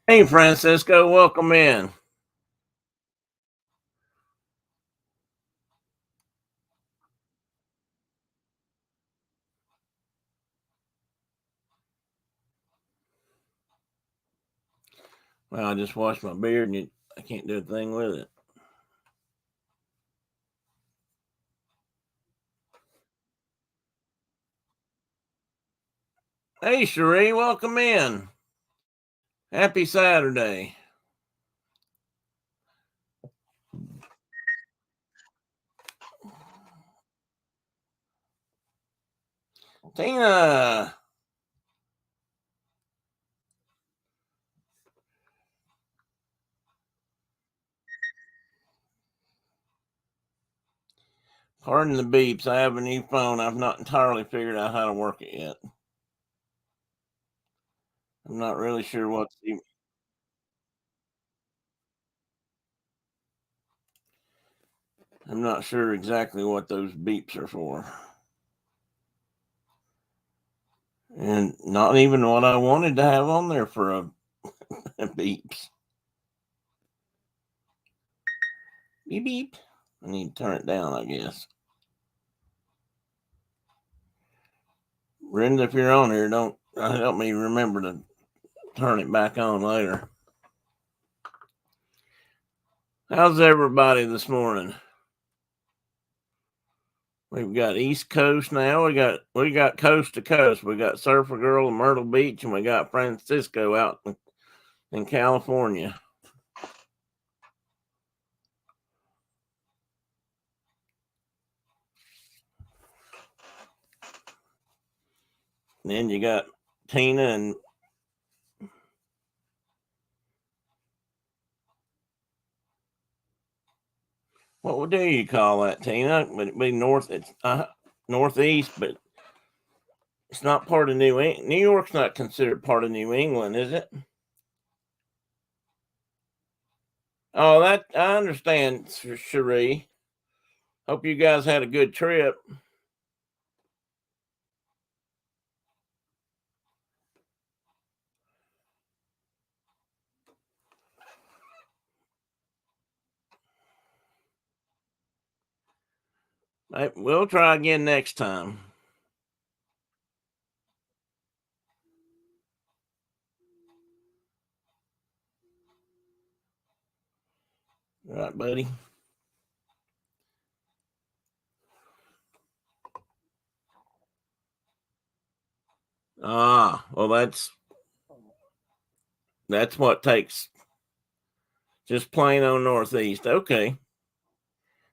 Hey, Francisco, welcome in. Well, I just washed my beard and I can't do a thing with it. Hey, Cherie, welcome in. Happy Saturday. Tina, pardon the beeps. I have a new phone. I've not entirely figured out how to work it yet. I'm not really sure I'm not sure exactly what those beeps are for. And not even what I wanted to have on there for a beeps. Beep beep. I need to turn it down, I guess. Brenda, if you're on here, don't help me remember to turn it back on later. How's everybody this morning? We've got East Coast now. We got coast to coast. We got Surfer Girl in Myrtle Beach, and we got Francisco out in California. And then you got Tina and what do you call that, Tina? Would it be north? It's northeast, but it's not part of New England. New York's not considered part of New England, is it? Oh, that I understand, Cherie. Hope you guys had a good trip. We'll try again next time. All right, buddy. Well, that's what takes just plain on Northeast. Okay.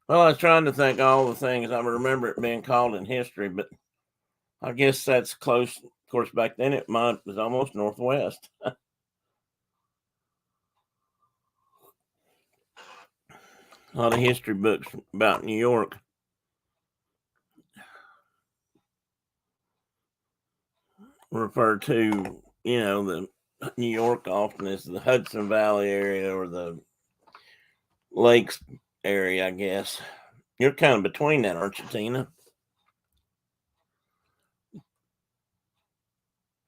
Well, I was trying to think all the things I remember it being called in history, but I guess that's close. Of course, back then it was almost Northwest. A lot of history books about New York refer to, the New York often as the Hudson Valley area or the Lakes area, I guess. You're kind of between that, aren't you, Tina?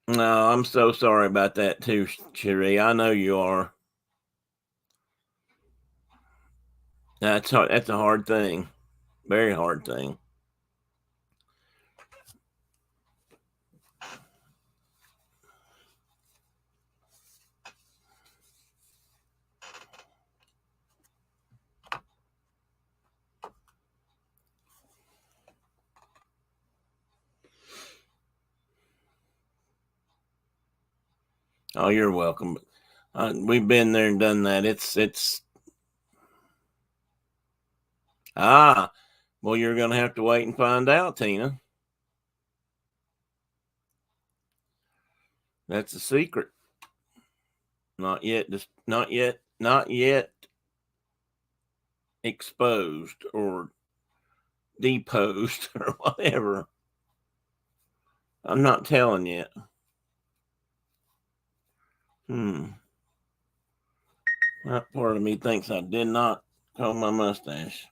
No, I'm so sorry about that too, Cherie. I know you are. That's a hard thing, very hard thing. Oh, you're welcome. We've been there and done that. It's ah. Well, you're gonna have to wait and find out, Tina. That's a secret. Not yet. Just not yet. Not yet exposed or deposed or whatever. I'm not telling yet. Hmm. That part of me thinks I did not comb my mustache.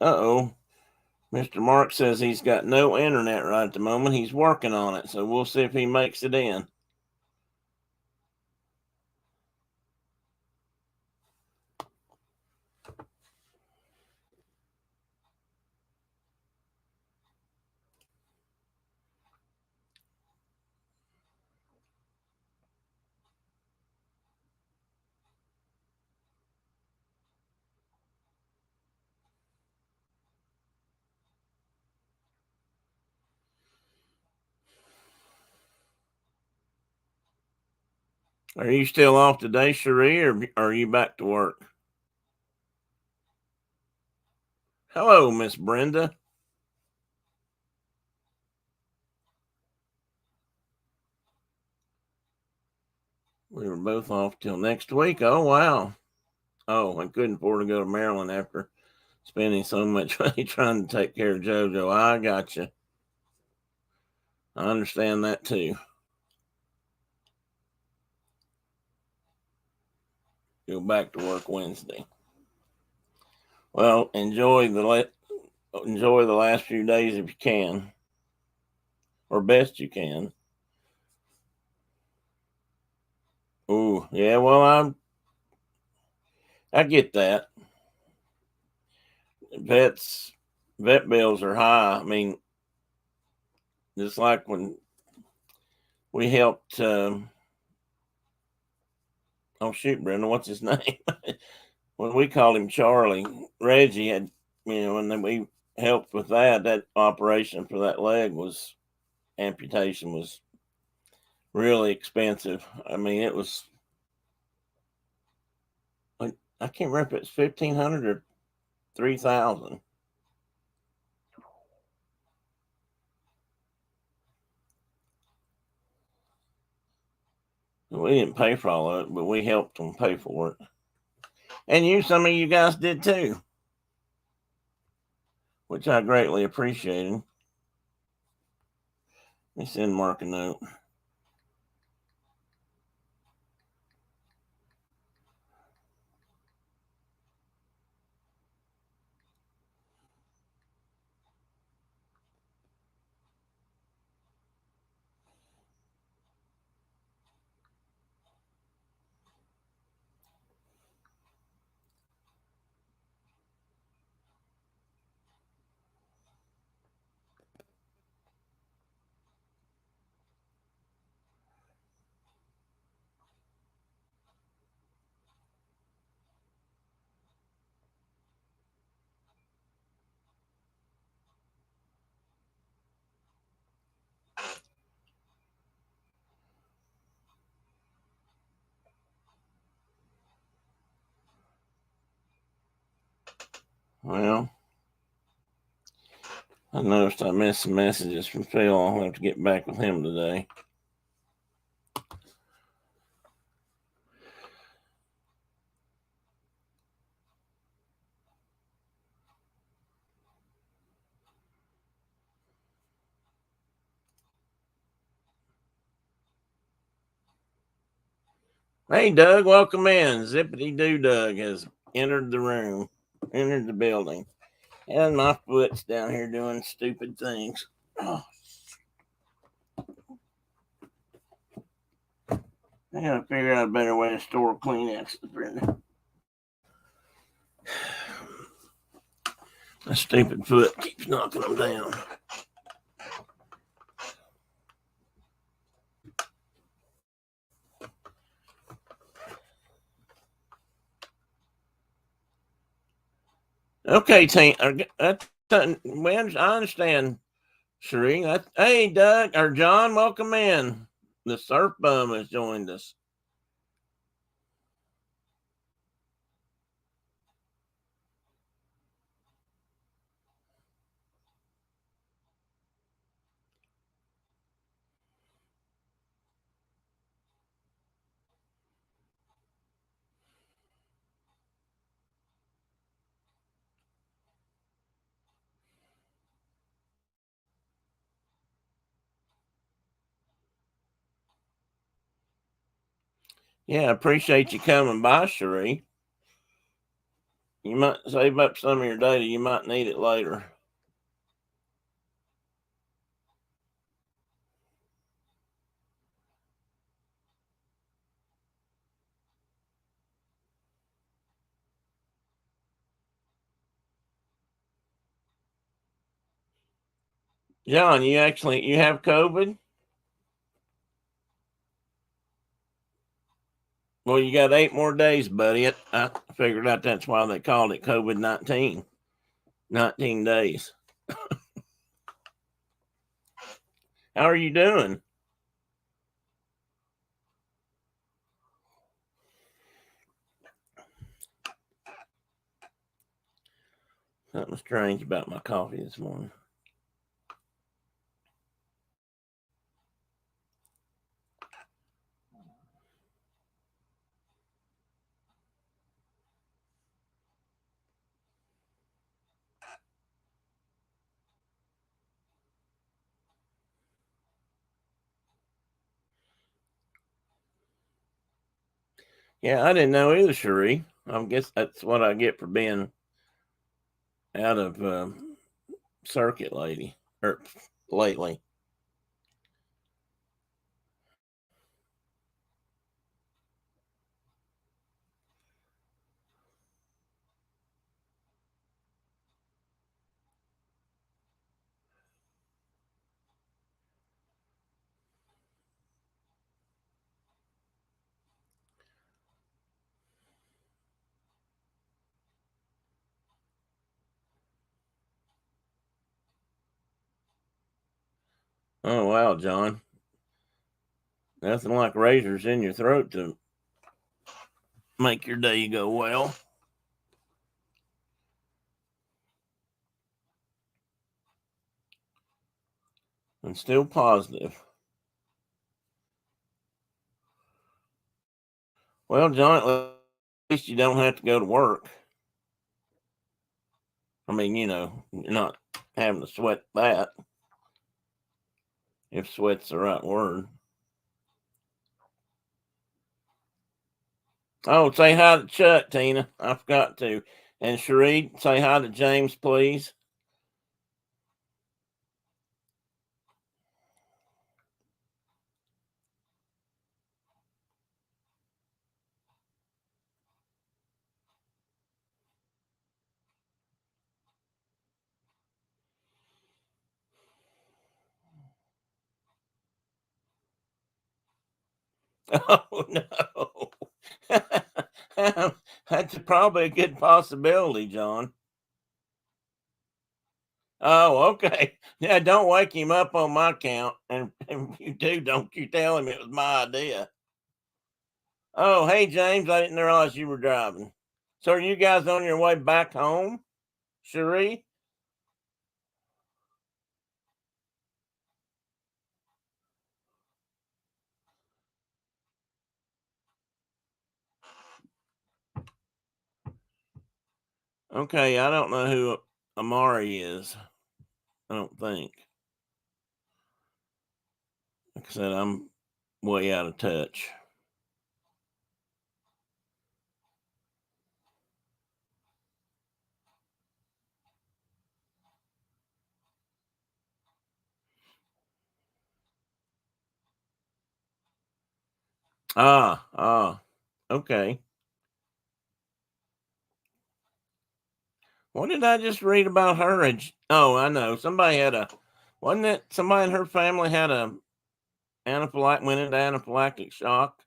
Uh oh. Mr. Mark says he's got no internet right at the moment. He's working on it, so we'll see if he makes it in. Are you still off today, Cherie, or are you back to work? Hello, Miss Brenda. We were both off till next week. Oh, wow. Oh, I couldn't afford to go to Maryland after spending so much money trying to take care of JoJo. I got you. I understand that too. Go back to work Wednesday. Well, enjoy the last few days if you can, or best you can. Oh, yeah. Well, I get that. Vet bills are high. I mean, just like when we helped. Oh shoot, Brenda, what's his name? When we called him Charlie, Reggie had, and then we helped with that operation for that leg was amputation was really expensive. I mean, it was, I can't remember if it's 1,500 or 3,000. We didn't pay for all of it, but we helped them pay for it. And some of you guys did too, which I greatly appreciated. Let me send Mark a note. Well, I noticed I missed some messages from Phil. I'll have to get back with him today. Hey, Doug, welcome in. Zippity Doo Doug has entered the building. And my foot's down here doing stupid things. Oh, I gotta figure out a better way to store Kleenex, Brenda. My stupid foot keeps knocking them down. Okay, team. I understand, Cherie. Hey, Doug or John, welcome in. The surf bum has joined us. Yeah, I appreciate you coming by, Cherie. You might save up some of your data. You might need it later. John, you have COVID? Well, you got 8 more days, buddy. I figured out that's why they called it COVID-19. 19 days. How are you doing? Something strange about my coffee this morning. Yeah, I didn't know either, Cherie. I guess that's what I get for being out of circuit lately. Oh wow, John. Nothing like razors in your throat to make your day go well. And still positive. Well, John, at least you don't have to go to work. I mean, you're not having to sweat that, if sweat's the right word. Oh, say hi to Chuck, Tina. I forgot to. And Cherie, say hi to James, please. Oh, no. That's probably a good possibility, John. Oh, okay. Yeah, don't wake him up on my count. And if you do, don't you tell him it was my idea. Oh, hey, James, I didn't realize you were driving. So are you guys on your way back home, Cherie? Okay, I don't know who Amari is. I don't think. Like I said, I'm way out of touch. Ah, okay. What did I just read about her? Oh, I know. Wasn't it somebody in her family had went into anaphylactic shock,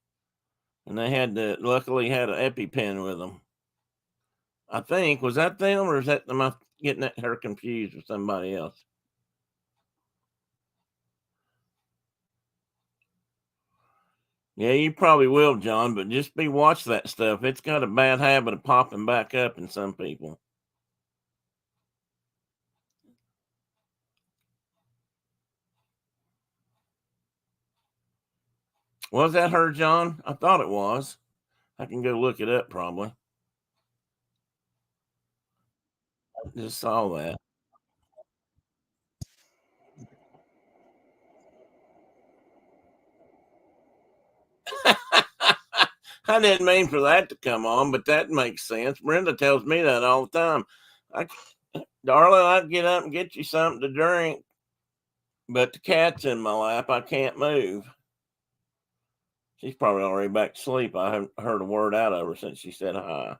and they luckily had an EpiPen with them. I think was that them, or is that am I getting her confused with somebody else? Yeah, you probably will, John, but just watch that stuff. It's got a bad habit of popping back up in some people. Was that her, John? I thought it was. I can go look it up probably. Just saw that. I didn't mean for that to come on, but that makes sense. Brenda tells me that all the time. I, Darling, I'd get up and get you something to drink, but the cat's in my lap. I can't move. She's probably already back to sleep. I haven't heard a word out of her since she said hi.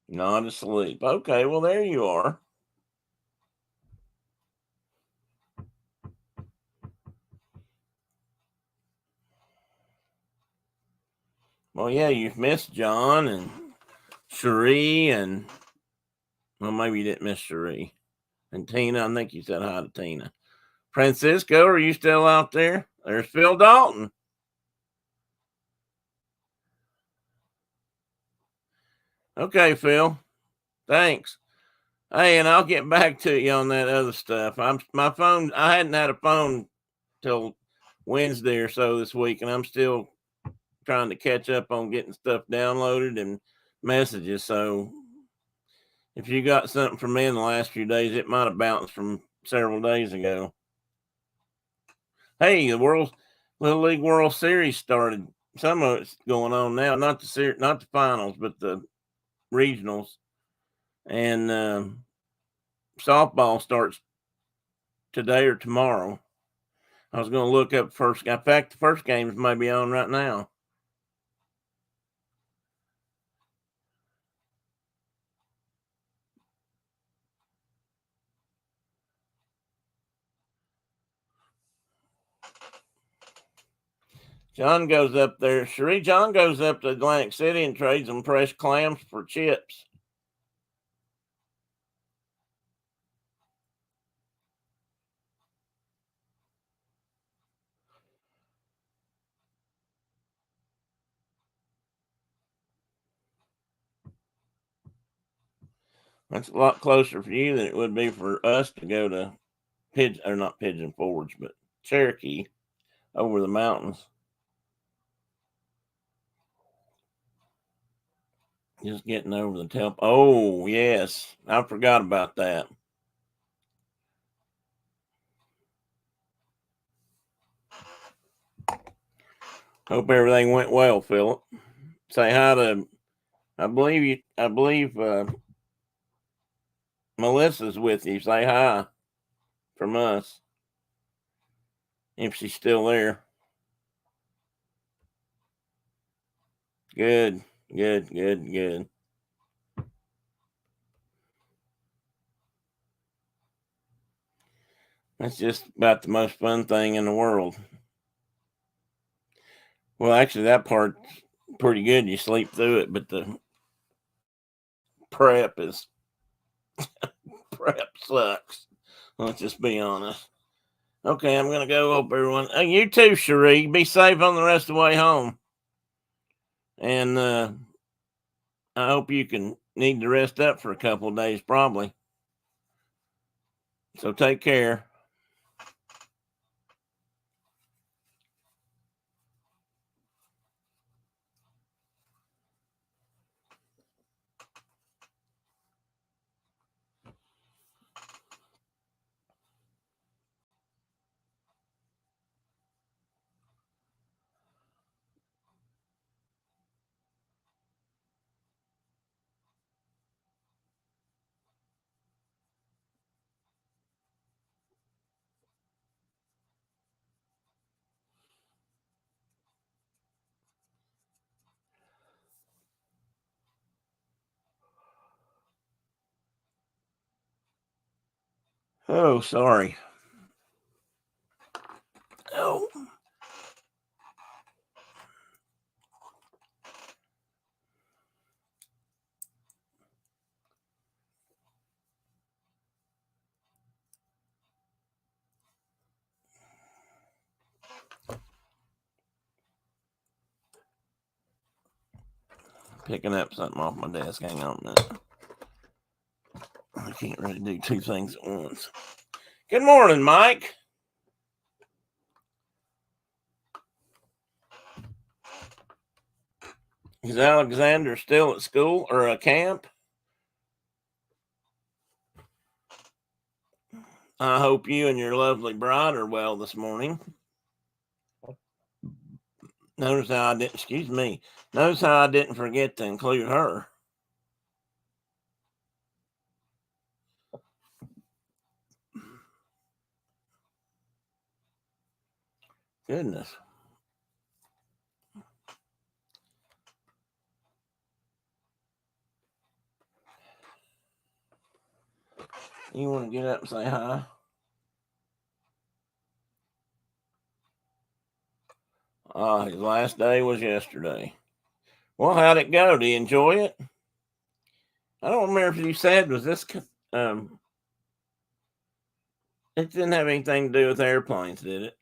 Not asleep. Okay, well, there you are. Well, yeah, you've missed John and Cherie and, well, maybe you didn't miss Cherie. And Tina, I think you said hi to Tina. Francisco, are you still out there? There's Phil Dalton. Okay, Phil. Thanks. Hey, and I'll get back to you on that other stuff. My phone. I hadn't had a phone till Wednesday or so this week, and I'm still trying to catch up on getting stuff downloaded and messages. So if you got something from me in the last few days, it might have bounced from several days ago. Hey, the Little League World Series started. Some of it's going on now. Not the finals, but the regionals. And softball starts today or tomorrow. I was going to look up first. In fact, the first games may be on right now. John goes up there. Cherie, John goes up to Atlantic City and trades them fresh clams for chips. That's a lot closer for you than it would be for us to go to not Pigeon Forge, but Cherokee over the mountains. Just getting over the temple. Oh, yes. I forgot about that. Hope everything went well, Philip. Say hi to, I believe Melissa's with you. Say hi from us if she's still there. Good, good, good, good. That's just about the most fun thing in the world. Well, actually, that part's pretty good. You sleep through it, but the prep is prep sucks. Let's just be honest. Okay, I'm gonna go. Hope everyone. You too, Cherie. Be safe on the rest of the way home, and I hope you can need to rest up for a couple of days, probably. So take care. Oh, sorry. Oh, picking up something off my desk. Hang on a minute. I can't really do two things at once. Good morning, Mike. Is Alexander still at school or a camp? I hope you and your lovely bride are well this morning. Notice how I didn't, excuse me, notice how I didn't forget to include her. Goodness. You want to get up and say hi? His last day was yesterday. Well, how'd it go? Did you enjoy it? I don't remember if you said, was this, it didn't have anything to do with airplanes, did it?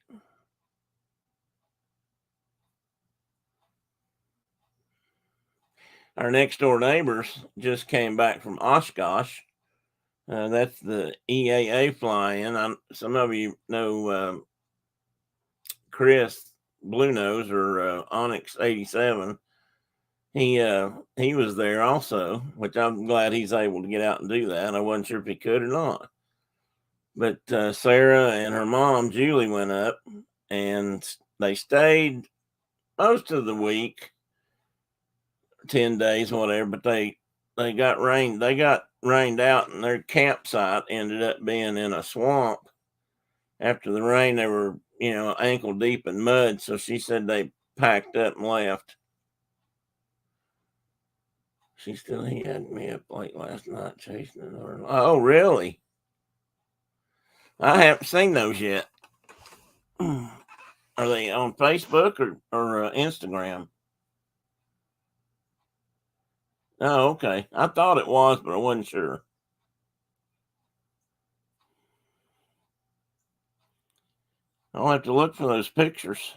Our next door neighbors just came back from Oshkosh. That's the EAA fly-in. Some of you know Chris Blue Nose or Onyx 87. He was there also, which I'm glad he's able to get out and do that. I wasn't sure if he could or not. But Sarah and her mom, Julie, went up and they stayed most of the week, 10 days, whatever, but they got rained out and their campsite ended up being in a swamp. After the rain, they were, ankle deep in mud. So she said they packed up and left. He had me up late last night chasing it. Oh, really? I haven't seen those yet. Are they on Facebook or Instagram? Oh, okay. I thought it was, but I wasn't sure. I'll have to look for those pictures.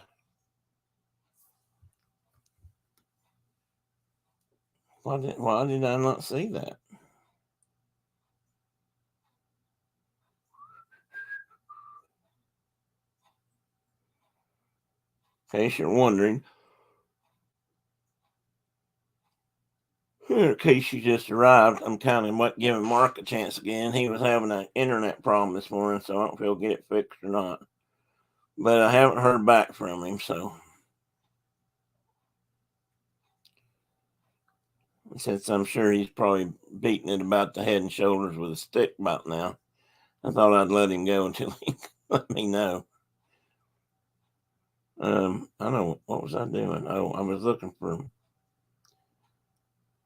Why did I not see that? In case you're wondering. In case you just arrived, I'm kind of giving Mark a chance again. He was having an internet problem this morning, so I don't know if he'll get it fixed or not. But I haven't heard back from him, so. Since I'm sure he's probably beating it about the head and shoulders with a stick about now, I thought I'd let him go until he let me know. I don't know, what was I doing? Oh, I was looking for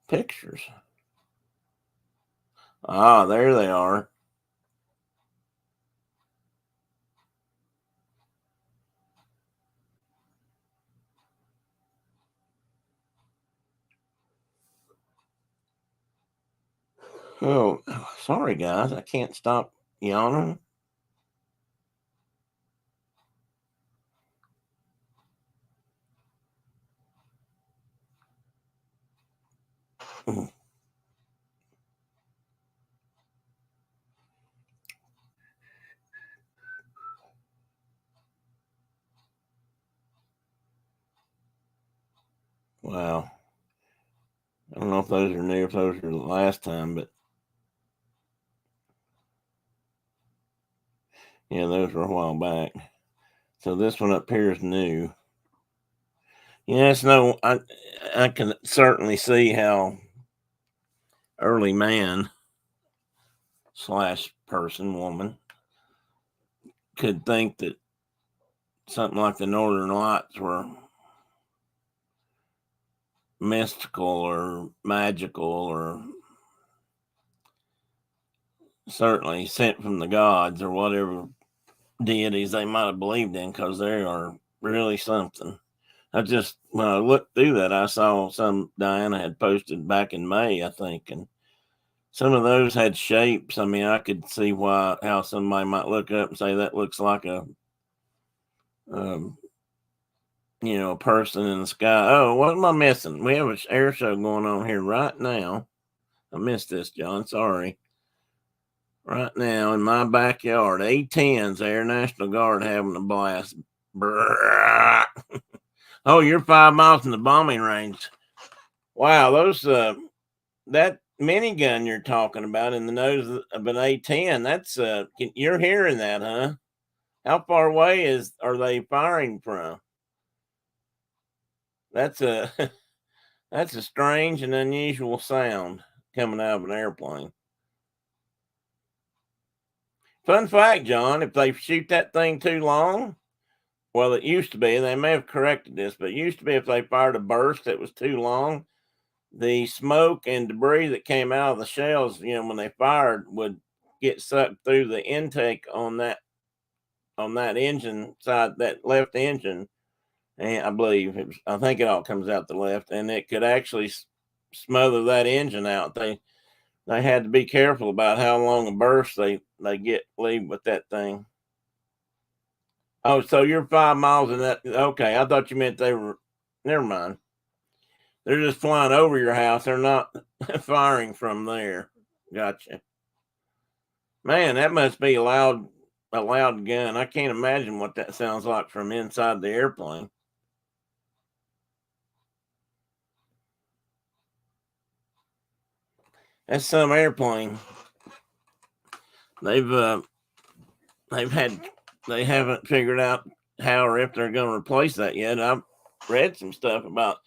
pictures. Ah, there they are. Oh, sorry guys, I can't stop yawning. Wow. I don't know if those are new, if those are the last time, but yeah, those were a while back. So this one up here is new. Yes, no, I can certainly see how early man / person, woman, could think that something like the Northern Lights were mystical or magical or certainly sent from the gods or whatever deities they might have believed in, because they are really something. When I looked through that, I saw some Diana had posted back in May, I think, and some of those had shapes. I mean, I could see how somebody might look up and say that looks like a a person in the sky. Oh, what am I missing? We have an air show going on here right now. I missed this, John. Sorry. Right now in my backyard, A-10's Air National Guard having a blast. Oh, you're 5 miles from the bombing range. Wow, those that minigun you're talking about in the nose of an A-10, that's you're hearing that, huh? How far away are they firing from? That's a that's a strange and unusual sound coming out of an airplane. Fun fact, John, if they shoot that thing too long, well, it used to be, and they may have corrected this, but it used to be if they fired a burst that was too long, the smoke and debris that came out of the shells, when they fired would get sucked through the intake on that engine side, that left engine, and I think it all comes out the left, and it could actually smother that engine out. They had to be careful about how long a burst they leave with that thing. Oh, so you're 5 miles in that? Okay, I thought you meant they were. Never mind. They're just flying over your house. They're not firing from there. Gotcha. Man, that must be a loud gun. I can't imagine what that sounds like from inside the airplane. That's some airplane. They haven't figured out how or if they're going to replace that yet. I've read some stuff about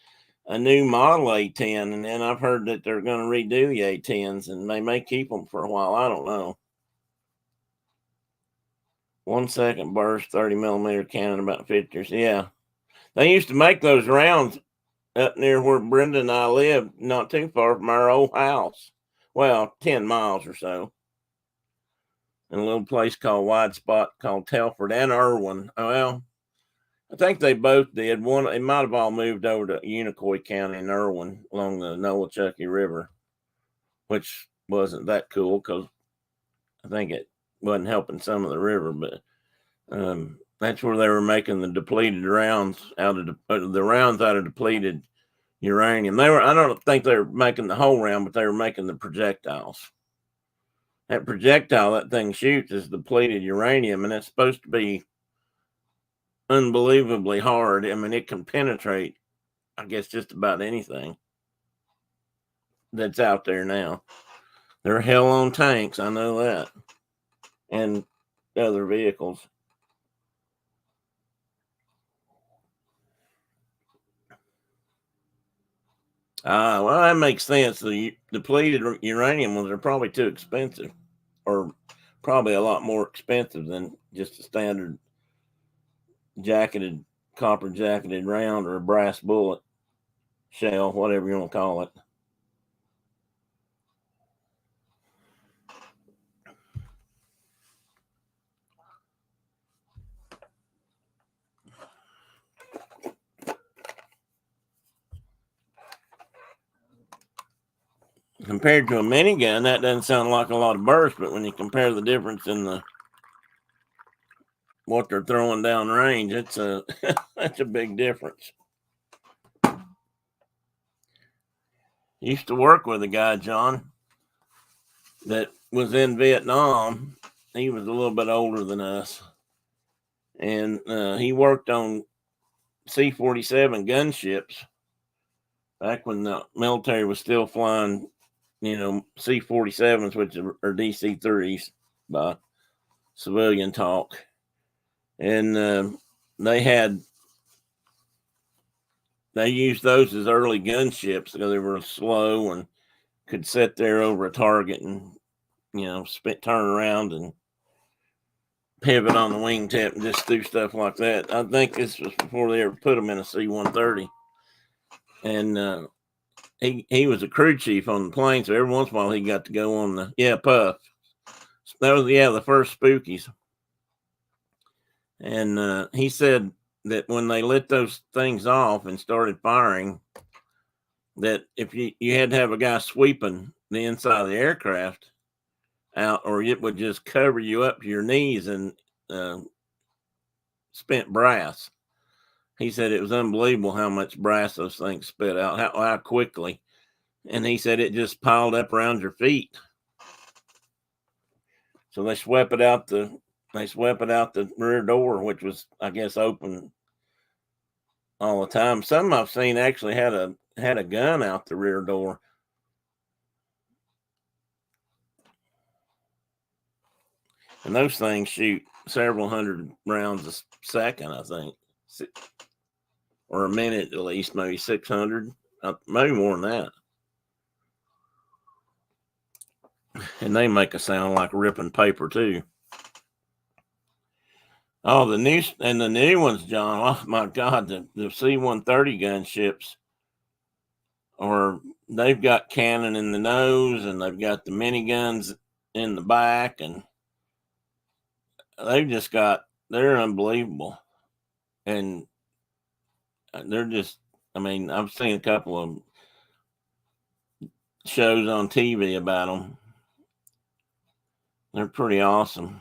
a new model A10, and then I've heard that they're going to redo the A10s, and they may keep them for a while. I don't know. 1 second burst, 30 millimeter cannon, about 50 years. Yeah, they used to make those rounds up near where Brenda and I lived, not too far from our old house. Well, 10 miles or so. In a little place called Wide Spot, called Telford and Irwin. Well, I think they both did. They might have all moved over to Unicoi County in Irwin along the Nolechucky River, which wasn't that cool because I think it wasn't helping some of the river, but that's where they were making the depleted rounds out of the rounds out of depleted uranium. I don't think they were making the whole round, but they were making the projectiles. That projectile that thing shoots is depleted uranium, and it's supposed to be unbelievably hard. I mean, it can penetrate, I guess, just about anything that's out there now. They're hell on tanks, I know that, and other vehicles. Well, that makes sense. The depleted uranium ones are probably too expensive, or probably a lot more expensive than just a standard copper jacketed round or a brass bullet shell, whatever you want to call it. Compared to a minigun, that doesn't sound like a lot of burst, but when you compare the difference in what they're throwing down range, it's that's a big difference. Used to work with a guy, John, that was in Vietnam. He was a little bit older than us, and he worked on C-47 gunships back when the military was still flying, C-47s, which are DC-3s by civilian talk. And they used those as early gunships because they were slow and could sit there over a target and, turn around and pivot on the wingtip and just do stuff like that. I think this was before they ever put them in a C-130. And he was a crew chief on the plane, so every once in a while he got to go on the Puff. That was the first Spookies. And he said that when they lit those things off and started firing, that if you had to have a guy sweeping the inside of the aircraft out, or it would just cover you up to your knees in spent brass. He said it was unbelievable how much brass those things spit out, how quickly. And he said it just piled up around your feet. So they swept it out the rear door, which was, I guess, open all the time. Some I've seen actually had a gun out the rear door. And those things shoot several hundred rounds a second, I think. Or a minute at least, maybe 600, maybe more than that. And they make a sound like ripping paper too. Oh, the new ones, John. Oh my God, the C-130 gunships, they've got cannon in the nose, and they've got the miniguns in the back, and they're unbelievable. And they're just, I mean, I've seen a couple of shows on TV about them. They're pretty awesome.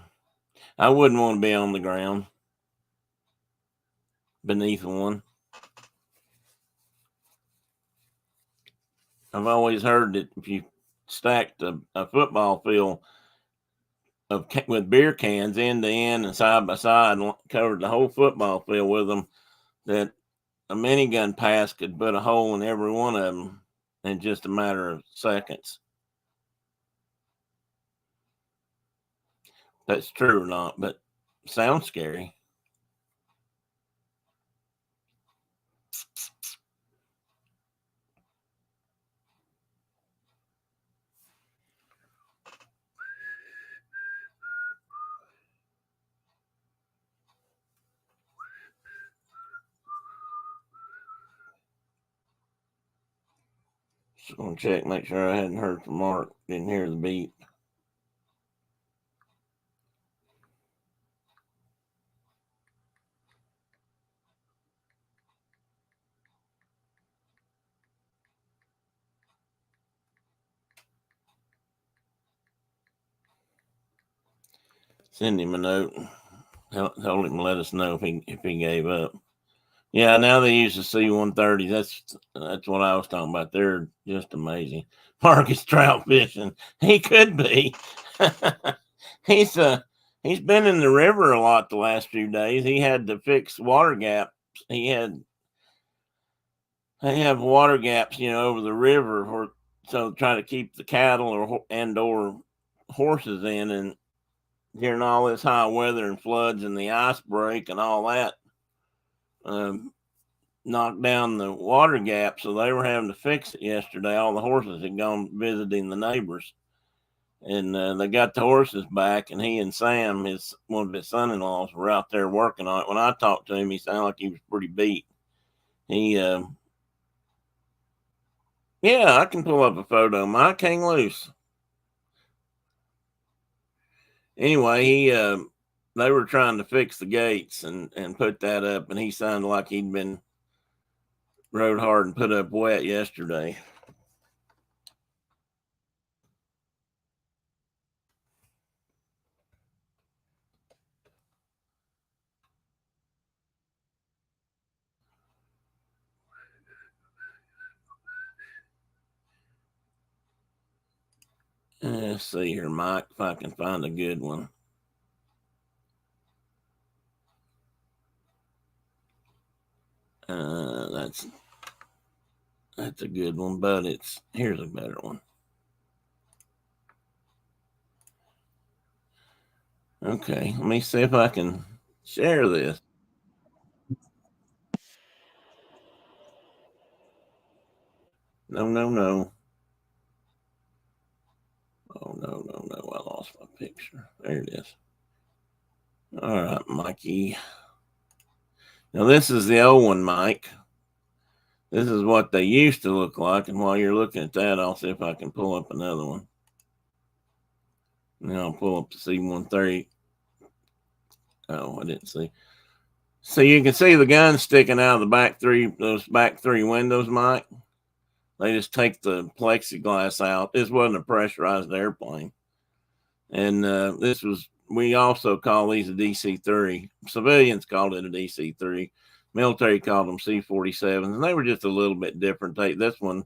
I wouldn't want to be on the ground beneath one. I've always heard that if you stacked a football field with beer cans end to end and side by side and covered the whole football field with them, that a minigun pass could put a hole in every one of them in just a matter of seconds. That's true or not, but sounds scary. Just gonna check, make sure I hadn't heard from Mark. Didn't hear the beep. Send him a note. Told him to let us know if he gave up. Yeah, now they use the C-130. That's what I was talking about. They're just amazing. Marcus trout fishing. He could be. He's been in the river a lot the last few days. He had to fix water gaps. They have water gaps, over the river, so try to keep the cattle or horses in. And during all this high weather and floods and the ice break and all that, knocked down the water gap, so they were having to fix it yesterday. All the horses had gone visiting the neighbors, and they got the horses back, and he and Sam, one of his son-in-laws, were out there working on it. When I talked to him, he sounded like he was pretty beat. Yeah, I can pull up a photo. Mike, hang loose. Anyway, they were trying to fix the gates and put that up, and he sounded like he'd been rode hard and put up wet yesterday. Let's see here, Mike, if I can find a good one. That's a good one, but here's a better one. Okay, let me see if I can share this. No. Oh, no. I lost my picture. There it is. All right, Mikey. Now, this is the old one, Mike. This is what they used to look like. And while you're looking at that, I'll see if I can pull up another one. Now I'll pull up the C-130. Oh, I didn't see. So you can see the gun sticking out of those back three windows, Mike. They just take the plexiglass out. This wasn't a pressurized airplane. And we also call these a DC-3. Civilians called it a DC-3. Military called them C-47s, and they were just a little bit different. This one,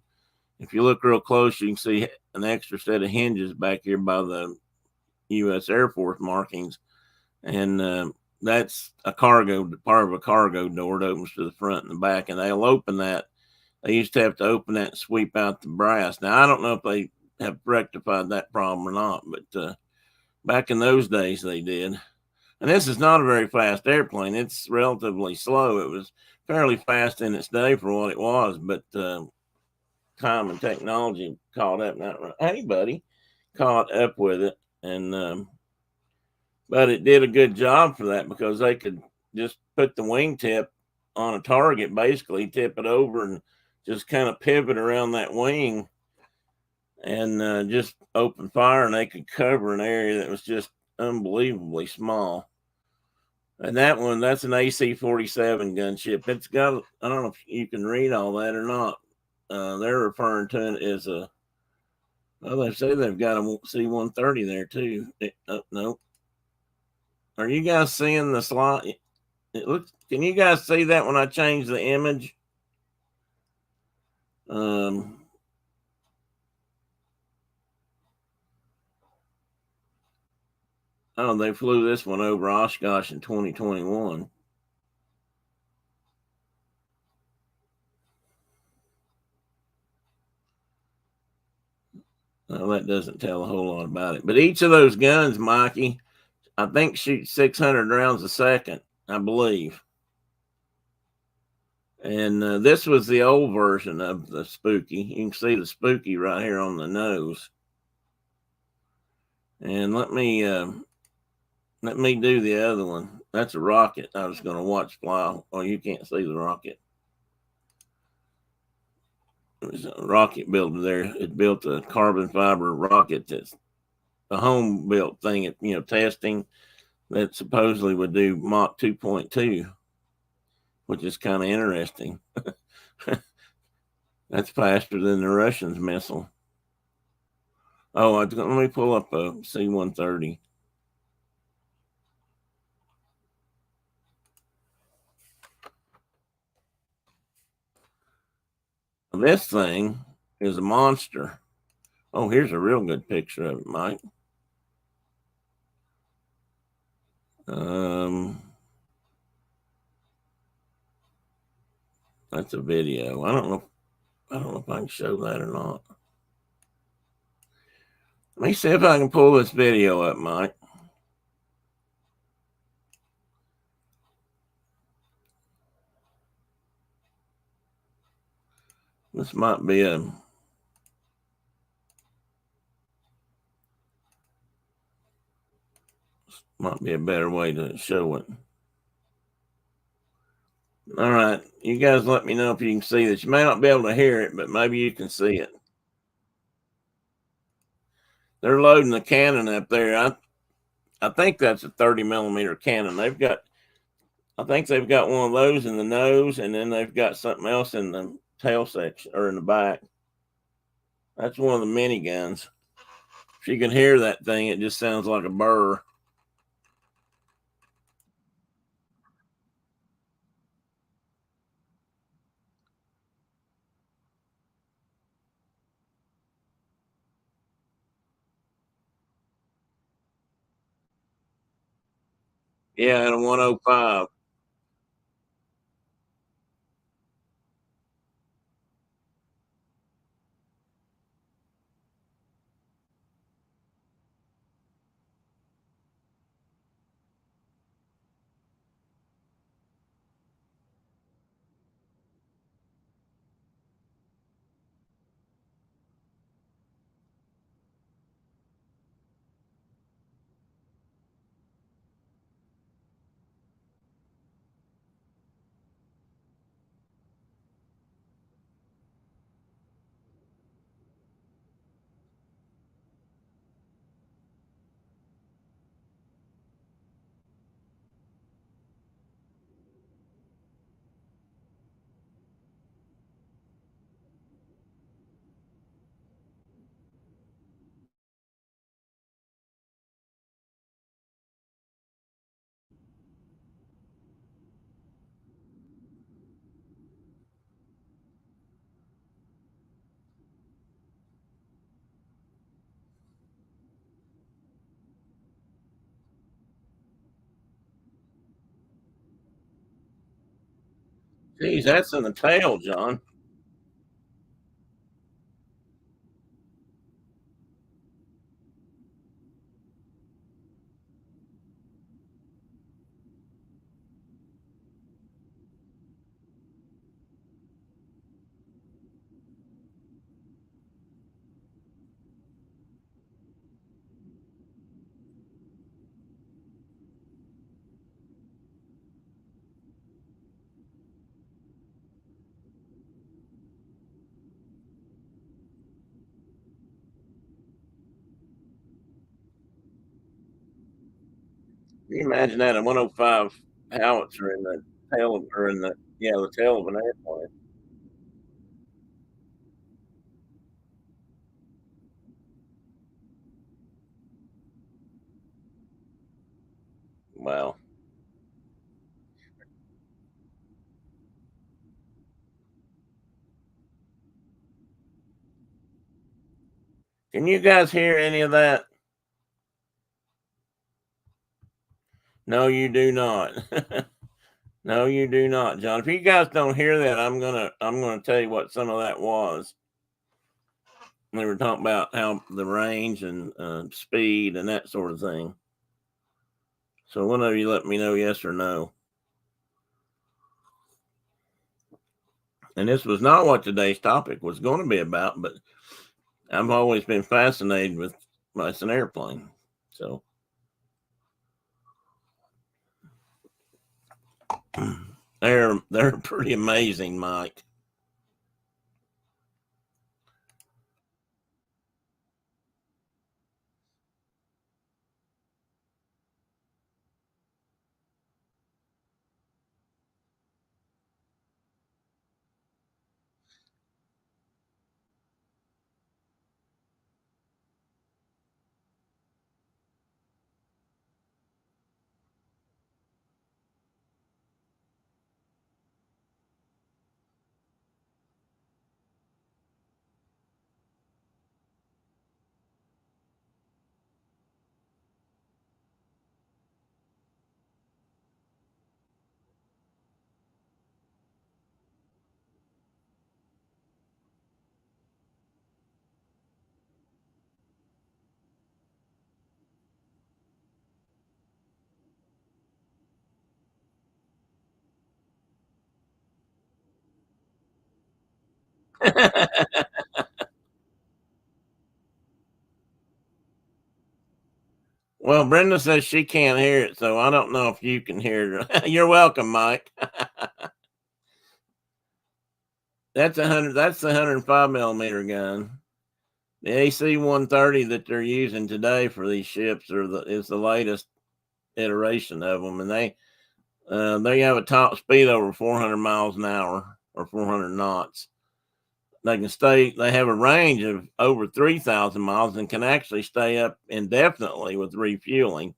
if you look real close, you can see an extra set of hinges back here by the U.S. Air Force markings, and that's part of a cargo door that opens to the front and the back, and they'll open that. They used to have to open that and sweep out the brass. Now, I don't know if they have rectified that problem or not, but back in those days they did. And this is not a very fast airplane. It's relatively slow. It was fairly fast in its day for what it was, but time and technology caught up. Hey, buddy, caught up with it. And but it did a good job for that, because they could just put the wingtip on a target, basically tip it over and just kind of pivot around that wing and just open fire, and they could cover an area that was just unbelievably small. And that's an AC-47 gunship. It's got, I don't know if you can read all that or not. They're referring to it as a, well, they say they've got a C-130 there too. No. Are you guys seeing the slide? It looks, can you guys see that when I change the image? Um, oh, they flew this one over Oshkosh in 2021. Well, that doesn't tell a whole lot about it. But each of those guns, Mikey, I think shoots 600 rounds a second, I believe. And this was the old version of the Spooky. You can see the Spooky right here on the nose. And let me do the other one. That's a rocket. I was going to watch fly. Oh, you can't see the rocket. There's a rocket builder there. It built a carbon fiber rocket that's a home built thing at, testing, that supposedly would do Mach 2.2, which is kind of interesting. That's faster than the Russians' missile. Oh, let me pull up a C-130. This thing is a monster. Oh, here's a real good picture of it, Mike. That's a video. I don't know if I can show that or not. Let me see if I can pull this video up, Mike. This might be a better way to show it. All right, you guys let me know if you can see this. You may not be able to hear it, but maybe you can see it. They're loading the cannon up there. I think that's a 30 millimeter cannon. I think they've got one of those in the nose, and then they've got something else in the tail section or in the back. That's one of the mini guns. If you can hear that thing, it just sounds like a burr. Yeah, and a 105. Geez, that's in the tail, John. Can you imagine that a 105 howitzer in the tail of, or in the yeah, the tail of an airplane? Wow. Can you guys hear any of that? No, you do not. No, you do not, John. If you guys don't hear that, I'm gonna tell you what some of that was. They were talking about how the range and speed and that sort of thing. So one of you let me know yes or no. And this was not what today's topic was going to be about, but I've always been fascinated with it's an airplane. So they're pretty amazing, Mike. Well, Brenda says she can't hear it, so I don't know if you can hear it. You're welcome, Mike. That's the 105 millimeter gun. The AC 130 that they're using today for these ships is the latest iteration of them, and they have a top speed over 400 miles an hour or 400 knots. They have a range of over 3,000 miles and can actually stay up indefinitely with refueling.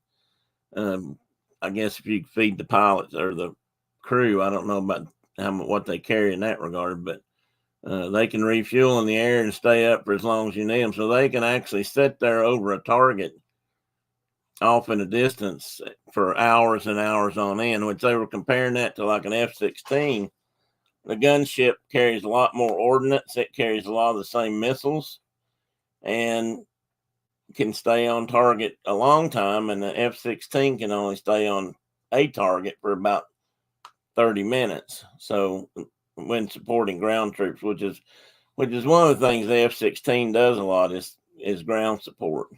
Um, I guess if you feed the pilots or the crew, I don't know about what they carry in that regard, but they can refuel in the air and stay up for as long as you need them. So they can actually sit there over a target off in a distance for hours and hours on end, which they were comparing that to like an F-16. The gunship carries a lot more ordnance. It carries a lot of the same missiles and can stay on target a long time. And the F-16 can only stay on a target for about 30 minutes. So when supporting ground troops, which is one of the things the F-16 does a lot is ground support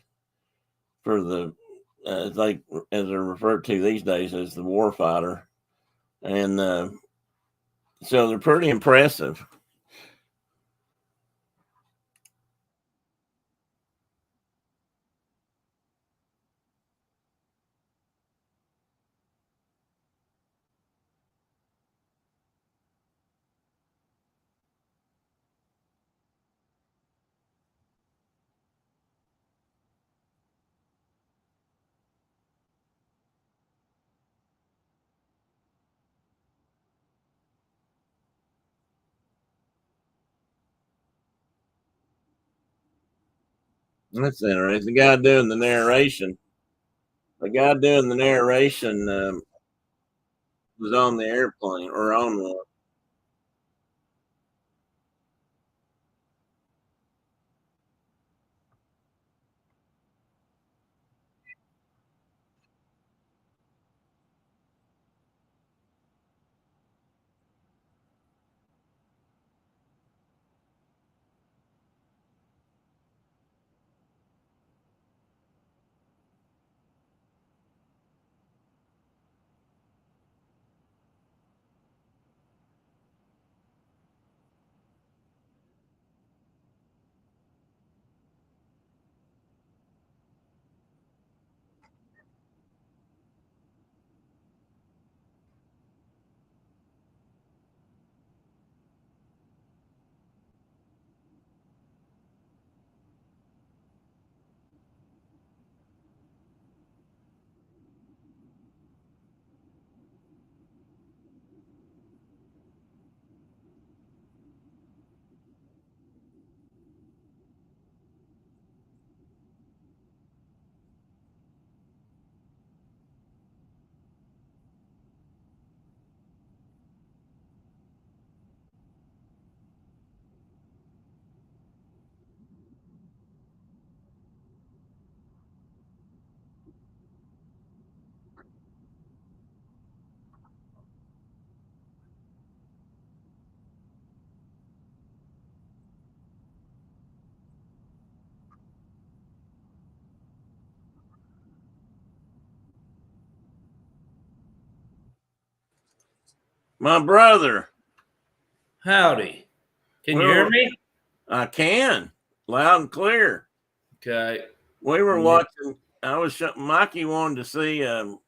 for the they as they're referred to these days as the warfighter, and so they're pretty impressive. That's interesting. The guy doing the narration was on the airplane or on one. My brother. Howdy. Can you hear me? I can. Loud and clear. Okay. We were watching. Mikey wanted to see an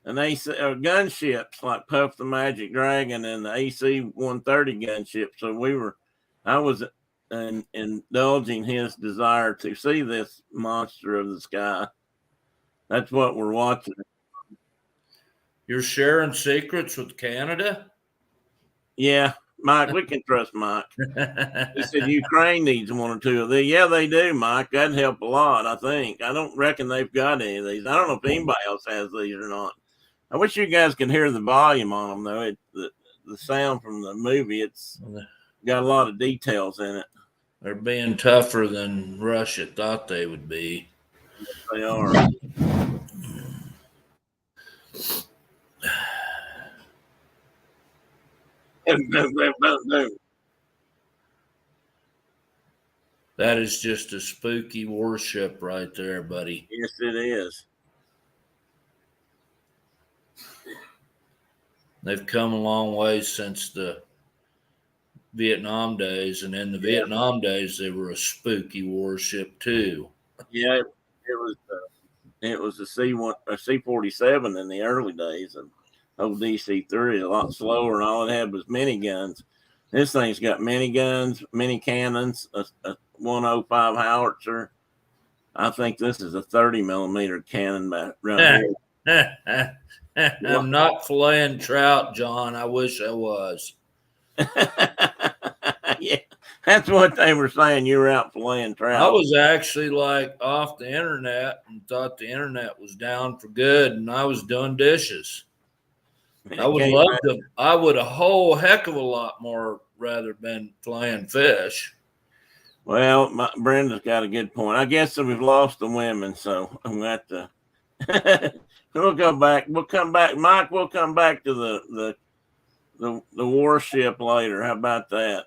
AC gunships like Puff the Magic Dragon and the AC 130 gunship. So I was indulging his desire to see this monster of the sky. That's what we're watching. You're sharing secrets with Canada? Yeah, Mike, we can trust Mike. He said Ukraine needs one or two of these. Yeah, they do, Mike. That'd help a lot, I think. I don't reckon they've got any of these. I don't know if anybody else has these or not. I wish you guys could hear the volume on them, though. The sound from the movie, it's got a lot of details in it. They're being tougher than Russia thought they would be. They are. That is just a spooky warship right there, buddy. Yes, it is. They've come a long way since the Vietnam days, and in the Vietnam days, they were a spooky warship too. Yeah, it was a C-47 in the early days of old DC-3, a lot slower, and all it had was miniguns. This thing's got miniguns, mini cannons, a 105 howitzer. I think this is a 30 millimeter cannon right here. I'm not filleting trout, John. I wish I was. Yeah, that's what they were saying. You were out filleting trout. I was actually like off the internet and thought the internet was down for good, and I was doing dishes. I would a whole heck of a lot more rather been filleting fish. Well, Brenda's got a good point. I guess we've lost the women, so I'm going to have to. We'll go back. We'll come back, Mike. We'll come back to the warship later. How about that?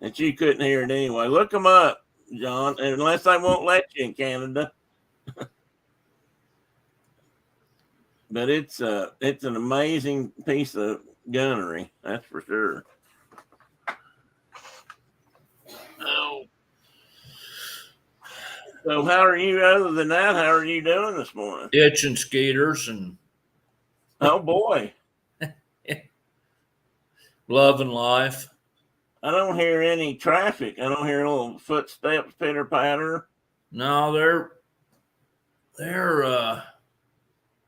That you couldn't hear it anyway. Look them up, John, unless they won't let you in Canada. But it's an amazing piece of gunnery, that's for sure. Oh. So how are you, other than that, how are you doing this morning? Itching skeeters and oh boy. Loving life. I don't hear any traffic. I don't hear little footsteps pitter patter. No, they're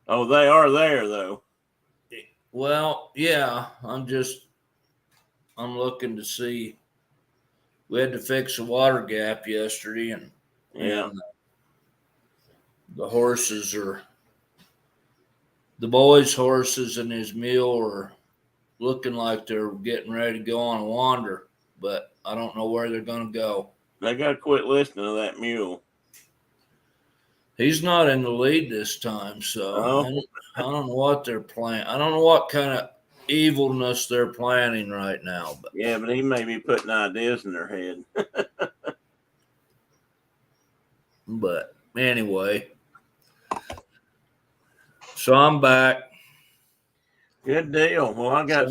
oh, they are there though. Well, yeah, I'm looking to see. We had to fix a water gap yesterday, and the boy's horses and his mule are looking like they're getting ready to go on a wander, but I don't know where they're going to go. They got to quit listening to that mule. He's not in the lead this time, so I don't know what they're planning. I don't know what kind of evilness they're planning right now. But yeah, but he may be putting ideas in their head. But anyway, so I'm back. Good deal. Well, I got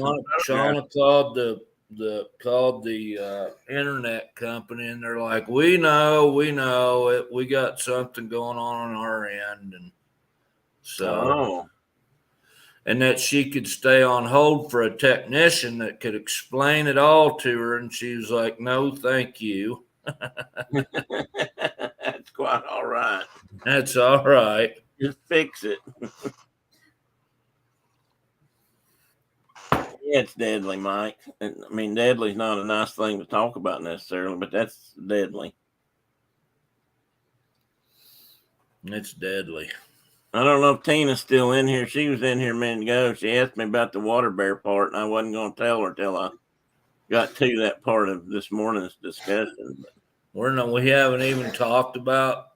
Shauna called the internet company, and they're like, we know it. We got something going on our end, and so and that she could stay on hold for a technician that could explain it all to her, and she was like, no, thank you. That's quite all right. That's all right. Just fix it. Yeah, it's deadly, Mike. I mean, deadly's not a nice thing to talk about necessarily, but that's deadly. It's deadly. I don't know if Tina's still in here. She was in here a minute ago. She asked me about the water bear part, and I wasn't going to tell her till I got to that part of this morning's discussion. We haven't even talked about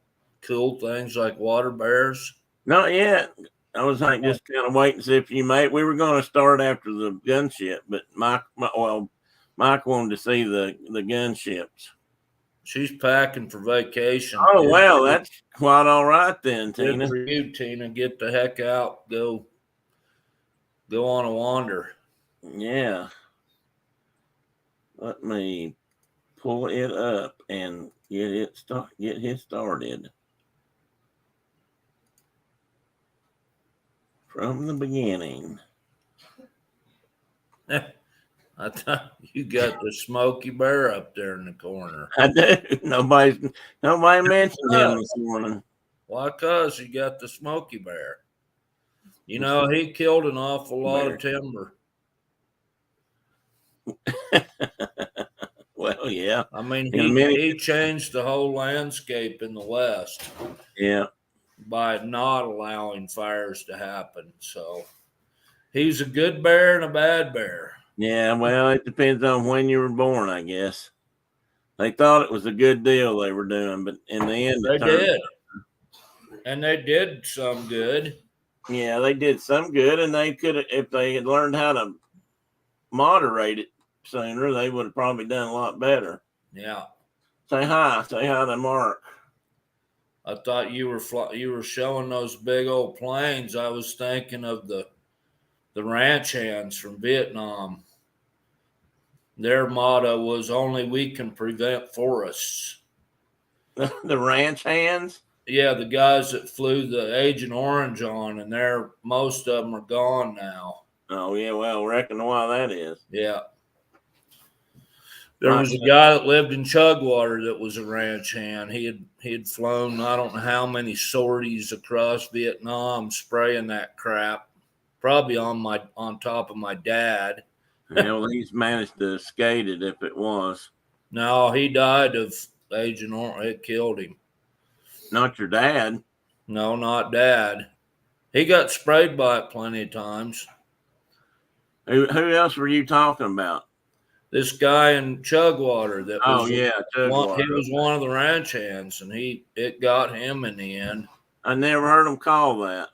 cool things like water bears. Not yet. I was like just kind of waiting to see if you made. We were going to start after the gunship, but Mike wanted to see the gunships. She's packing for vacation. Oh, well, that's quite all right then, Tina. Good for you, Tina. Get the heck out. Go go on a wander. Yeah. Let me pull it up and get it started from the beginning. I thought you got the Smoky Bear up there in the corner. I do. Nobody mentioned him this morning. Why? Cause you got the Smoky Bear. You know, he killed an awful lot of timber. Well, yeah. I mean, he changed the whole landscape in the West. Yeah. By not allowing fires to happen. So he's a good bear and a bad bear. Yeah, well, it depends on when you were born, I guess. They thought it was a good deal they were doing, but in the end, they did. And they did some good. Yeah, they did some good, and they could have, if they had learned how to moderate it sooner, they would have probably done a lot better. Yeah. Say hi to Mark. I thought you were showing those big old planes. I was thinking of the ranch hands from Vietnam. Their motto was "Only we can prevent forests." The ranch hands? Yeah, the guys that flew the Agent Orange on, and most of them are gone now. Oh yeah, well, reckon why that is. Yeah. There was a guy that lived in Chugwater that was a ranch hand. He had flown I don't know how many sorties across Vietnam spraying that crap. Probably on top of my dad. Well, he's managed to skate it if it was. No, he died of Agent Orange. It killed him. Not your dad? No, not dad. He got sprayed by it plenty of times. Who else were you talking about? This guy in Chugwater that was Chugwater. He was one of the ranch hands, and it got him in the end. I never heard them call that.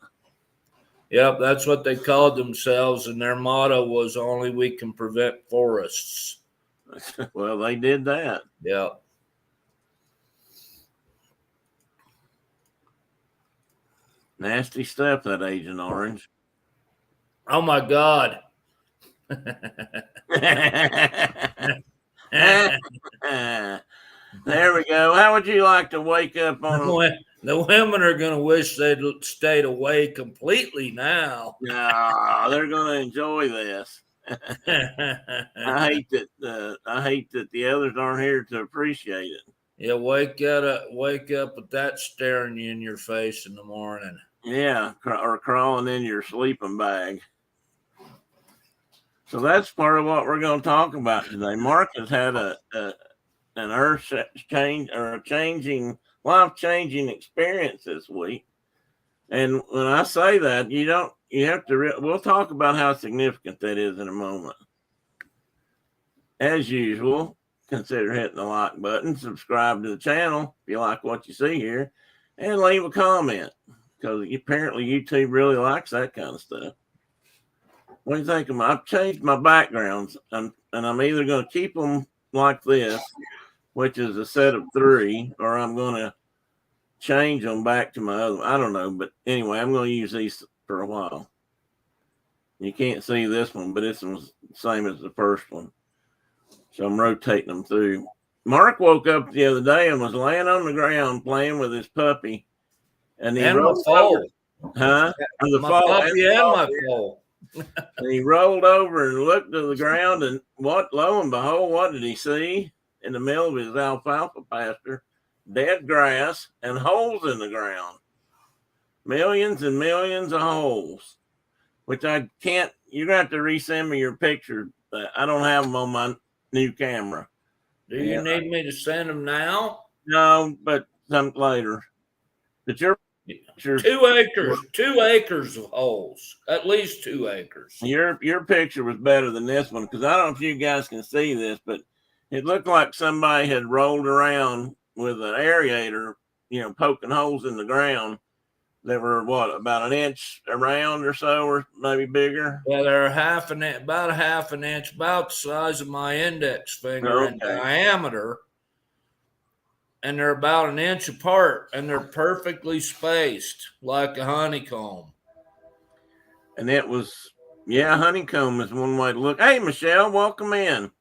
Yep, that's what they called themselves, and their motto was "Only we can prevent forests." Well, they did that. Yep. Nasty stuff, that Agent Orange. Oh my God. There we go. How would you like to wake up on the women are going to wish they'd stayed away completely now. No, they're going to enjoy this. I hate that the others aren't here to appreciate it. Yeah, wake up with that staring you in your face in the morning. Yeah, or crawling in your sleeping bag. So that's part of what we're going to talk about today. Mark has had an earth change or a life-changing experience this week. And when I say that, we'll talk about how significant that is in a moment. As usual, consider hitting the like button, subscribe to the channel if you like what you see here, and leave a comment, because apparently YouTube really likes that kind of stuff. What do you think of I've changed my backgrounds, and I'm either going to keep them like this, which is a set of 3, or I'm going to change them back to my other one. I don't know, but anyway, I'm going to use these for a while. You can't see this one, but this one's the same as the first one. So I'm rotating them through. Mark woke up the other day and was laying on the ground playing with his puppy. And he rolled over. Huh? My puppy and my foal. And he rolled over and looked to the ground, and lo and behold, what did he see in the middle of his alfalfa pasture? Dead grass and holes in the ground. Millions and millions of holes, which I can't. You're going to have to resend me your picture. I don't have them on my new camera. Do you need me to send them now? No, but some later. But your 2 acres of holes, at least 2 acres. Your picture was better than this one, because I don't know if you guys can see this, but it looked like somebody had rolled around with an aerator, poking holes in the ground that were about an inch around or so, or maybe bigger. Yeah, they're about a half an inch, about the size of my index finger in diameter. And they're about an inch apart, and they're perfectly spaced like a honeycomb. And it was Yeah, honeycomb is one way to look. Hey, Michelle, welcome in.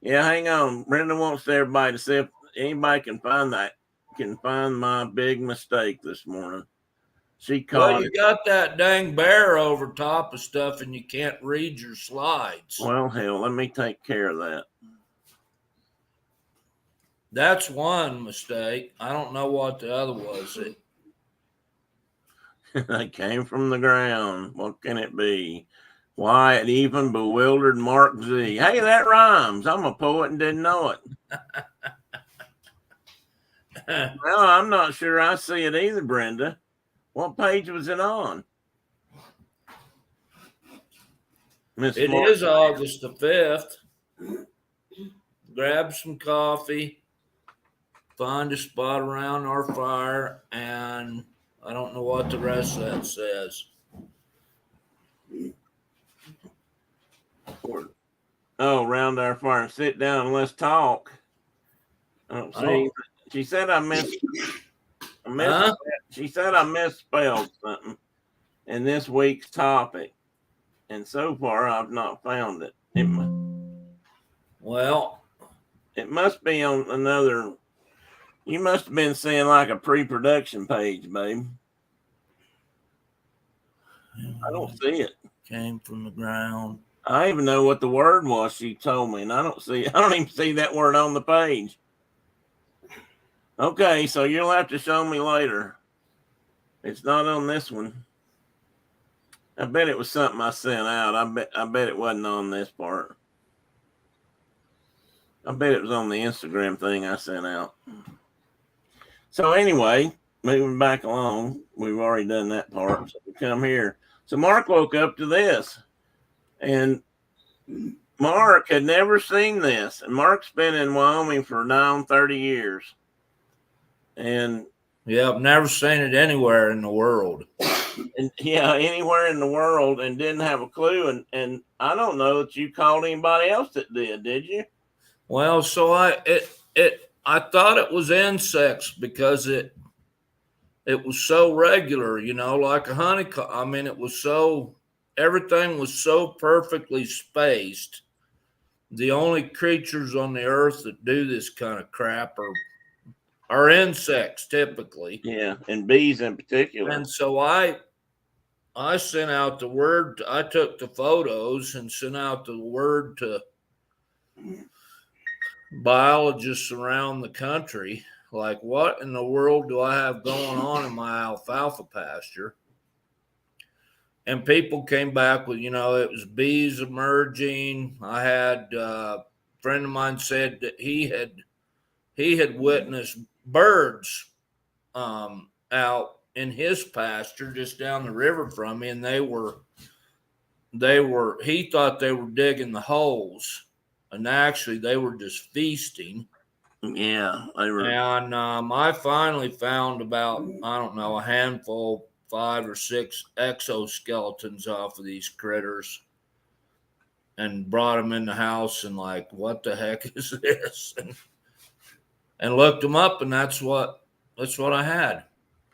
Yeah, hang on. Brenda wants everybody to see if anybody can find my big mistake this morning. She Well, caught you it. got that dang bear over top of stuff and you can't read your slides. Well, hell, let me take care of that. That's one mistake. I don't know what the other was. They came from the ground. What can it be? Why it even bewildered Mark Z. Hey, that rhymes. I'm a poet and didn't know it. Well, I'm not sure I see it either, Brenda. What page was it on? Miss It Mark. is August the 5th. Grab some coffee, find a spot around our fire, and I don't know what the rest of that says. Oh, round our fire. Sit down and let's talk. I don't see. She said I missed. Huh? She said I misspelled something in this week's topic, and so far I've not found it. Well, it must be on another. You must have been seeing like a pre-production page, babe. I don't see it. Came from the ground. I even know what the word was she told me, and I don't even see that word on the page. Okay, so you'll have to show me later. It's not on this one. I bet it was something I sent out. I bet it wasn't on this part. I bet it was on the Instagram thing I sent out. So anyway, moving back along, we've already done that part. So we come here. So Mark woke up to this, and Mark had never seen this. And Mark's been in Wyoming for now 30 years. And yeah, I've never seen it anywhere in the world. And anywhere in the world, and didn't have a clue. And I don't know that you called anybody else that did you? Well, so I thought it was insects because it was so regular, like a honeycomb. I mean, everything was so perfectly spaced. The only creatures on the earth that do this kind of crap are insects typically. Yeah, and bees in particular. And so I sent out the word. I took the photos and sent out the word to biologists around the country. Like, what in the world do I have going on in my alfalfa pasture? And people came back with, it was bees emerging. I had a friend of mine said that he had witnessed birds out in his pasture just down the river from me, and he thought they were digging the holes, and actually they were just feasting. Yeah, they were. And I finally found about, I don't know, a handful, 5 or 6 exoskeletons off of these critters, and brought them in the house, and like, what the heck is this? And looked them up, and that's what I had.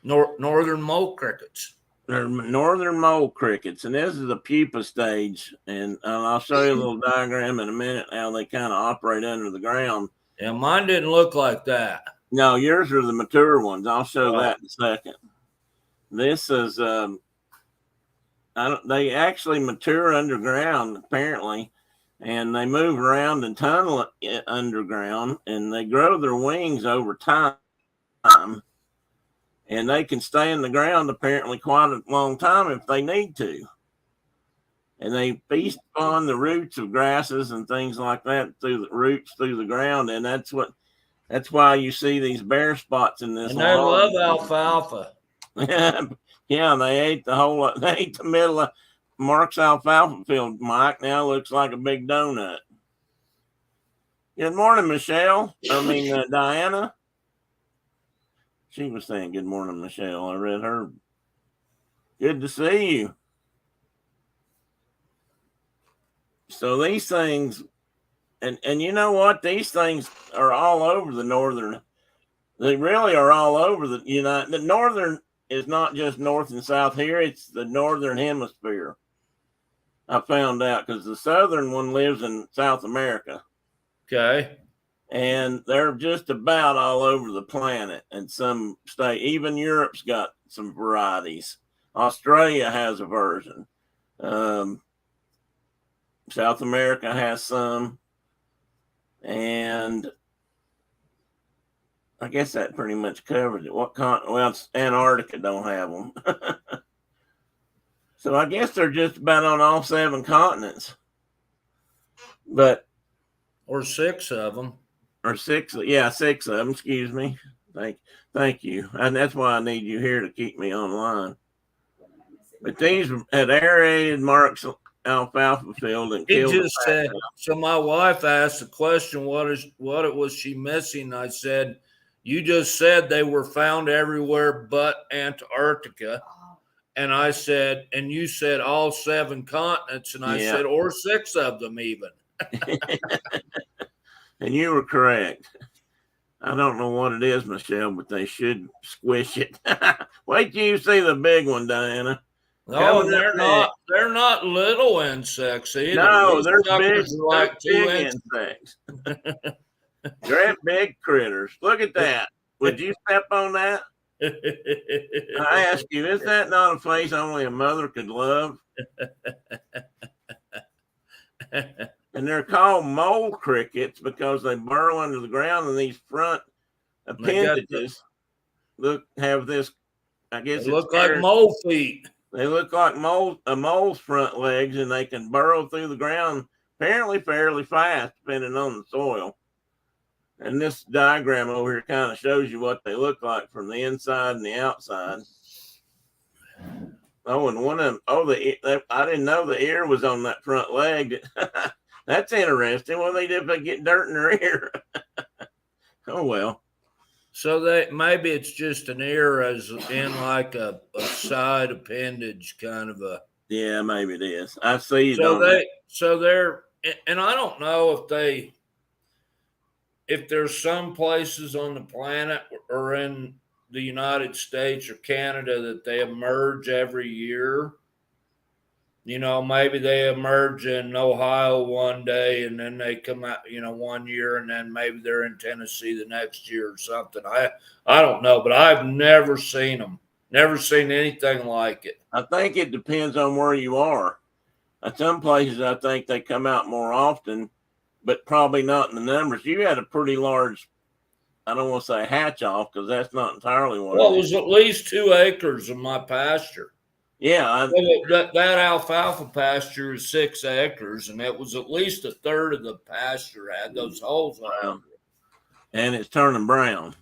Northern mole crickets. They're northern mole crickets, and this is the pupa stage. And I'll show you a little diagram in a minute how they kind of operate under the ground. Yeah, mine didn't look like that. No, yours are the mature ones. I'll show that in a second. This is they actually mature underground apparently, and they move around and tunnel it underground, and they grow their wings over time. And they can stay in the ground apparently quite a long time if they need to. And they feast on the roots of grasses and things like that through the ground. And that's why you see these bare spots in this. And they love alfalfa. Yeah, they ate they ate the middle of Mark's alfalfa field, Mike. Now looks like a big donut. Good morning, Michelle. Diana. She was saying, good morning, Michelle. I read her. Good to see you. So these things, and you know what? These things are all over the northern. They really are all over the United. The northern is not just north and south here. It's the northern hemisphere. I found out, because the southern one lives in South America. Okay. And they're just about all over the planet. And some state, even Europe's got some varieties. Australia has a version. South America has some. And I guess that pretty much covers it. Well, Antarctica don't have them. So I guess they're just about on all 7 continents. But or 6 of them. Or 6, yeah, 6 of them, excuse me. Thank you. And that's why I need you here to keep me online. But these had aerated Mark's alfalfa field and He killed just said, so my wife asked the question, what was she missing? I said, you just said they were found everywhere but Antarctica. And I said, and you said all 7 continents. And I said, or 6 of them even. And you were correct. I don't know what it is, Michelle, but they should squish it. Wait till you see the big one, Diana. No, they're not little insects either. No, they're big, like big insects. They're big critters. Look at that. Would you step on that? I ask you, is that not a face only a mother could love? And they're called mole crickets because they burrow under the ground, and these front appendages have this. I guess they look like mole feet. They look like a mole's front legs, and they can burrow through the ground apparently fairly fast, depending on the soil. And this diagram over here kind of shows you what they look like from the inside and the outside. Oh, and one of them, I didn't know the ear was on that front leg. That's interesting. Well, they get dirt in their ear. Oh, well. So maybe it's just an ear as in like a side appendage kind of a. Yeah, maybe it is. I see. So they're, and I don't know if there's some places on the planet or in the United States or Canada that they emerge every year. You know, maybe they emerge in Ohio one day and then they come out, one year, and then maybe they're in Tennessee the next year or something. I don't know, but I've never seen them. Never seen anything like it. I think it depends on where you are. At some places, I think they come out more often, but probably not in the numbers. You had a pretty large, I don't want to say hatch off because that's not entirely what it was. At least 2 acres of my pasture. Yeah. That alfalfa pasture is 6 acres, and it was at least a third of the pasture had those holes on it. And it's turning brown.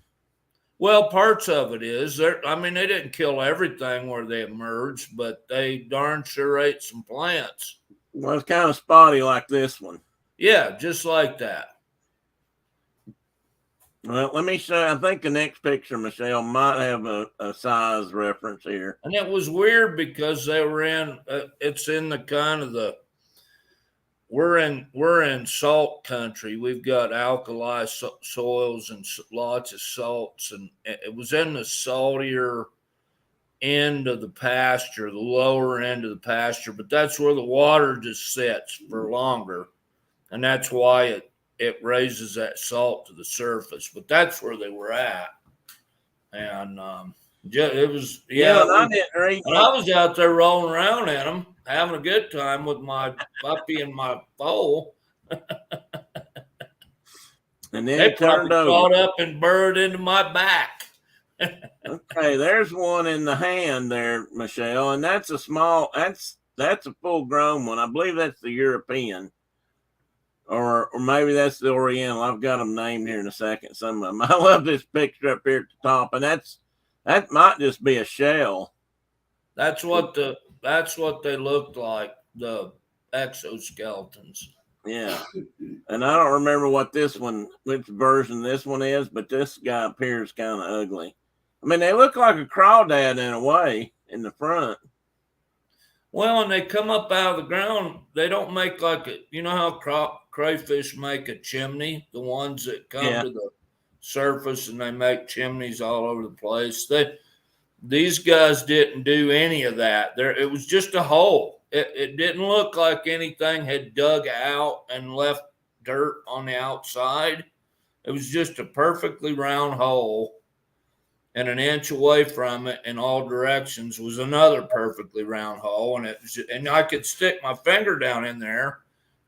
Well, parts of it is. They didn't kill everything where they emerged, but they darn sure ate some plants. Well, it's kind of spotty like this one. Yeah, just like that. Well, let me show. I think the next picture, Michelle, might have a size reference here. And it was weird because they were in. It's in the kind of the. We're in salt country. We've got alkali soils and lots of salts, and it was in the saltier end of the pasture, the lower end of the pasture. But that's where the water just sits for longer, and that's why it raises that salt to the surface. But that's where they were at, and it was I was out there rolling around in them, having a good time with my puppy and my foal. And then they turned over, caught up and burrowed into my back. Okay, there's one in the hand there, Michelle, and that's a small. That's a full grown one. I believe that's the European. Or maybe that's the Oriental. I've got them named here in a second. Some of them. I love this picture up here at the top, and that might just be a shell. That's what they looked like, the exoskeletons. Yeah, and I don't remember which version this one is, but this guy appears kind of ugly. I mean, they look like a crawdad in a way in the front. Well, when they come up out of the ground, they don't make like how crayfish make a chimney, the ones that come to the surface and they make chimneys all over the place. These guys didn't do any of that. It was just a hole. it didn't look like anything had dug out and left dirt on the outside. It was just a perfectly round hole, and an inch away from it in all directions was another perfectly round hole, and I could stick my finger down in there,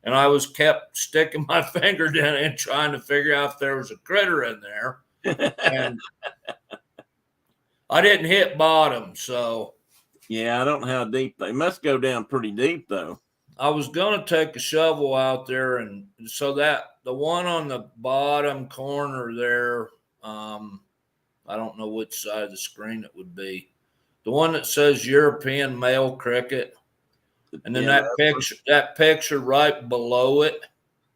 and I was kept sticking my finger down and trying to figure out if there was a critter in there, and I didn't hit bottom, so yeah, I don't know how deep they must go down pretty deep though. I was going to take a shovel out there, and so that the one on the bottom corner there, I don't know which side of the screen it would be. The one that says European male cricket, and then that picture right below it.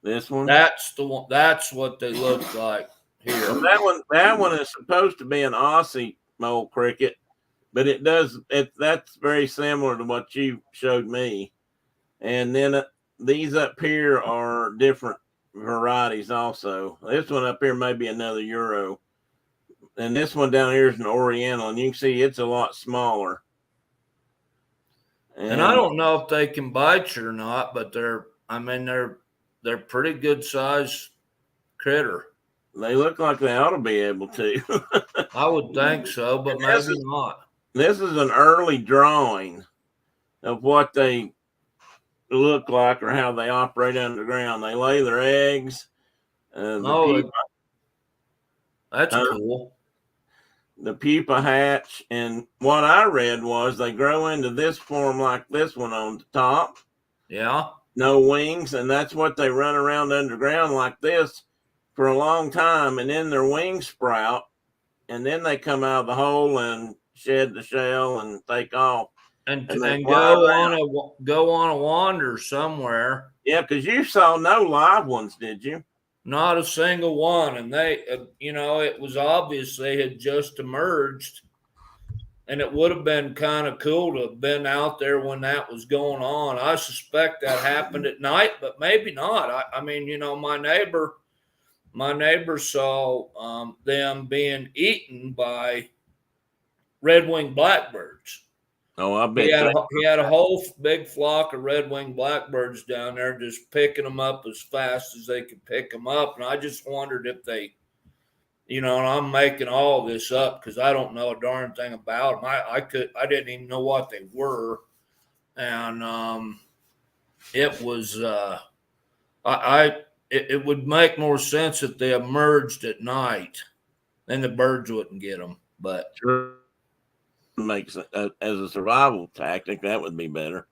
This one. That's the one. That's what they look like here. Well, that one is supposed to be an Aussie mole cricket, but that's very similar to what you showed me. And then these up here are different varieties also. This one up here may be another Euro. And this one down here is an Oriental, and you can see it's a lot smaller. And I don't know if they can bite you or not, but they're pretty good size critter. They look like they ought to be able to. I would think so, but maybe not. This is an early drawing of what they look like or how they operate underground. They lay their eggs. That's cool. The pupa hatch, and what I read was they grow into this form like this one on the top. Yeah. No wings, and that's what they run around underground like this for a long time, and then their wings sprout, and then they come out of the hole and shed the shell and take off. And go on a wander somewhere. Yeah, because you saw no live ones, did you? Not a single one. And they, it was obvious they had just emerged. And it would have been kind of cool to have been out there when that was going on. I suspect that happened at night, but maybe not. I mean, my neighbor saw them being eaten by red-winged blackbirds. Oh, I bet he had a whole big flock of red-winged blackbirds down there, just picking them up as fast as they could pick them up. And I just wondered if they, and I'm making all this up because I don't know a darn thing about them. I didn't even know what they were, and it was it would make more sense if they emerged at night, then the birds wouldn't get them. But sure. Makes as a survival tactic, that would be better.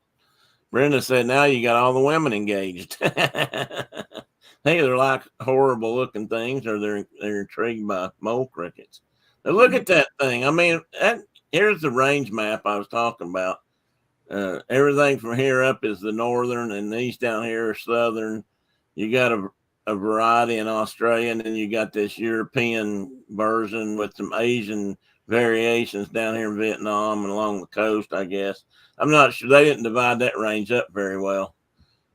Brenda said, now you got all the women engaged. They either like horrible looking things or they're intrigued by mole crickets. Now look at that thing. I mean, here's the range map I was talking about. Everything from here up is the northern, and these down here are southern. You got a variety in Australia, and then you got this European version with some Asian variations down here in Vietnam and along the coast, I guess. I'm not sure. They didn't divide that range up very well.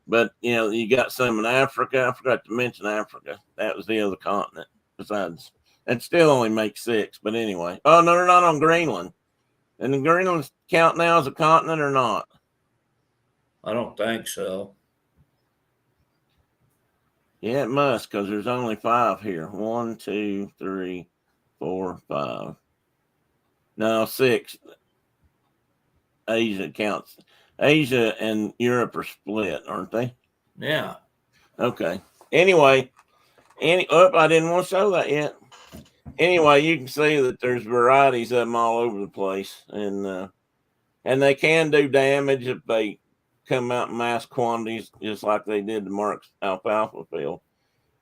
But, you got some in Africa. I forgot to mention Africa. That was the other continent besides. That still only makes 6. But anyway. Oh, no, they're not on Greenland. And the Greenland count now as a continent or not? I don't think so. Yeah, it must, because there's only 5 here. 1, 2, 3, 4, 5. No, 6. Asia counts. Asia and Europe are split, aren't they? Yeah. Okay. Anyway, I didn't want to show that yet. Anyway, you can see that there's varieties of them all over the place, and they can do damage if they come out in mass quantities, just like they did to Mark's alfalfa field.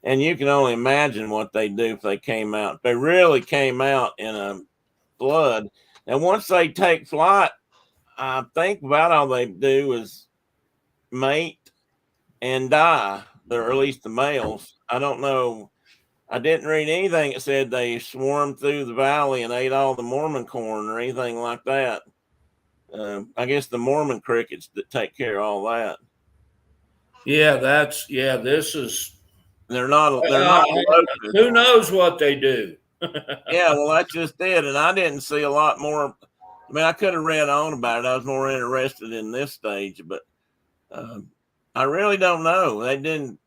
And you can only imagine what they'd do if they came out. If they really came out in a flood. And once they take flight, I think about all they do is mate and die, or at least the males. I don't know. I didn't read anything that said they swarmed through the valley and ate all the Mormon corn or anything like that. I guess the Mormon crickets that take care of all that. Yeah, this is. They're not. Who knows what they do? Yeah, well, that's just it. And I didn't see a lot more I mean, I could have read on about it. I was more interested in this stage, but I really don't know. They didn't.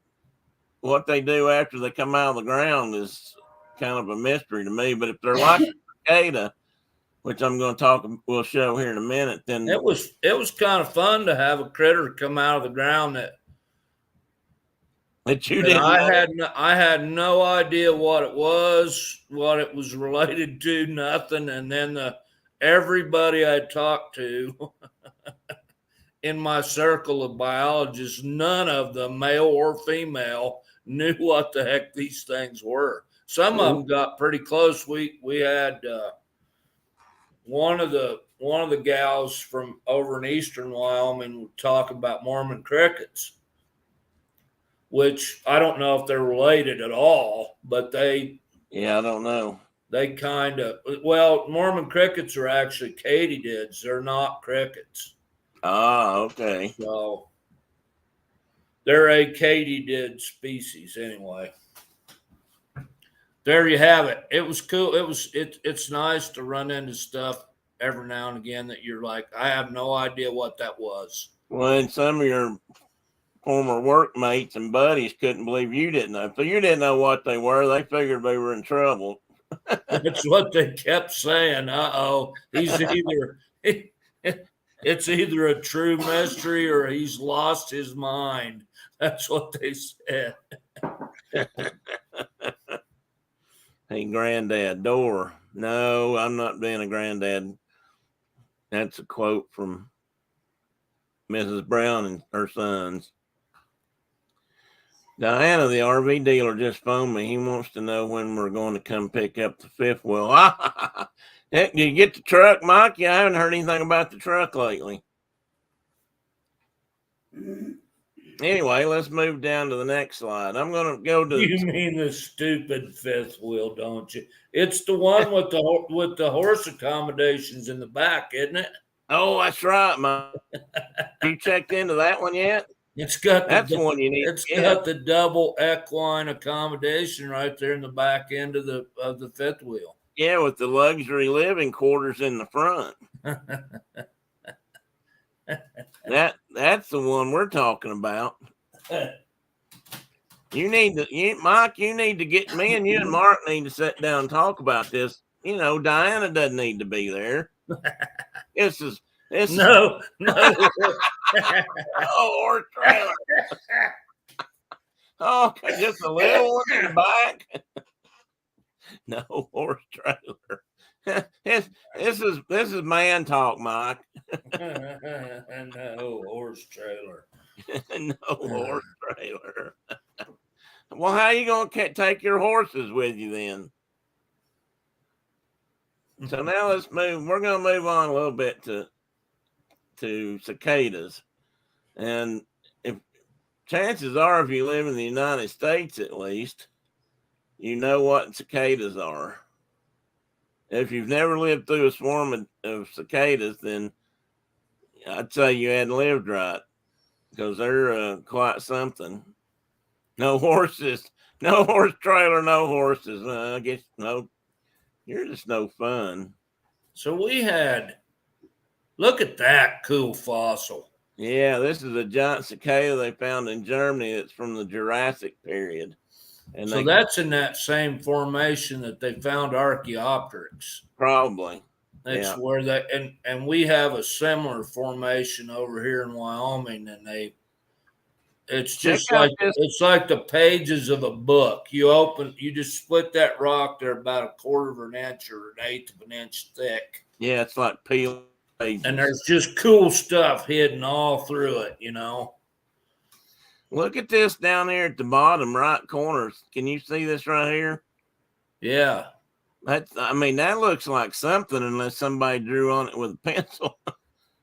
What they do after they come out of the ground is kind of a mystery to me. But if they're like a cicada, which I'm going to we'll show here in a minute, then it was kind of fun to have a critter come out of the ground that you didn't know. I had no idea what it was related to, nothing. And then everybody I talked to in my circle of biologists, none of them, male or female, knew what the heck these things were. Some of them got pretty close. We had one of the gals from over in eastern Wyoming would talk about Mormon crickets, which I don't know if they're related at all, but I don't know. They kind of, well, Mormon crickets are actually katydids. They're not crickets. Ah, okay. So they're a katydid species anyway. There you have it. It was cool. It's nice to run into stuff every now and again that you're like, I have no idea what that was. Well, and some of your former workmates and buddies couldn't believe you didn't know. So you didn't know what they were. They figured they were in trouble. That's what they kept saying. He's either it's either a true mystery or he's lost his mind. That's what they said. Hey, granddad, door. No, I'm not being a granddad. That's a quote from Mrs. Brown and her sons. Diana, the RV dealer, just phoned me. He wants to know when we're going to come pick up the fifth wheel. Heck, did you get the truck, Mike? Yeah, I haven't heard anything about the truck lately. Anyway, let's move down to the next slide. I'm going to go to. You mean the stupid fifth wheel, don't you? It's the one with the horse accommodations in the back, isn't it? Oh, that's right, Mike. You checked into that one yet? It's got that's the one you need. It's got the double equine accommodation right there in the back end of the fifth wheel. Yeah, with the luxury living quarters in the front. That's the one we're talking about. Mike, you need to get me and you and Mark need to sit down and talk about this. You know, Diana doesn't need to be there. No. Horse trailer. Okay, just a little one in the back. No horse trailer. This is man talk, Mike. No horse trailer. No horse trailer. Well, how are you going to take your horses with you then? So now let's move. We're going to move on a little bit to cicadas. And chances are, if you live in the United States at least, you know what cicadas are. If you've never lived through a swarm of cicadas, then I'd say you hadn't lived right, because they're quite something. No horses, no horse trailer, no horses. I guess no, you're just no fun. So look at that cool fossil. Yeah, this is a giant cicada they found in Germany. It's from the Jurassic period. And so that's in that same formation that they found Archaeopteryx. Probably. That's where and we have a similar formation over here in Wyoming, and it's just like it's like the pages of a book. You just split that rock, they're about a quarter of an inch or an eighth of an inch thick. Yeah, it's like peel pages. And there's just cool stuff hidden all through it, you know. Look at this down there at the bottom right corner. Can you see this right here? Yeah. That looks like something unless somebody drew on it with a pencil.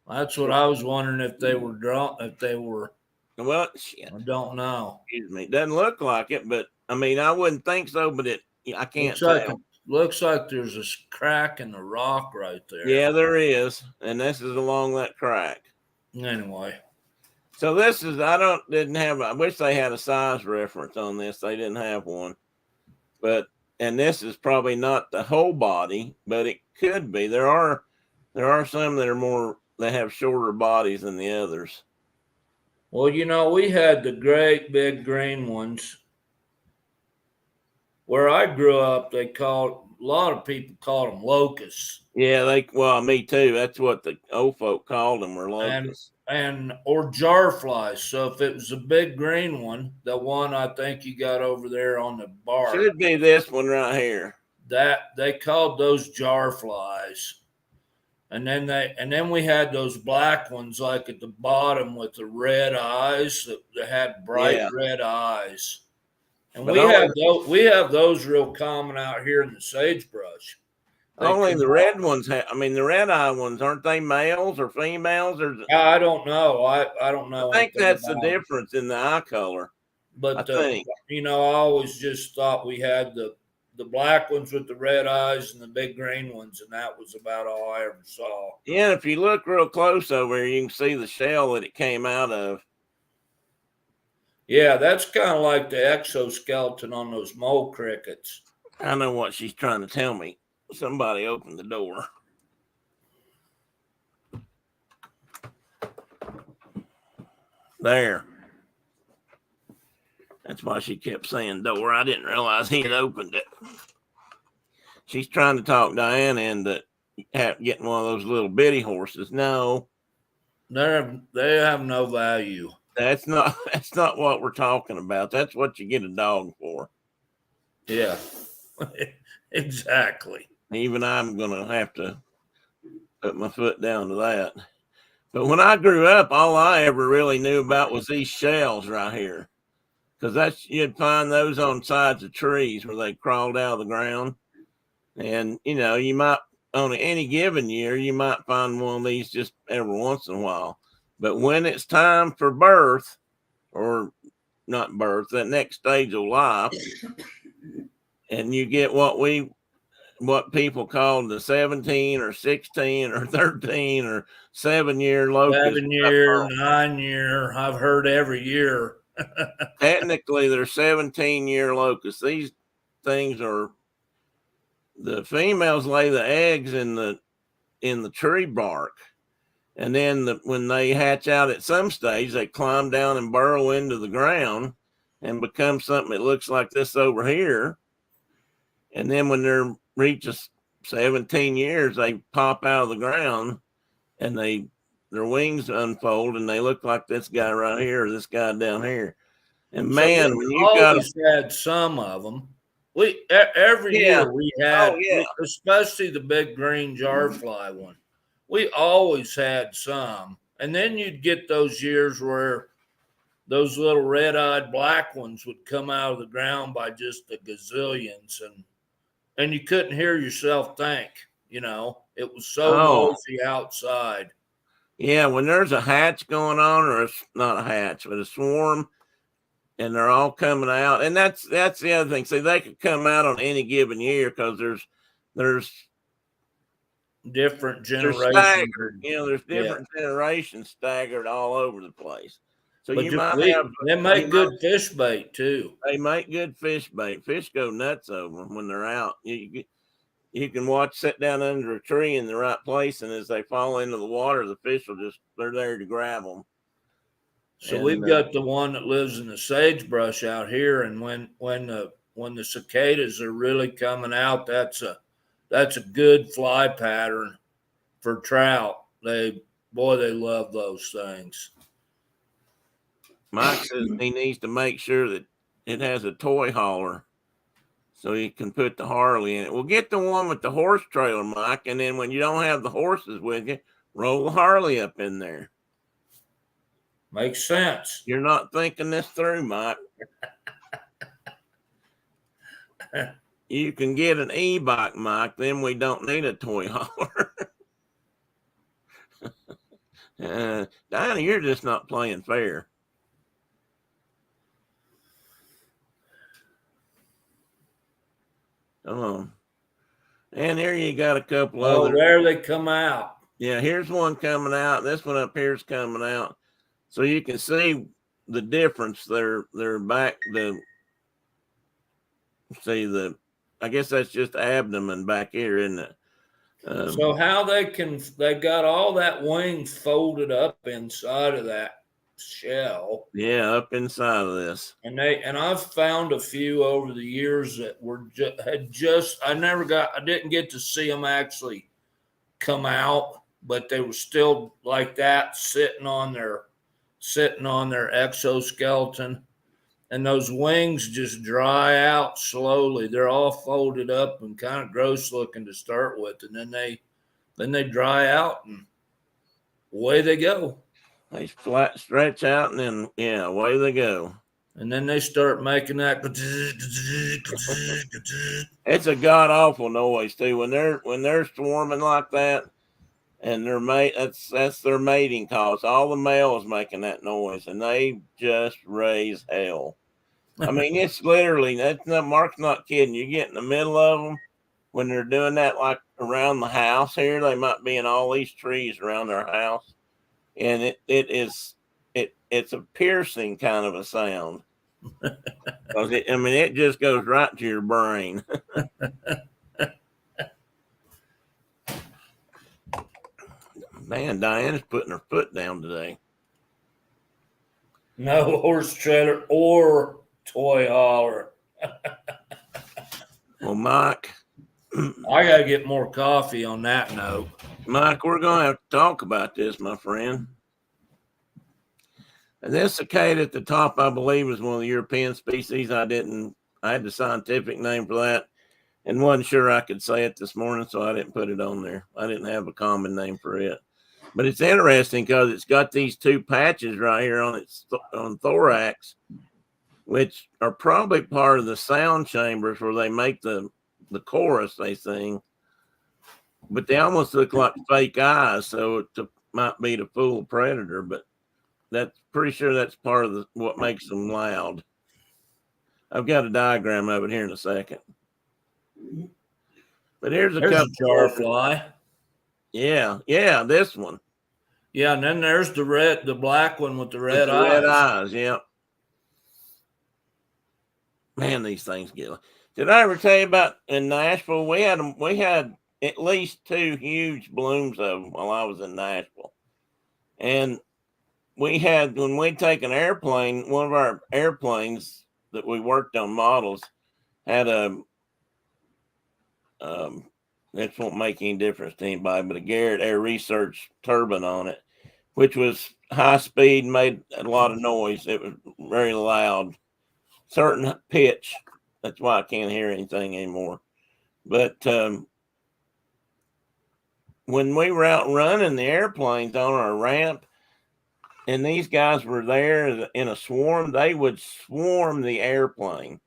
That's what I was wondering, if they were Well, shit. I don't know. Excuse me. It doesn't look like it, but I wouldn't think so, but I can't tell. Looks like there's a crack in the rock right there. Yeah, there is. And this is along that crack. Anyway. So this is, I wish they had a size reference on this. They didn't have one. And this is probably not the whole body, but it could be. There are There are some that have shorter bodies than the others. Well, we had the great big green ones. Where I grew up, a lot of people called them locusts. Yeah, me too. That's what the old folk called them, were locusts. Or jar flies. So if it was a big green one, the one I think you got over there on the bar, should be this one right here. That they called those jar flies. And then we had those black ones like at the bottom with the red eyes that had bright red eyes. And we have those real common out here in the sagebrush. Only the red ones the red eye ones, aren't they males or females? Or I don't know. I don't know. I think that's the difference in the eye color. But I always just thought we had the black ones with the red eyes and the big green ones, and that was about all I ever saw. Yeah, if you look real close over here, you can see the shell that it came out of. Yeah, that's kind of like the exoskeleton on those mole crickets. I know what she's trying to tell me. Somebody opened the door. There. That's why she kept saying door. I didn't realize he had opened it. She's trying to talk Diana into getting one of those little bitty horses. No. They have no value. That's not what we're talking about. That's what you get a dog for. Yeah. Exactly. Even I'm gonna have to put my foot down to that. But when I grew up, all I ever really knew about was these shells right here. Because you'd find those on sides of trees where they crawled out of the ground. And you might, on any given year, you might find one of these just every once in a while. But when it's time for birth, or not birth, that next stage of life, and you get what people call the 17 or 16 or 13 or 7-year locust. 7-year, 9-year. I've heard every year. Technically, they're 17-year locusts. These things are, the females lay the eggs in the tree bark. And then when they hatch out at some stage, they climb down and burrow into the ground and become something that looks like this over here. And then when they're reaches 17 years, they pop out of the ground and their wings unfold and they look like this guy right here or this guy down here. And man, so when you always had some of them. Every year we had, especially the big green jar fly one. We always had some, and then you'd get those years where those little red-eyed black ones would come out of the ground by just the gazillions, and you couldn't hear yourself think. It was so noisy outside. Yeah, when there's a hatch going on, or not a hatch, but a swarm, and they're all coming out, and that's the other thing. See, they could come out on any given year because there's different generations. They're staggered. There's different generations staggered all over the place. So they make good fish bait too. They make good fish bait. Fish go nuts over them when they're out. You can sit down under a tree in the right place, and as they fall into the water, the fish they're there to grab them. So we've got the one that lives in the sagebrush out here, and when the cicadas are really coming out, that's a good fly pattern for trout. They love those things. Mike says he needs to make sure that it has a toy hauler so he can put the Harley in it. We'll get the one with the horse trailer, Mike, and then when you don't have the horses with you, roll the Harley up in there. Makes sense. You're not thinking this through, Mike. You can get an e-bike, Mike. Then we don't need a toy hauler. Diana, you're just not playing fair. Come on. And here you got a couple others. Oh, there they come out. Yeah, here's one coming out. This one up here is coming out. So you can see the difference. They're back I guess that's just abdomen back here, isn't it? So how they got all that wing folded up inside of that shell. Yeah, up inside of this. And I've found a few over the years that were I didn't get to see them actually come out, but they were still like that, sitting on their exoskeleton. And those wings just dry out slowly. They're all folded up and kind of gross looking to start with, and then they dry out and away they go. They flat stretch out and then away they go. And then they start making that. It's a god awful noise too when they're swarming like that, and that's their mating call. All the males making that noise, and they just raise hell. I mean, it's literally Mark's not kidding. You get in the middle of them when they're doing that, like around the house here. They might be in all these trees around their house, and it's a piercing kind of a sound. It just goes right to your brain. Man, Diana's putting her foot down today. No horse trailer or toy hauler. Well, Mike, I got to get more coffee on that note. Mike, we're going to have to talk about this, my friend. And this cicada at the top, I believe, is one of the European species. I had the scientific name for that and wasn't sure I could say it this morning, so I didn't put it on there. I didn't have a common name for it. But it's interesting because it's got these two patches right here on thorax, which are probably part of the sound chambers where they make the chorus they sing. But they almost look like fake eyes, so it might be to fool a predator, but that's pretty sure that's part of what makes them loud. I've got a diagram of it here in a second. But there's a couple jar fly. Yeah, this one. Yeah, and then there's the black one with the red eyes. Red eyes, yeah. Man, these things get. Did I ever tell you about in Nashville? We had at least 2 huge blooms of them while I was in Nashville, and when we take an airplane, one of our airplanes that we worked on models had this won't make any difference to anybody, but a Garrett Air Research turbine on it, which was high speed, made a lot of noise. It was very loud, certain pitch. That's why I can't hear anything anymore. But when we were out running the airplanes on our ramp, and these guys were there in a swarm, they would swarm the airplane.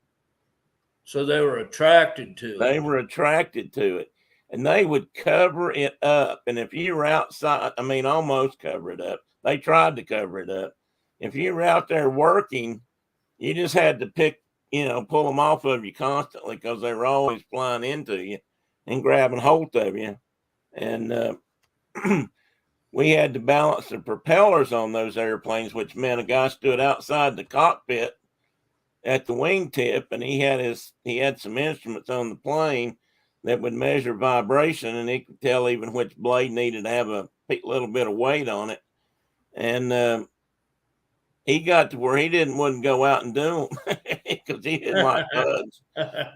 So they were attracted to it. They were attracted to it. And they would cover it up. And if you were outside, almost cover it up. They tried to cover it up. If you were out there working, you just had to pull them off of you constantly because they were always flying into you and grabbing hold of you. And we had to balance the propellers on those airplanes, which meant a guy stood outside the cockpit at the wingtip, and he had some instruments on the plane that would measure vibration, and he could tell even which blade needed to have a little bit of weight on it. And he got to where he wouldn't go out and do them because he didn't like bugs.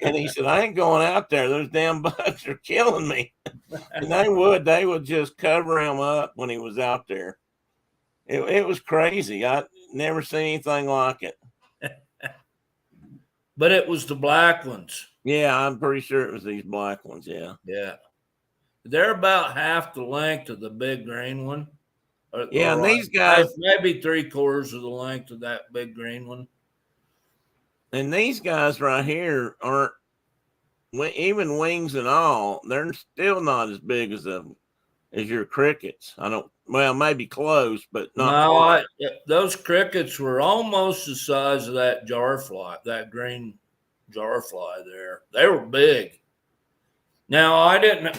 And he said, I ain't going out there. Those damn bugs are killing me. And they would just cover him up when he was out there. It was crazy. I never seen anything like it. But it was the black ones. Yeah, I'm pretty sure it was these black ones. Yeah. Yeah. They're about half the length of the big green one. Yeah, and these guys maybe 3/4 of the length of that big green one. And these guys right here aren't, even wings and all, they're still not as big as your crickets. Maybe close, but not. No, those crickets were almost the size of that jar fly, that green jar fly there. They were big. Now, I didn't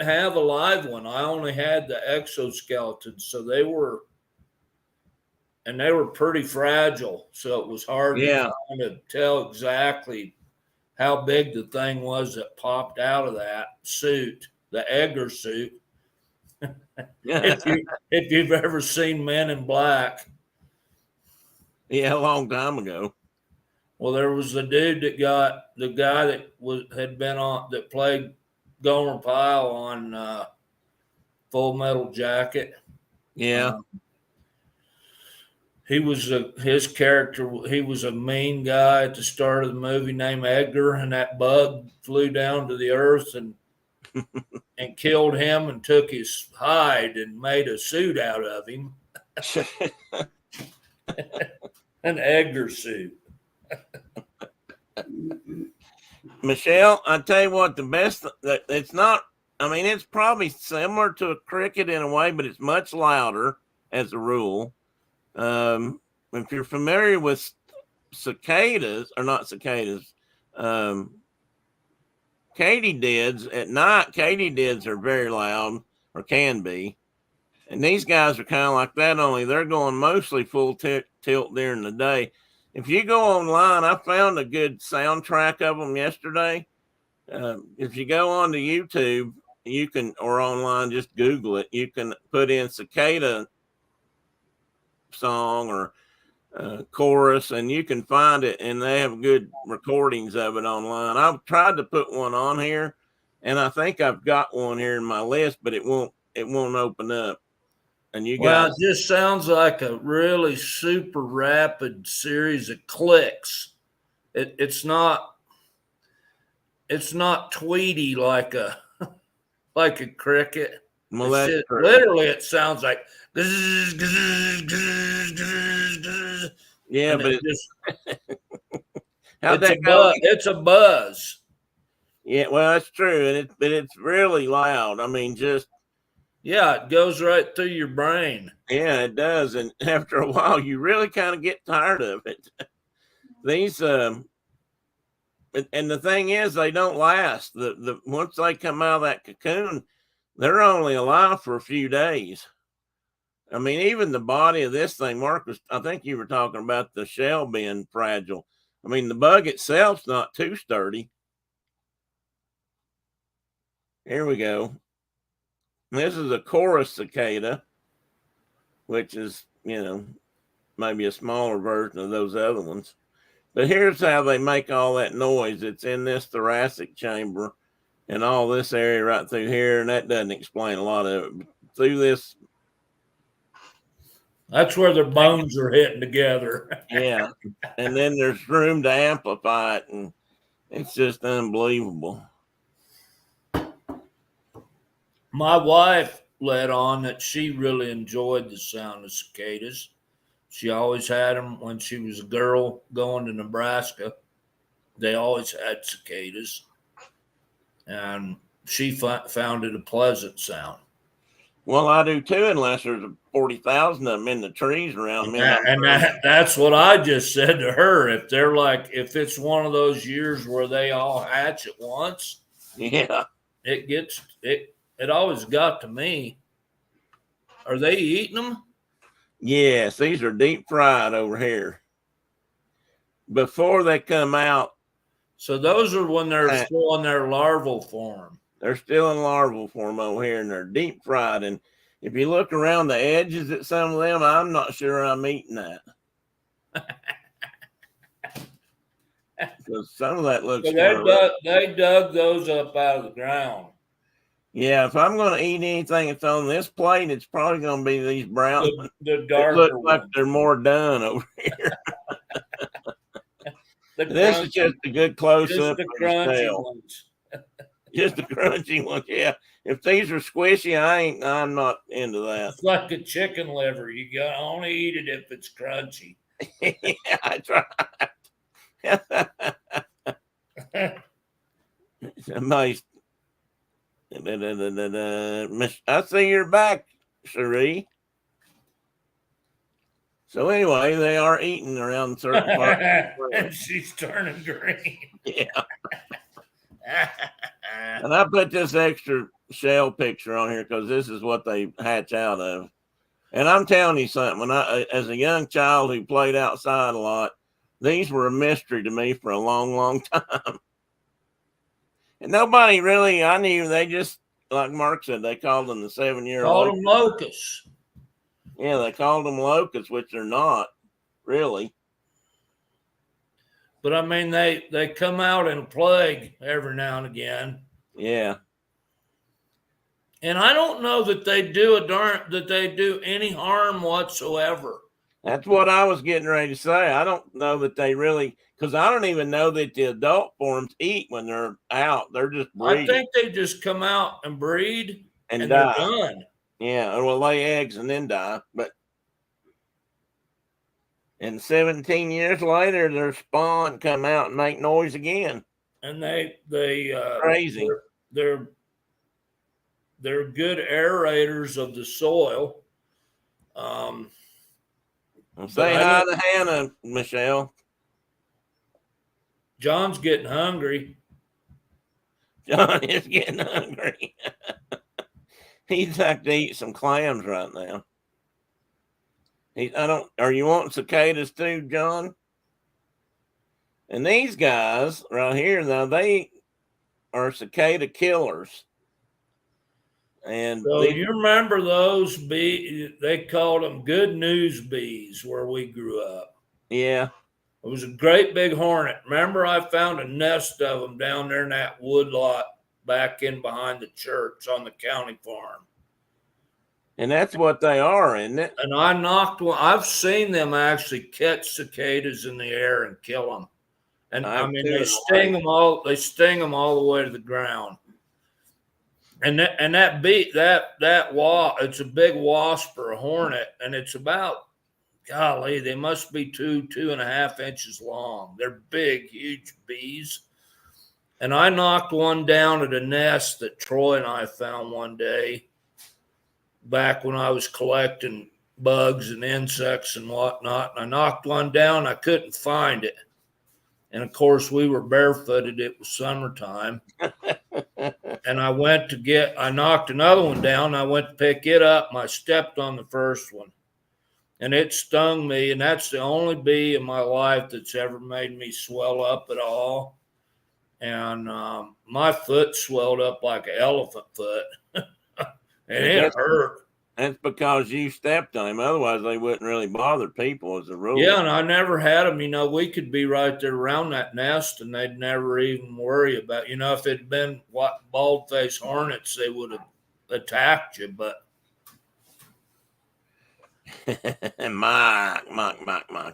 have a live one. I only had the exoskeleton, so they were pretty fragile. So it was hard to kind of tell exactly how big the thing was that popped out of that suit the Edgar suit. Yeah, If you've ever seen Men in Black. yeah, a long time ago. Well, there was the dude that got the guy that had been on that played Gomer Pyle on Full Metal Jacket. Yeah. He was his character. He was a mean guy at the start of the movie named Edgar, and that bug flew down to the earth and killed him and took his hide and made a suit out of him, an Edgar suit. Michelle, I tell you what, the best, it's not, I mean, it's probably similar to a cricket in a way, but it's much louder as a rule. If you're familiar with cicadas, or not cicadas, katydids at night, katydids are very loud, or can be. And these guys are kind of like that, only they're going mostly full tilt during the day. If you go online, I found a good soundtrack of them yesterday. If you go onto YouTube, you can, or online, just Google it. You can put in cicada song or chorus, and you can find it. And they have good recordings of it online. I've tried to put one on here, and I think I've got one here in my list, but it won't open up. And you Well, guys, it just sounds like a really super rapid series of clicks. It's not tweety like a cricket. well, that's Just, true. literally, it sounds like Yeah, but how'd that go? It's a buzz. Yeah, well, that's true, and it's really loud. I mean, just Yeah, it goes right through your brain. yeah, it does. And after a while, you really kind of get tired of it. These and the thing is, they don't last. The once they come out of that cocoon, they're only alive for a few days. I mean, even the body of this thing, Marcus, I think you were talking about the shell being fragile. I mean, the bug itself's not too sturdy. Here we go. This is a chorus cicada, which is, maybe a smaller version of those other ones. But here's how they make all that noise. It's in this thoracic chamber and all this area right through here, and that doesn't explain a lot of it. Through this, that's where their bones are hitting together. Yeah. And then there's room to amplify it, and it's just unbelievable. My wife let on that she really enjoyed the sound of cicadas. She always had them when she was a girl going to Nebraska. They always had cicadas, and she found it a pleasant sound. Well, I do too, unless there's 40,000 of them in the trees around me. That's what I just said to her. If it's one of those years where they all hatch at once, yeah, it always got to me. Are they eating them? Yes, these are deep fried over here. Before they come out. So those are when they're still in their larval form. They're still in larval form over here, and they're deep fried. And if you look around the edges at some of them, I'm not sure I'm eating that. Because some of that looks. So they dug those up out of the ground. Yeah, if I'm going to eat anything that's on this plate, it's probably going to be these brown. The darker look like ones. they're more done over here. This is just a good close up. Just the crunchy ones. Just the crunchy ones. Yeah. If these are squishy, I'm not into that. It's like a chicken liver. You got only eat it if it's crunchy. Yeah, I tried. It's nice. I see you're back, Cherie. So anyway, they are eating around certain parts. And she's turning green. Yeah. And I put this extra shell picture on here because this is what they hatch out of. And I'm telling you something, when as a young child who played outside a lot, these were a mystery to me for a long, long time. And nobody really, I knew they just like Mark said, they called them the 7-year Called locust. them locusts. Yeah, they called them locusts, which they're not really. But I mean, they come out in a plague every now and again. Yeah. And I don't know that they do any harm whatsoever. That's what I was getting ready to say. I don't know that they really, because I don't even know that the adult forms eat when they're out. They're just breeding. I think they just come out and breed and die. they're done. Yeah, or will lay eggs and then die. But and 17 years later, their spawn come out and make noise again. And they crazy. They're good aerators of the soil. Say hi to Hannah, Michelle. John's getting hungry. John is getting hungry. He'd like to eat some clams right now. Are you wanting cicadas too, John? And these guys right here, now they are cicada killers. And so you remember those bees? They called them good news bees where we grew up. Yeah. It was a great big hornet. Remember, I found a nest of them down there in that wood lot back in behind the church on the county farm. And that's what they are, isn't it? And I knocked one. I've seen them actually catch cicadas in the air and kill them. And I mean, they sting them all. They sting them all the way to the ground. And that bee, it's a big wasp or a hornet, and it's about, golly, they must be 2.5 inches long. They're big, huge bees. And I knocked one down at a nest that Troy and I found one day back when I was collecting bugs and insects and whatnot. And I knocked one down. I couldn't find it. And of course, we were barefooted. It was summertime. And I knocked another one down. I went to pick it up and I stepped on the first one. And it stung me. And that's the only bee in my life that's ever made me swell up at all. And my foot swelled up like an elephant foot. And it hurt. That's because you stepped on him. Otherwise, they wouldn't really bother people as a rule. Yeah, and I never had them. We could be right there around that nest, and they'd never even worry about. If it had been bald-faced hornets, they would have attacked you. But Mike,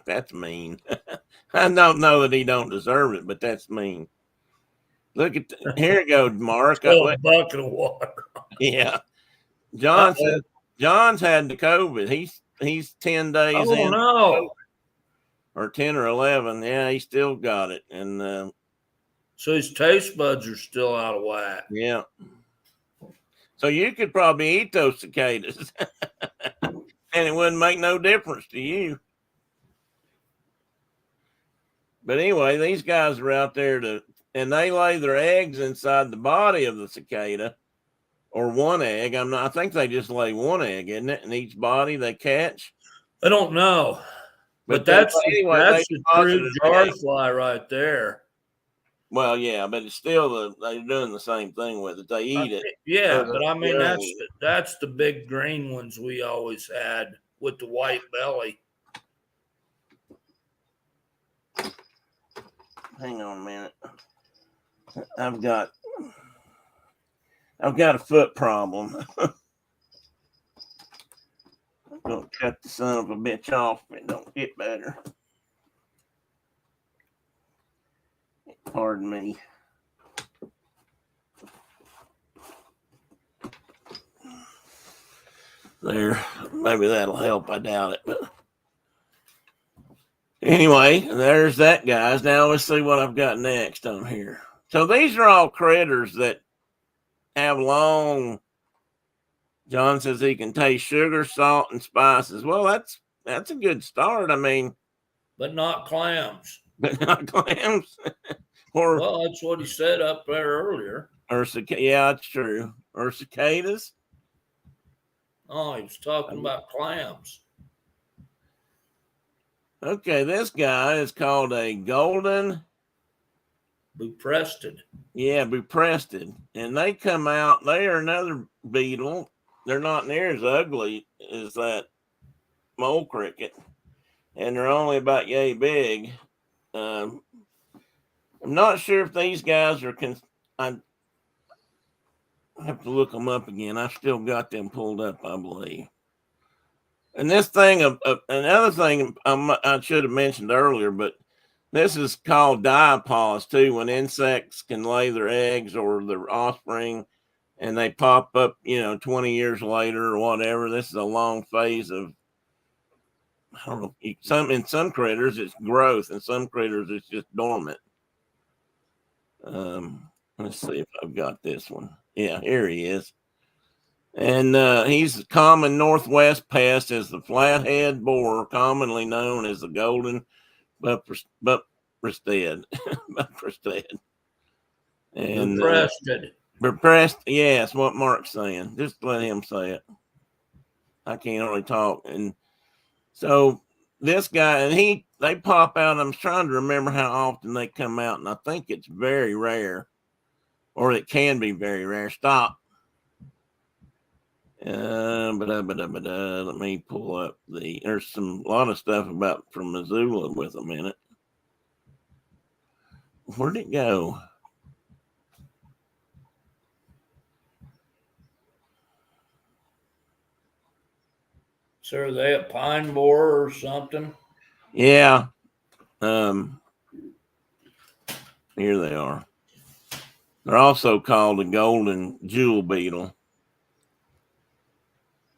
that's mean. I don't know that he don't deserve it, but that's mean. Look at here you go, Mark. A bucket of water. Yeah, John said John's had the COVID. He's 10 days in. No. Or 10 or 11. Yeah, he still got it. And so his taste buds are still out of whack. Yeah. So you could probably eat those cicadas. And it wouldn't make no difference to you. But anyway, these guys are out there and they lay their eggs inside the body of the cicada. Or one egg. I think they just lay one egg, isn't it? In each body they catch. I don't know. But that's the true jar fly right there. Well, yeah, but it's still they're doing the same thing with it. They eat it. Yeah, but I mean that's the big green ones we always had with the white belly. Hang on a minute. I've got a foot problem. I'm going to cut the son of a bitch off if it don't get better. Pardon me. There, maybe that'll help. I doubt it. But anyway, there's that, guys. Now let's see what I've got next on here. So these are all critters that have long. John says he can taste sugar, salt, and spices. Well, that's a good start. I mean, but not clams. But not clams. Well, that's what he said up there earlier. Yeah, that's true. Or cicadas. Oh, he was talking about clams. Okay, this guy is called a golden Buprested. Yeah, buprested. And they come out, they are another beetle. They're not near as ugly as that mole cricket. And they're only about yay big. I'm not sure if these guys are, I have to look them up again. I've still got them pulled up, I believe. And this thing, another thing I should have mentioned earlier, but this is called diapause too, when insects can lay their eggs or their offspring and they pop up, 20 years later or whatever. This is a long phase of, I don't know, in some critters it's growth, and some critters it's just dormant. Let's see if I've got this one. Yeah, here he is. And he's a common northwest pest as the flathead borer, commonly known as the golden butterstead. Butterstead. And repressed, yes, what Mark's saying. Just let him say it. I can't really talk. And so this guy, and they pop out. I'm trying to remember how often they come out, and I think it's very rare, or it can be very rare. Stop. Let me pull up there's a lot of stuff from Missoula with them in it. Where'd it go? So are they a pine borer or something? Yeah. Here they are. They're also called the golden jewel beetle.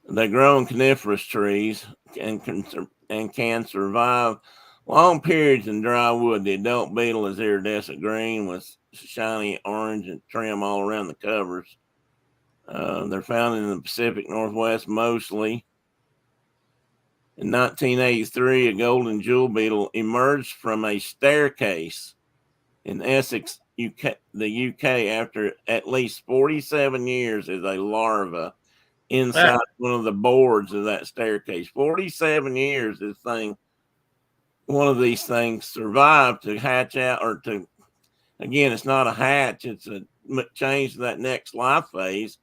They grow in coniferous trees and can survive long periods in dry wood. The adult beetle is iridescent green with shiny orange and trim all around the covers. They're found in the Pacific Northwest mostly. In 1983, a golden jewel beetle emerged from a staircase in Essex, the UK, after at least 47 years as a larva inside one of the boards of that staircase. 47 years one of these things survived to hatch out, or again, it's not a hatch, it's a change to that next life phase,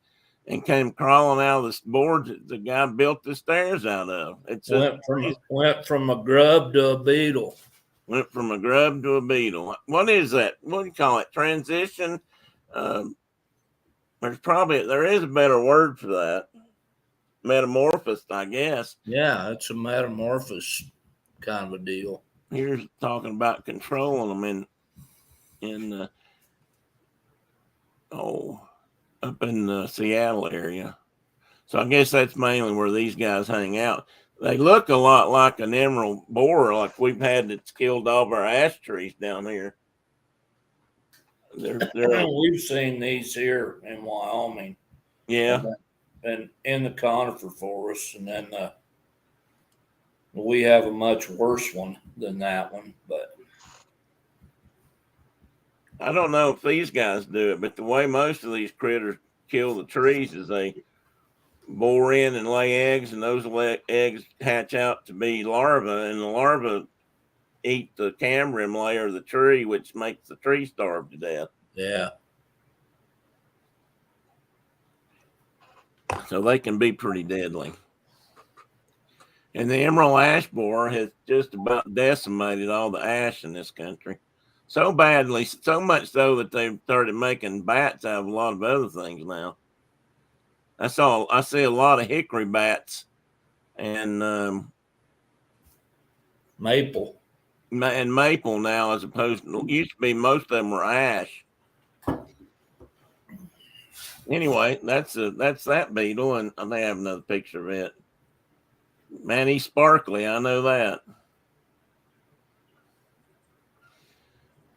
and came crawling out of this board that the guy built the stairs out of. Went from a grub to a beetle. Went from a grub to a beetle. What is that? What do you call it? Transition? There is a better word for that. Metamorphosis, I guess. Yeah, it's a metamorphosis kind of a deal. Here's talking about controlling them up in the Seattle area. So I guess that's mainly where these guys hang out. They look a lot like an emerald borer, like we've had that's killed all of our ash trees down here. We've seen these here in Wyoming. Yeah. And in the conifer forest, and then we have a much worse one than that one. But I don't know if these guys do it, but the way most of these critters kill the trees is they bore in and lay eggs, and those eggs hatch out to be larvae, and the larvae eat the cambium layer of the tree, which makes the tree starve to death. Yeah. So they can be pretty deadly. And the emerald ash borer has just about decimated all the ash in this country. So badly, so much so that they've started making bats out of a lot of other things now. I see a lot of hickory bats and maple. And maple now, as opposed to, used to be most of them were ash. Anyway, that's that beetle, and they have another picture of it. Man, he's sparkly. I know that.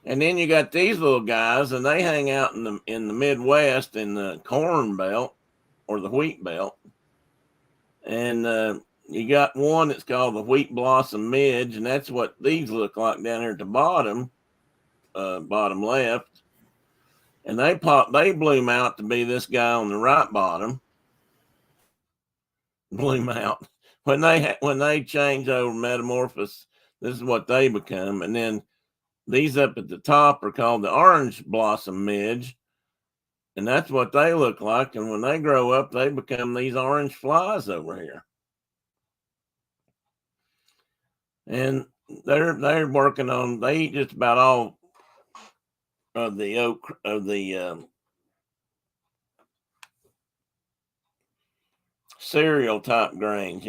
And then you got these little guys, and they hang out in the Midwest in the corn belt or the wheat belt. And you got one that's called the wheat blossom midge, and that's what these look like down here at the bottom left. And they bloom out to be this guy on the right bottom. Bloom out when they change over metamorphosis. This is what they become, and then these up at the top are called the orange blossom midge. And that's what they look like. And when they grow up, they become these orange flies over here. And they're working on, they eat just about all of the cereal type grains,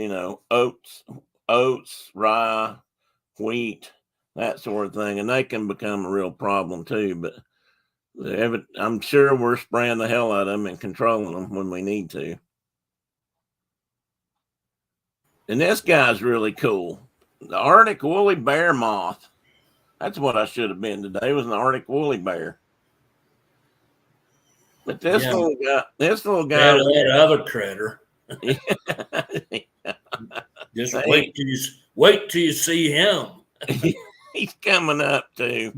oats, rye, wheat, that sort of thing. And they can become a real problem too. But I'm sure we're spraying the hell out of them and controlling them when we need to. And this guy's really cool. The Arctic woolly bear moth. That's what I should have been today, was an Arctic woolly bear. But this little guy, that other critter. Just wait till you see him. He's coming up too.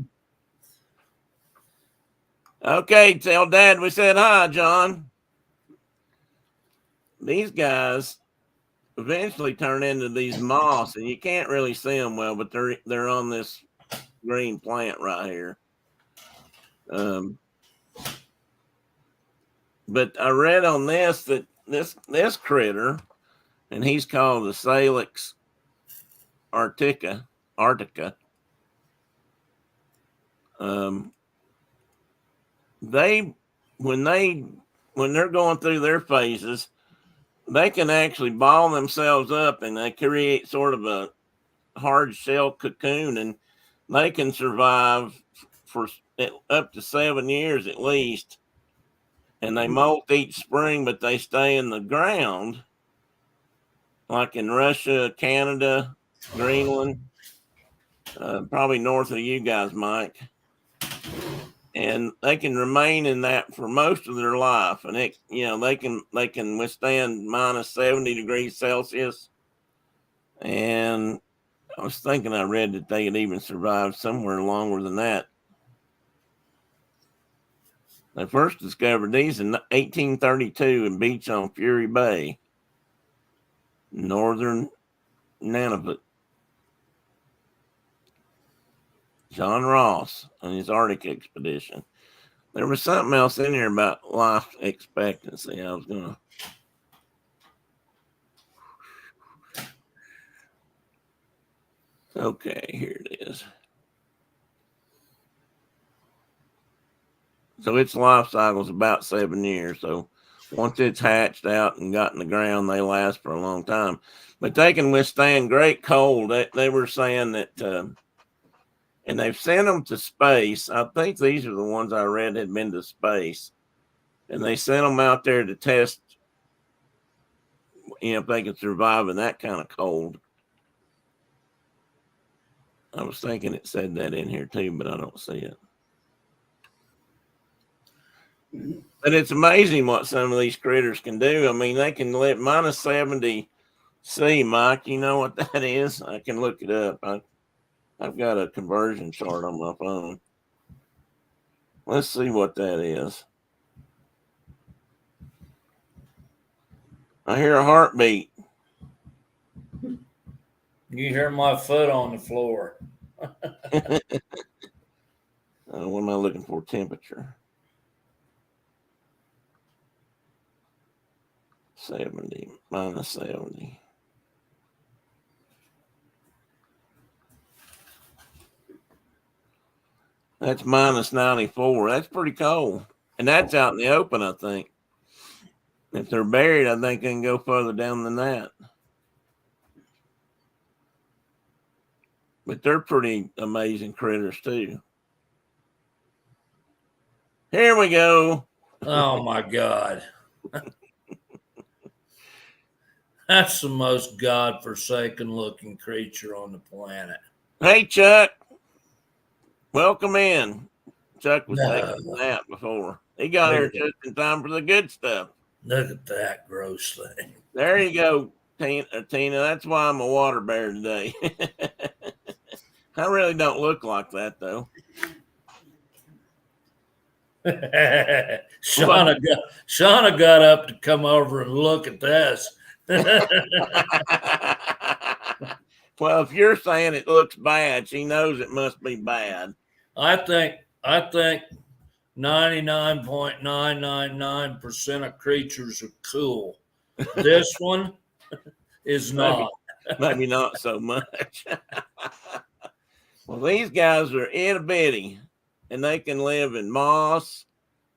Okay, tell Dad we said hi, John. These guys eventually turn into these moths, and you can't really see them well, but they're on this green plant right here. But I read on this that this critter, and he's called the Salix arctica. When they're going through their phases, they can actually ball themselves up and they create sort of a hard shell cocoon, and they can survive for up to 7 years at least. And they molt each spring, but they stay in the ground, like in Russia, Canada, Greenland, probably north of you guys, Mike. And they can remain in that for most of their life, and they can withstand minus 70 degrees Celsius. And I was thinking, I read that they could even survive somewhere longer than that. They first discovered these in 1832 in beach on Fury Bay, northern Nunavut. John Ross on his Arctic expedition. There was something else in here about life expectancy. I was going to. Okay, here it is. So its life cycle is about 7 years. So once it's hatched out and got in the ground, they last for a long time. But they can withstand great cold. They were saying that, and they've sent them to space. I think these are the ones I read had been to space. And they sent them out there to test, if they could survive in that kind of cold. I was thinking it said that in here too, but I don't see it. But it's amazing what some of these critters can do. I mean, they can live minus 70 C, Mike. You know what that is? I can look it up. I've got a conversion chart on my phone. Let's see what that is. I hear a heartbeat. You hear my foot on the floor. What am I looking for? Temperature. 70, minus 70. That's minus 94. That's pretty cold. And that's out in the open, I think. If they're buried, I think they can go further down than that. But they're pretty amazing critters, too. Here we go. Oh, my God. That's the most godforsaken looking creature on the planet. Hey, Chuck. Welcome in. Chuck was taking a nap before. He got here just in time for the good stuff. Look at that gross thing. There you go, Tina. That's why I'm a water bear today. I really don't look like that, though. Shauna got up to come over and look at this. Well, if you're saying it looks bad, she knows it must be bad. I think 99.999% of creatures are cool. This one is not. Maybe not so much. Well, these guys are itty bitty, and they can live in moss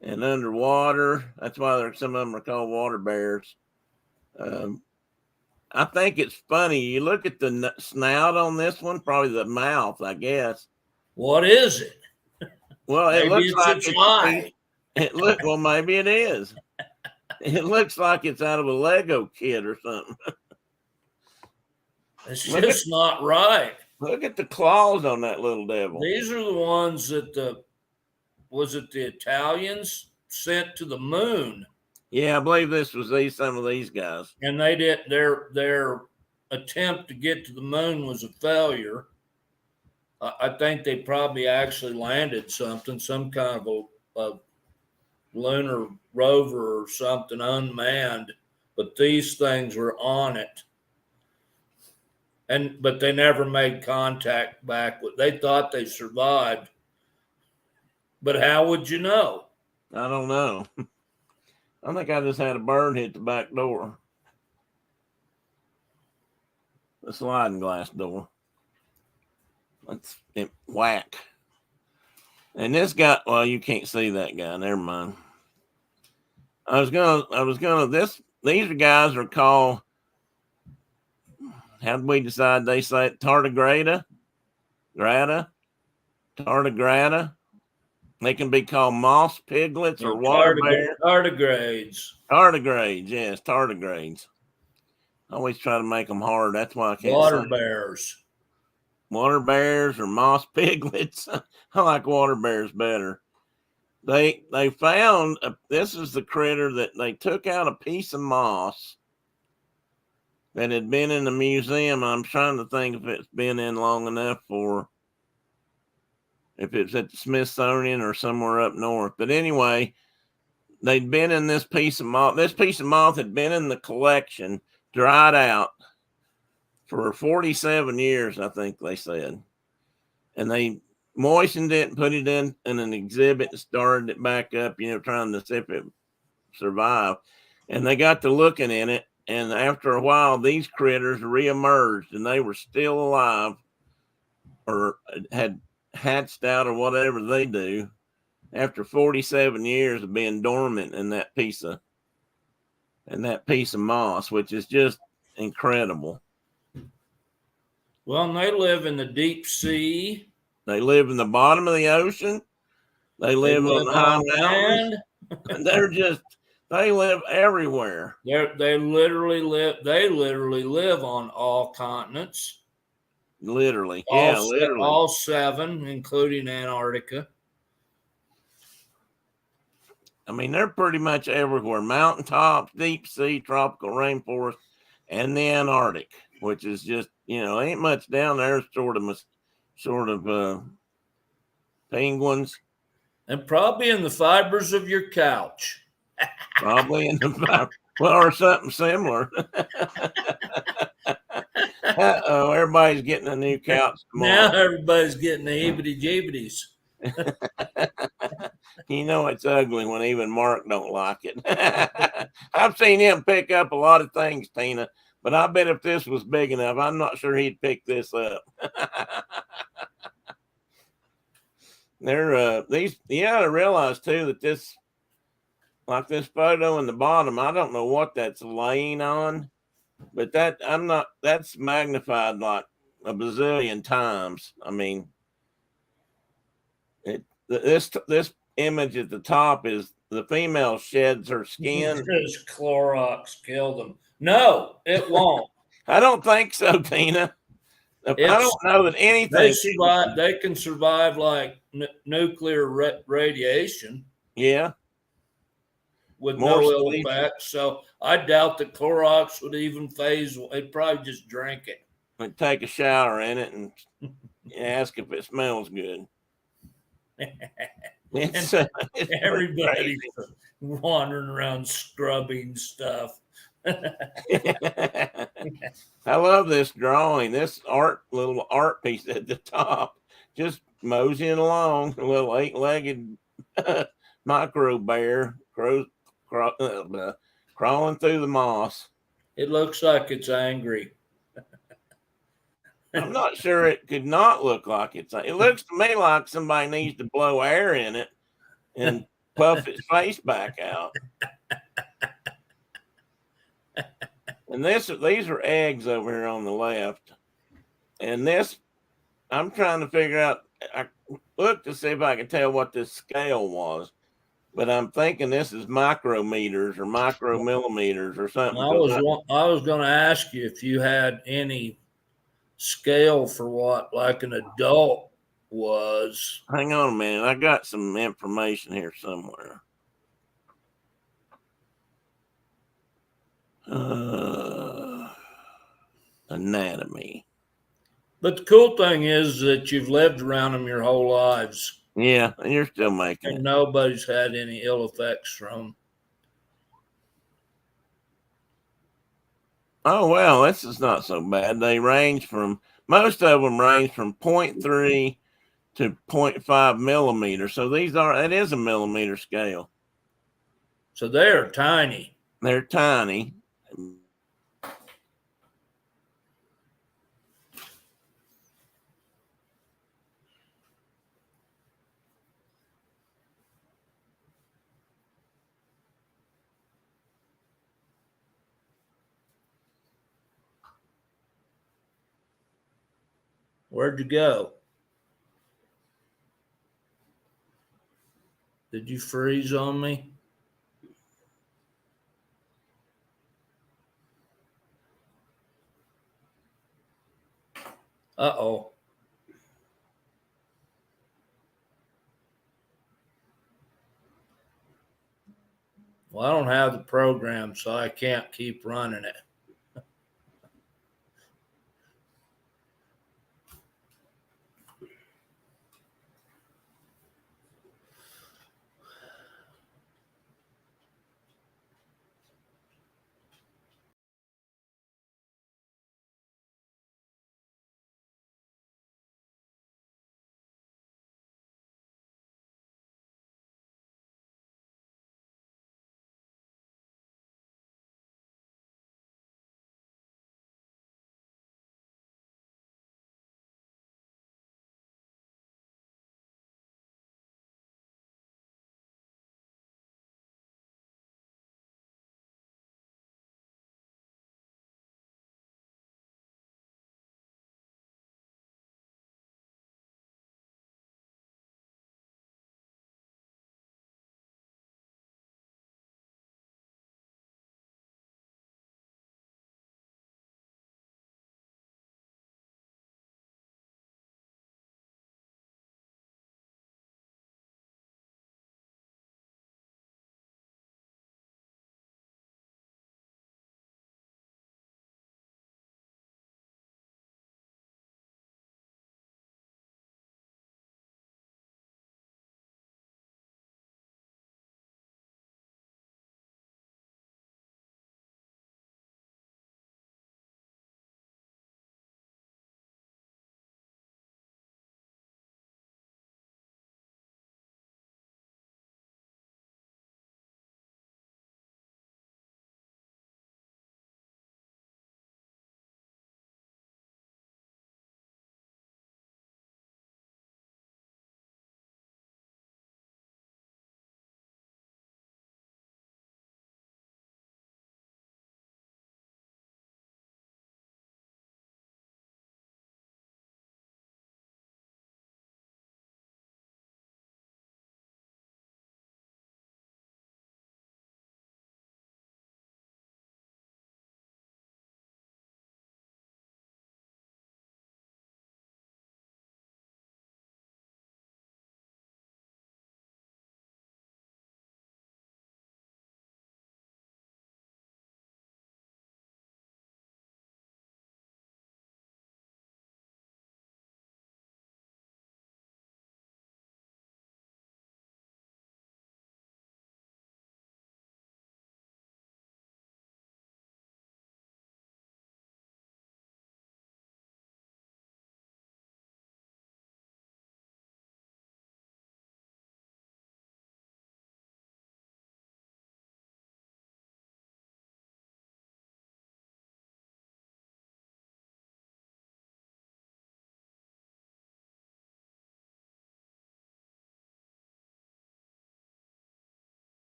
and underwater. That's why some of them are called water bears. I think it's funny. You look at the snout on this one, probably the mouth, I guess. What is it? Well, it Maybe looks like its eye. Well, maybe it is. It looks like it's out of a Lego kit or something. It's just not right. Look at the claws on that little devil. These are the ones that the Italians sent to the moon? Yeah, I believe this was some of these guys. And they did their attempt to get to the moon was a failure. I think they probably actually landed something, some kind of a lunar rover or something unmanned, but these things were on it. But they never made contact back. They thought they survived. But how would you know? I don't know. I think I just had a bird hit the back door. The sliding glass door. Let's whack. And this guy, well, you can't see that guy. Never mind. These guys are called, how did we decide they say it? Tardigrada? Tardigrada? They can be called moss piglets or water bears. Tardigrades. Tardigrades, yes, tardigrades. I always try to make them hard. That's why I can't Water bears. Water bears or moss piglets. I like water bears better. They found, this is the critter that they took out a piece of moss that had been in the museum. I'm trying to think if it's been in long enough if it's at the Smithsonian or somewhere up north. But anyway, they'd been in this piece of moth. This piece of moth had been in the collection, dried out for 47 years, I think they said. And they moistened it and put it in an exhibit and started it back up, trying to see if it survived. And they got to looking in it. And after a while, these critters reemerged and they were still alive or had hatched out or whatever they do after 47 years of being dormant in that piece of moss, which is just incredible. Well, and they live in the deep sea. They live in the bottom of the ocean. They live on high mountains. They live everywhere. They literally live on all continents. Literally. All 7, including Antarctica. I mean, they're pretty much everywhere. Mountaintops, deep sea, tropical rainforest, and the Antarctic, which is just, ain't much down there, sort of penguins. And probably in the fibers of your couch. Probably in the fibers. Well, or something similar. Uh-oh, everybody's getting a new couch tomorrow. Now everybody's getting the heebity-jeebities. It's ugly when even Mark don't like it. I've seen him pick up a lot of things, Tina, but I bet if this was big enough, I'm not sure he'd pick this up. I realize too that this photo in the bottom, I don't know what that's laying on, but that's magnified like a bazillion times. I mean, this image at the top is the female sheds her skin. This Clorox killed them. No, it won't. I don't think so, Tina. I don't know that anything. They can survive like nuclear radiation. Yeah. With no ill effects. So I doubt that Clorox would even phase. They'd probably just drink it. They'd take a shower in it and ask if it smells good. It's everybody's wandering around scrubbing stuff. I love this drawing, this little art piece at the top. Just moseying along, a little 8-legged micro bear crawling through the moss. It looks like it's angry. I'm not sure it could not look like it's. It looks to me like somebody needs to blow air in it and puff its face back out. And these are eggs over here on the left. And this, I'm trying to figure out. I looked to see if I could tell what this scale was, but I'm thinking this is micrometers or micromillimeters or something. I was going to ask you if you had any scale for what like an adult was. Hang on a minute. I got some information here somewhere. Anatomy. But the cool thing is that you've lived around them your whole lives. Yeah, and you're still making And it. nobody's had any ill effects from them. Oh, well, this is not so bad. Most of them range from 0.3 to 0.5 millimeters. So it is a millimeter scale. So they're tiny. They're tiny. Where'd you go? Did you freeze on me? Uh-oh. Well, I don't have the program, so I can't keep running it.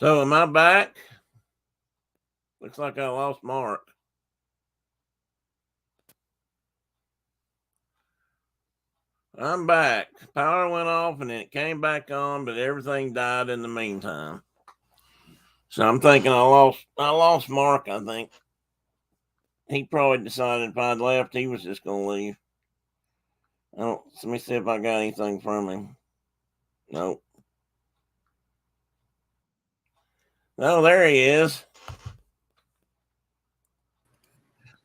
So am I back? Looks like I lost Mark. I'm back. Power went off and it came back on, but everything died in the meantime. So I'm thinking I lost Mark, I think. He probably decided if I'd left, he was just gonna leave. Oh, let me see if I got anything from him. Nope. Oh, there he is.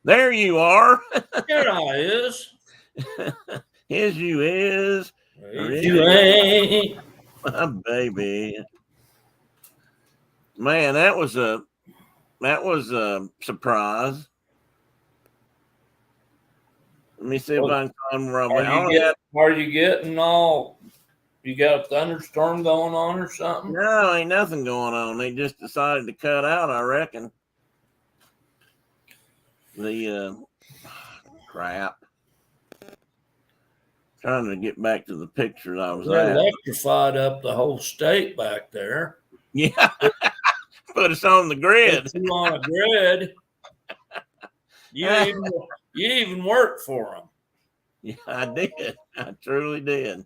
There you are. Here I is. His you is. You ain't. My baby. Man, that was a surprise. Let me see if I can find Robert. Are you getting all? You got a thunderstorm going on or something? No, ain't nothing going on. They just decided to cut out, I reckon. The crap. Trying to get back to the picture I was at. Electrified up the whole state back there. Yeah. Put us on the grid. Put you on a grid. You even worked for them. Yeah, I did. I truly did.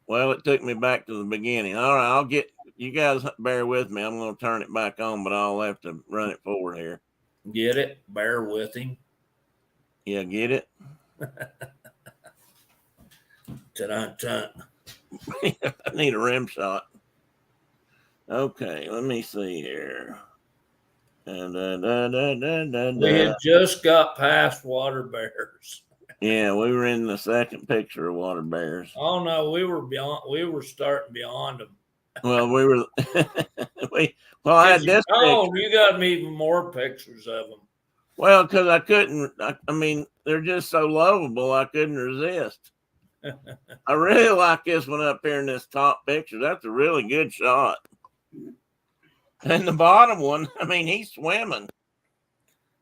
Well, it took me back to the beginning. All right, you guys bear with me. I'm going to turn it back on, but I'll have to run it forward here. Get it? Bear with him. Yeah, get it? Ta-dun-dun. I need a rim shot. Okay, let me see here. We had just got past water bears. Yeah, we were in the second picture of water bears. Oh no, we were starting beyond them. Well, we were. I had this. Oh, you got me even more pictures of them. Well, because I couldn't. I mean, they're just so lovable. I couldn't resist. I really like this one up here in this top picture. That's a really good shot. And the bottom one, I mean, he's swimming.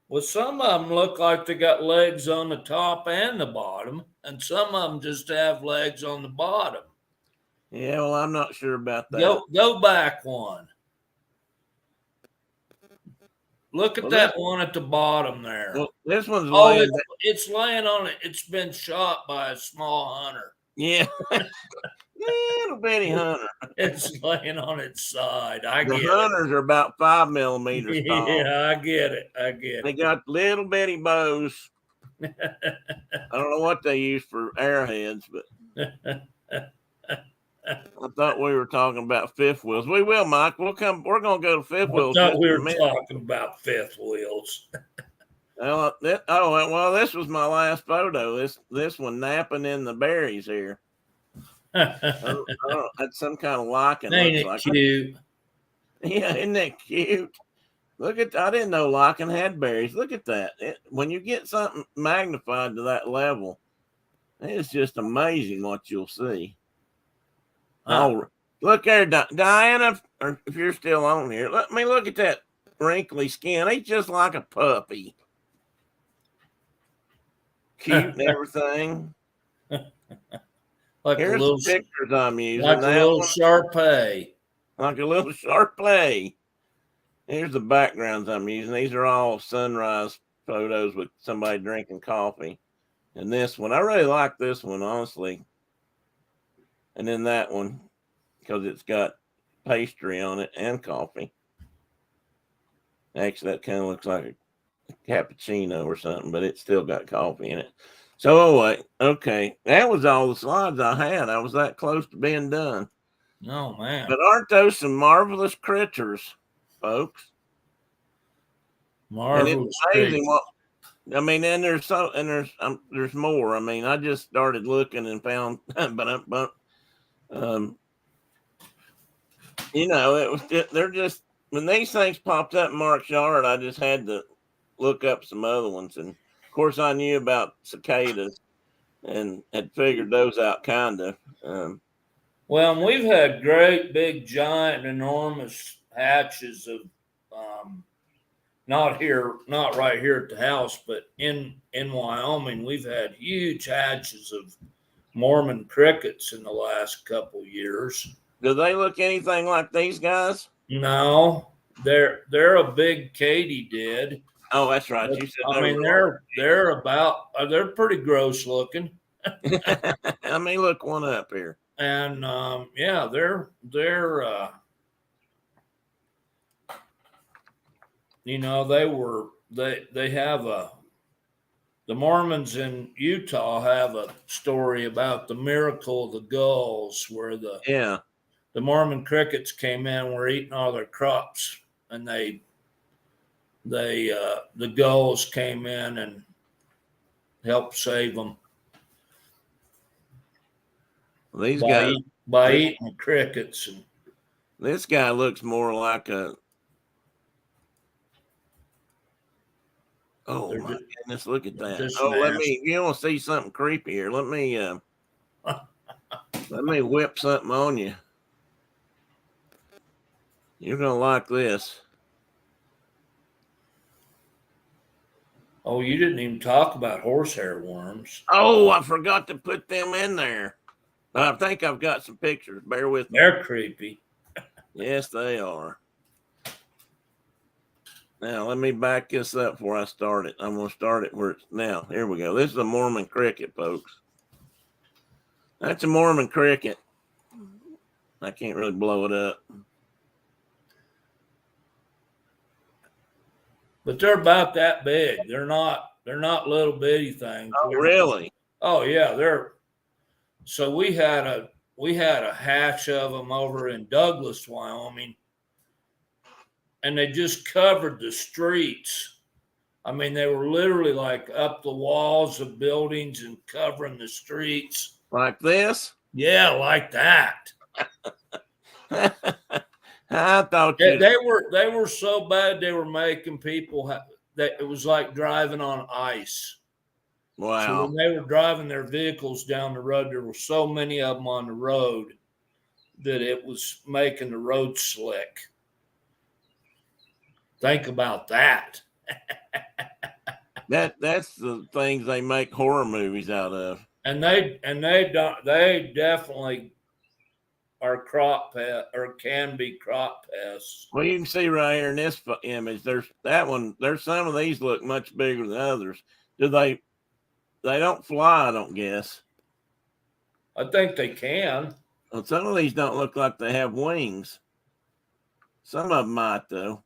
Well, some of them look like they got legs on the top and the bottom, and some of them just have legs on the bottom. Yeah, well, I'm not sure about that. Go back one. Look at that one at the bottom there. Well, this one's laying. It's laying on it. It's been shot by a small hunter. Yeah. Little bitty hunter. It's laying on its side. The hunters are about 5 millimeters tall. Yeah, I get it. They got little bitty bows. I don't know what they use for arrowheads, but I thought we were talking about fifth wheels. We will, Mike. We're going to go to fifth wheels. I thought we were talking about fifth wheels. Well, this was my last photo. This one napping in the berries here. That's some kind of lichen. Ain't it cute? Yeah, isn't that cute? Look at, I didn't know lichen had berries. Look at that. When you get something magnified to that level, it's just amazing what you'll see. Oh, look there, Diana, or if you're still on here, let me look at that wrinkly skin. He's just like a puppy. Cute and everything. Like here's the pictures I'm using. Like a little Sharpay. Like a little Sharpay. Here's the backgrounds I'm using. These are all sunrise photos with somebody drinking coffee. And this one, I really like this one, honestly. And then that one, because it's got pastry on it and coffee. Actually, that kind of looks like a cappuccino or something, but it's still got coffee in it. So, okay, that was all the slides I had. I was that close to being done. Oh, man. But aren't those some marvelous critters, folks? Marvelous. And it's amazing what, I mean, and there's more. I mean, I just started looking and found, they're just, when these things popped up in Mark's yard, I just had to look up some other ones. And of course, I knew about cicadas and had figured those out kind of. Well, we've had great, big, giant, enormous hatches of, not right here at the house, but in Wyoming, we've had huge hatches of Mormon crickets in the last couple years. Do they look anything like these guys? No, they're a big katydid. Oh, that's right. But, You said I they mean, were. they're pretty gross looking, Let me look one up here. and yeah, they're you know they have the Mormons in Utah have a story about the miracle of the gulls, where Yeah. the Mormon crickets came in, were eating all their crops, and the gulls came in and helped save them These by guys. This, eating crickets. And this guy looks more like a. Oh they're my goodness! Look at that. just Oh, let nasty. me. You want to see something creepy here? Let me whip something on you. You're gonna like this. Oh, you didn't even talk about horsehair worms. Oh, I forgot to put them in there. I think I've got some pictures. Bear with me. They're creepy. Yes, they are. Now, let me back this up before I start it. I'm going to start it where it's now. Here we go. This is a Mormon cricket, folks. That's a Mormon cricket. I can't really blow it up. But they're about that big. They're not little bitty things. Oh, really? Oh yeah, they're so we had a hatch of them over in Douglas, Wyoming, and they just covered the streets. I mean, they were literally like up the walls of buildings and covering the streets. Like this? Yeah, like that. I thought you. They were so bad they were making people that it was like driving on ice. Wow. So when they were driving their vehicles down the road, there were so many of them on the road that it was making the road slick. Think about that. That's the things they make horror movies out of. And they definitely are crop pest or can be crop pests. Well, you can see right here in this image. There's that one. There's some of these look much bigger than others. Do they? They don't fly, I don't guess. I think they can. Well, some of these don't look like they have wings. Some of them might, though.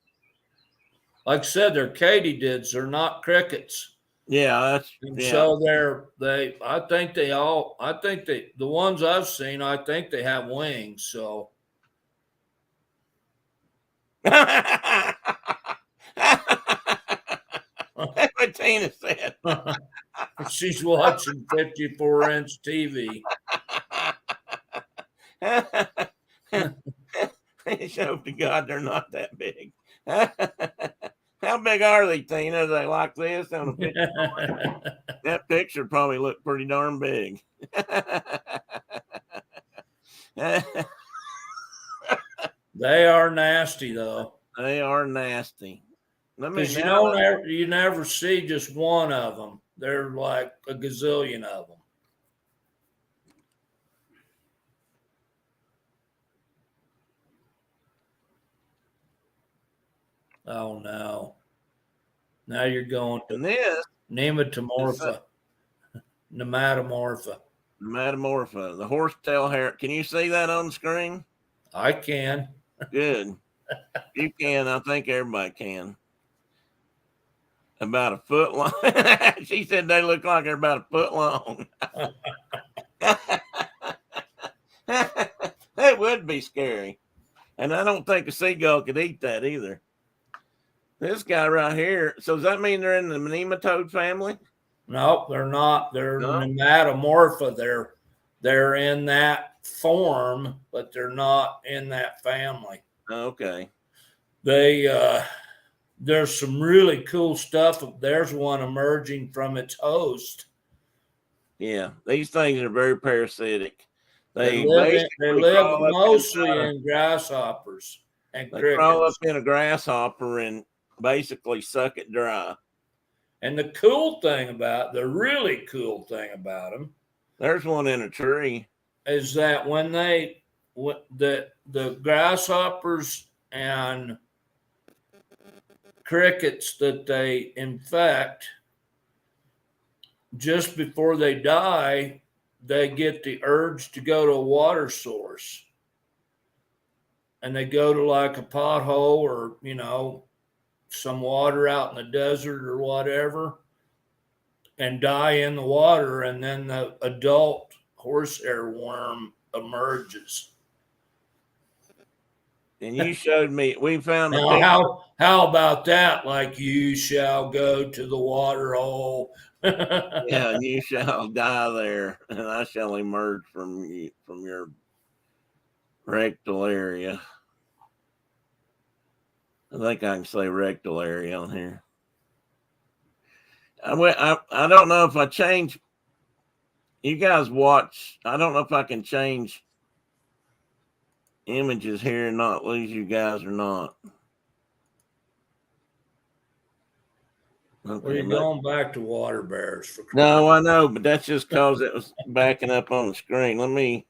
Like I said, they're katydids. They're not crickets. Yeah, that's And yeah. so I think the ones I've seen, I think they have wings. So That's what Tina said. she's watching 54-inch TV. Show to God they're not that big. How big are they, Tina? Are they like this on a picture? That picture probably looked pretty darn big. They are nasty though. They are nasty. Because you never see just one of them. They're like a gazillion of them. Oh no! Now you're going to this nematomorpha, nematomorpha. metamorpho, the horsetail hair. Can you see that on the screen? I can. Good. You can. I think everybody can. About a foot long. She said they look like they're about a foot long. That would be scary. And I don't think a seagull could eat that either. This guy right here. So does that mean they're in the nematode family? No, they're not. They're No? nematomorpha. They're in that form, but they're not in that family. Okay. There's some really cool stuff. There's one emerging from its host. Yeah, these things are very parasitic. They live mostly in grasshoppers and crickets. They crawl up in a grasshopper and basically suck it dry. And the really cool thing about them, there's one in a tree, is that when the grasshoppers and crickets that they infect, just before they die, they get the urge to go to a water source. And they go to like a pothole or, some water out in the desert or whatever, and die in the water. And then the adult horsehair worm emerges. And you showed me, we found the Now, picture. how about that? Like, you shall go to the water hole. Yeah, and you shall die there, and I shall emerge from your rectal area. I think I can say rectal area on here. I don't know if I change. You guys watch. I don't know if I can change images here and not lose you guys or not. Okay, well, you're going back to water bears. No, I know, but that's just because it was backing up on the screen. Let me.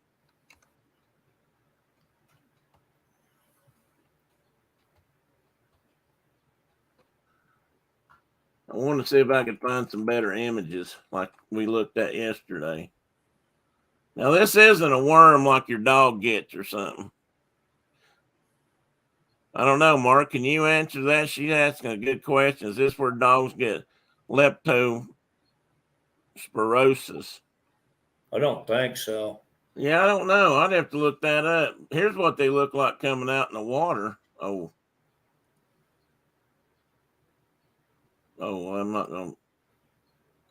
I want to see if I can find some better images like we looked at yesterday. Now, this isn't a worm like your dog gets or something. I don't know, Mark. Can you answer that? She's asking a good question. Is this where dogs get leptospirosis? I don't think so. Yeah, I don't know. I'd have to look that up. Here's what they look like coming out in the water. Oh, I'm not going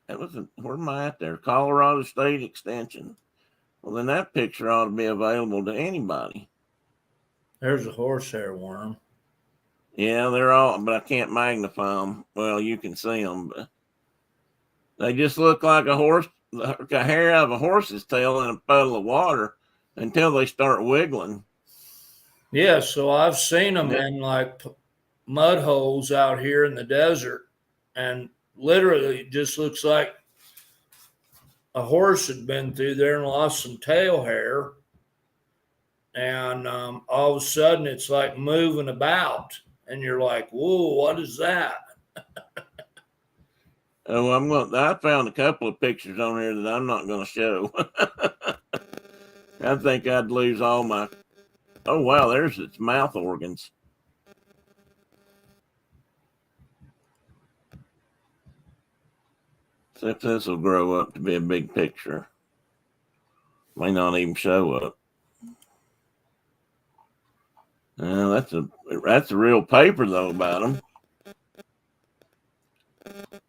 to. Where am I at there? Colorado State Extension. Well, then that picture ought to be available to anybody. There's a horsehair worm. Yeah, they're all, but I can't magnify them. Well, you can see them, but they just look like a hair out of a horse's tail in a puddle of water until they start wiggling. Yeah, so I've seen them in like mud holes out here in the desert, and literally it just looks like a horse had been through there and lost some tail hair. And all of a sudden it's like moving about, and you're like, whoa, what is that? Oh, I found a couple of pictures on here that I'm not going to show. I think I'd lose all my. Oh, wow, there's its mouth organs. See if this will grow up to be a big picture. May not even show up. That's a real paper though about them.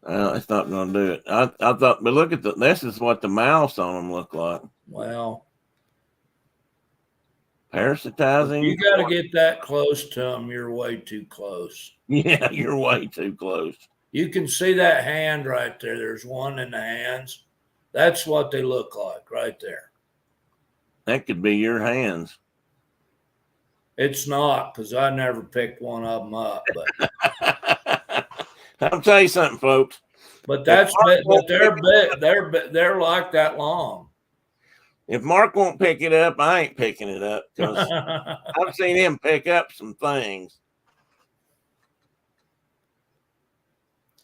It's not going to do it. I thought, but look at this is what the mouths on them look like. Well, parasitizing. You got to get that close to them. You're way too close. Yeah, you're way too close. You can see that hand right there. There's one in the hands. That's what they look like right there. That could be your hands. It's not, because I never picked one of them up. But I'll tell you something, folks. But that's but they're big. They're like that long. If Mark won't pick it up, I ain't picking it up because I've seen him pick up some things.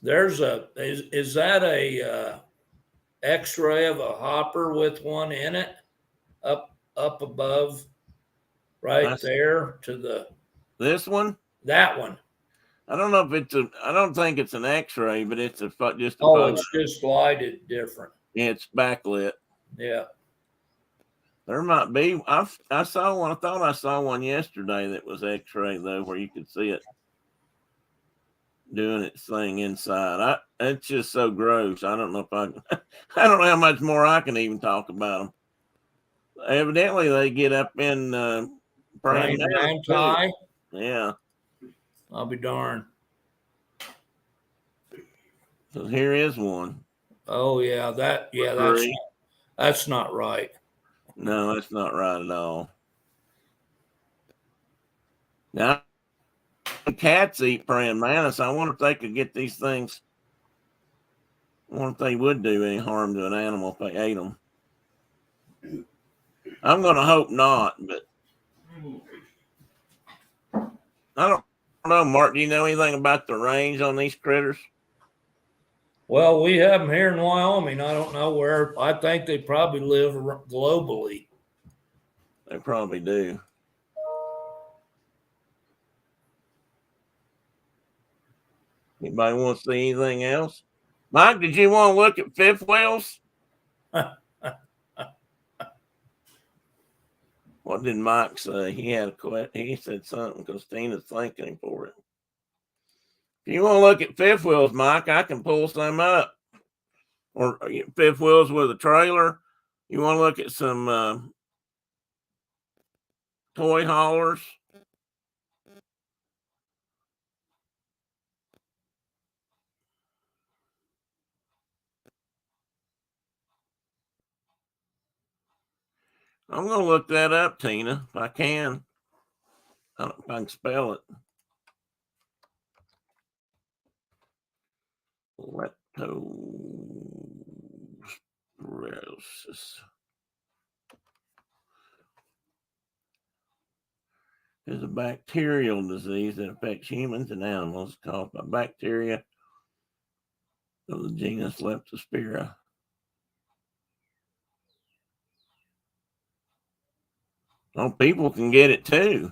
There's is that a X-ray of a hopper with one in it up above, right there to this one? That one. I don't know if I don't think it's an X-ray, but it's just a photo. It's just lighted different. Yeah, it's backlit. Yeah. There might be. I saw one. I thought I saw one yesterday that was X-ray though, where you could see it doing its thing inside. It's just so gross. I don't know if I don't know how much more I can even talk about them. Evidently, they get up in praying mantis. Yeah. I'll be darned. So here is one. Oh yeah, that's not right. No, that's not right at all. Now, cats eat praying mantis. I wonder if they could get these things. I wonder if they would do any harm to an animal if they ate them. I'm going to hope not, but I don't know, Mark. Do you know anything about the range on these critters? Well, we have them here in Wyoming. I don't know where. I think they probably live globally. They probably do. Anybody want to see anything else? Mike, did you want to look at fifth wheels? What did Mike say? He had a question. He said something because Tina's thanking him for it. If you want to look at fifth wheels, Mike, I can pull some up. Or fifth wheels with a trailer. You want to look at some toy haulers? I'm going to look that up, Tina, if I can. I don't know if I can spell it. Leptospirosis is a bacterial disease that affects humans and animals caused by bacteria of the genus Leptospira. Oh, people can get it too.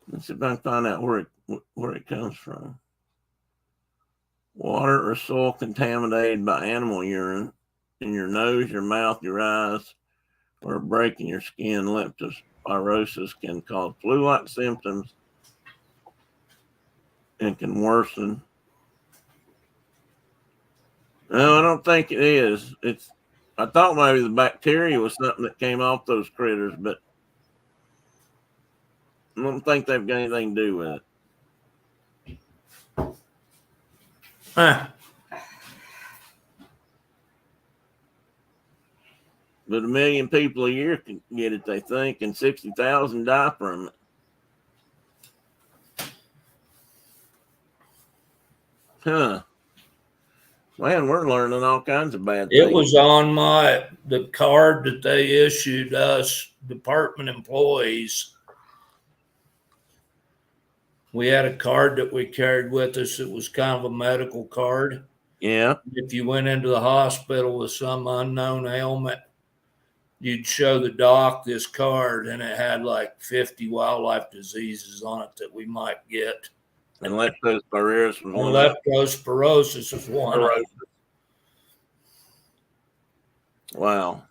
Let's see if I can find out where it comes from. Water or soil contaminated by animal urine in your nose, your mouth, your eyes, or a break in your skin. Leptospirosis can cause flu-like symptoms and can worsen. No, I don't think it is. I thought maybe the bacteria was something that came off those critters, but I don't think they've got anything to do with it. Huh. But 1 million people a year can get it, they think, and 60,000 die from it. Huh. Man, we're learning all kinds of bad things. It was on the card that they issued us department employees. We had a card that we carried with us. It was kind of a medical card. Yeah. If you went into the hospital with some unknown ailment, you'd show the doc this card, and it had like 50 wildlife diseases on it that we might get. And leptospirosis was one. Leptospirosis is one. Wow.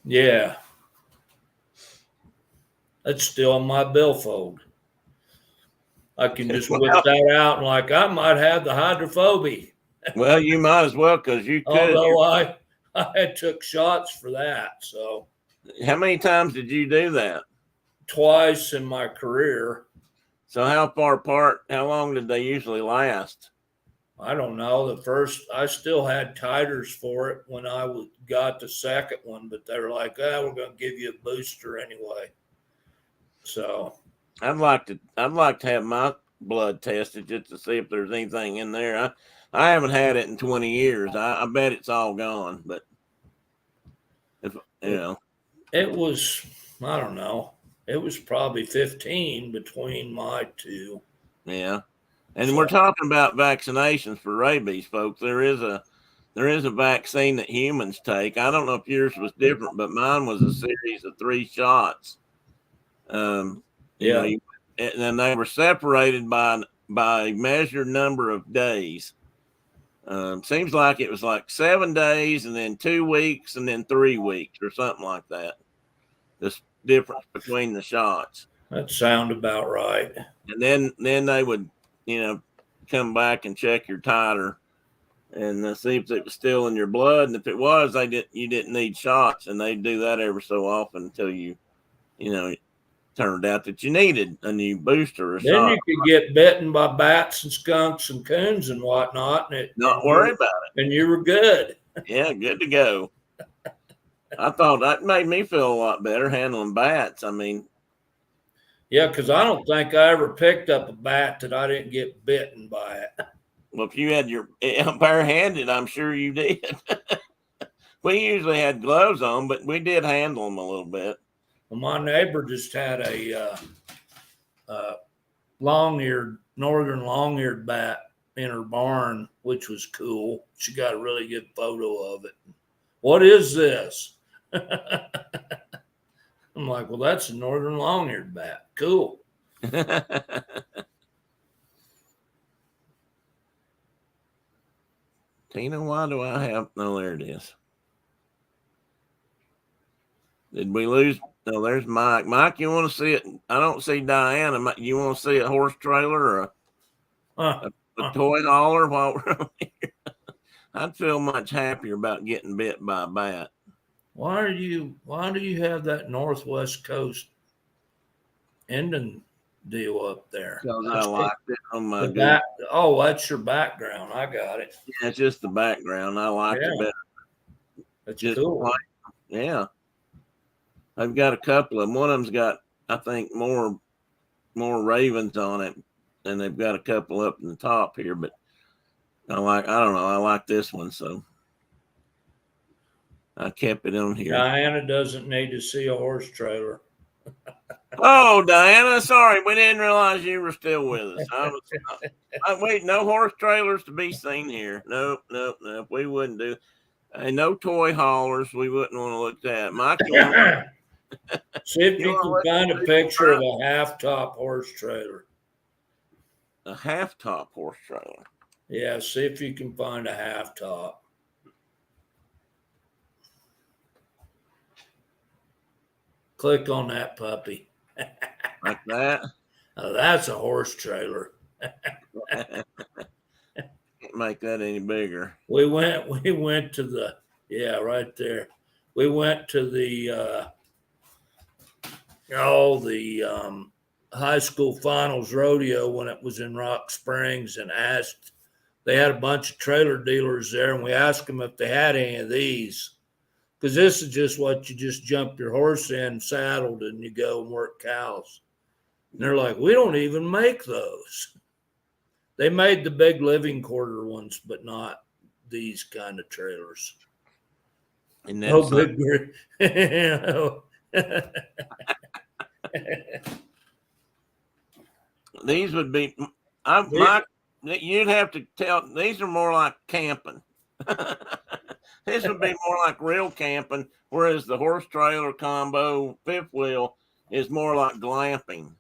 Yeah. That's still on my billfold. I can just whip that out and I might have the hydrophobia. Well, you might as well because you could. Although I had took shots for that. So how many times did you do that? Twice in my career. So how far apart? How long did they usually last? I don't know. The first, I still had titers for it when I got the second one, but they were like, "Oh, we're going to give you a booster anyway." So I'd like to have my blood tested just to see if there's anything in there. I haven't had it in 20 years. I bet it's all gone, but if it was, I don't know. It was probably 15 between my two. Yeah. And we're talking about vaccinations for rabies, folks. There is a vaccine that humans take. I don't know if yours was different, but mine was a series of 3 shots. And then they were separated by a measured number of days. Seems like it was like 7 days, and then 2 weeks, and then 3 weeks, or something like that. This difference between the shots. That sounds about right. And then they would, come back and check your titer and see if it was still in your blood. And if it was, you didn't need shots, and they'd do that every so often until it turned out that you needed a new booster or then shot. You could get bitten by bats and skunks and coons and whatnot. Not worry about it. And you were good. Yeah, good to go. I thought that made me feel a lot better handling bats. I mean, yeah, because I don't think I ever picked up a bat that I didn't get bitten by it. Well, if you had your barehanded, I'm sure you did. We usually had gloves on, but we did handle them a little bit. Well, my neighbor just had a long-eared, northern long-eared bat in her barn, which was cool. She got a really good photo of it. What is this? I'm like, well, that's a northern long-eared bat. Cool. Tina, why do I have? No, there it is. Did we lose? No, there's Mike. Mike, you want to see it? I don't see Diana. You want to see a horse trailer or a toy hauler while we're on here? I'd feel much happier about getting bit by a bat. Why do you have that Northwest Coast ending deal up there? Because I liked it on my Oh, that's your background. I got it. Yeah, it's just the background. I liked it better. That's just cool. Yeah. I've got a couple of them. One of them's got, I think, more ravens on it, and they've got a couple up in the top here, but I don't know, I like this one, so I kept it on here. Diana doesn't need to see a horse trailer. Oh, Diana, sorry, we didn't realize you were still with us. Wait, no horse trailers to be seen here. Nope. We wouldn't do. No toy haulers. We wouldn't want to look at that. Mike, see if you can find a picture of a half-top horse trailer. A half-top horse trailer. Yeah, see if you can find a half-top. Click on that puppy. Like that? Oh, that's a horse trailer. Can't make that any bigger. We went to the, right there. We went to the high school finals rodeo when it was in Rock Springs, and they had a bunch of trailer dealers there, and we asked them if they had any of these, because this is just what you just jump your horse in, saddled, and you go and work cows. And they're like, we don't even make those. They made the big living quarter ones, but not these kind of trailers. And that's these would be, you'd have to tell, these are more like camping. This would be more like real camping, whereas the horse trailer combo fifth wheel is more like glamping.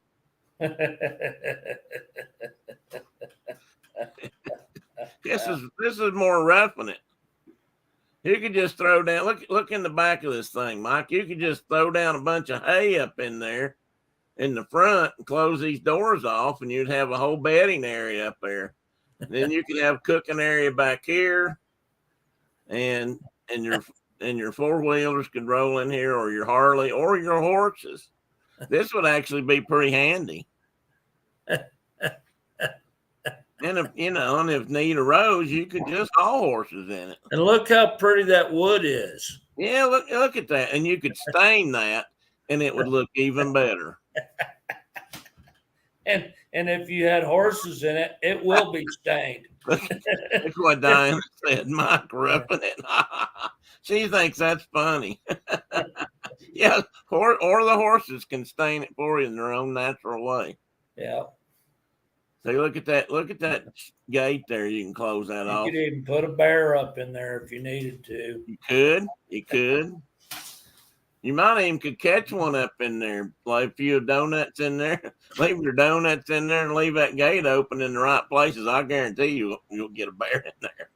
This is more roughing it. You could just throw down, look in the back of this thing, Mike. You could just throw down a bunch of hay up in there in the front and close these doors off, and you'd have a whole bedding area up there. Then you could have a cooking area back here, and your four-wheelers could roll in here, or your Harley, or your horses. This would actually be pretty handy. And if need arose, you could just haul horses in it. And look how pretty that wood is. Yeah, look at that. And you could stain that, and it would look even better. And if you had horses in it, it will be stained. That's what Diana said. Mike roughing it. She thinks that's funny. Yeah, or the horses can stain it for you in their own natural way. Yeah. So look at that gate there. You can close that off. You could even put a bear up in there if you needed to. You could. You might even could catch one up in there. Lay a few donuts in there. Leave your donuts in there and leave that gate open in the right places. I guarantee you'll get a bear in there.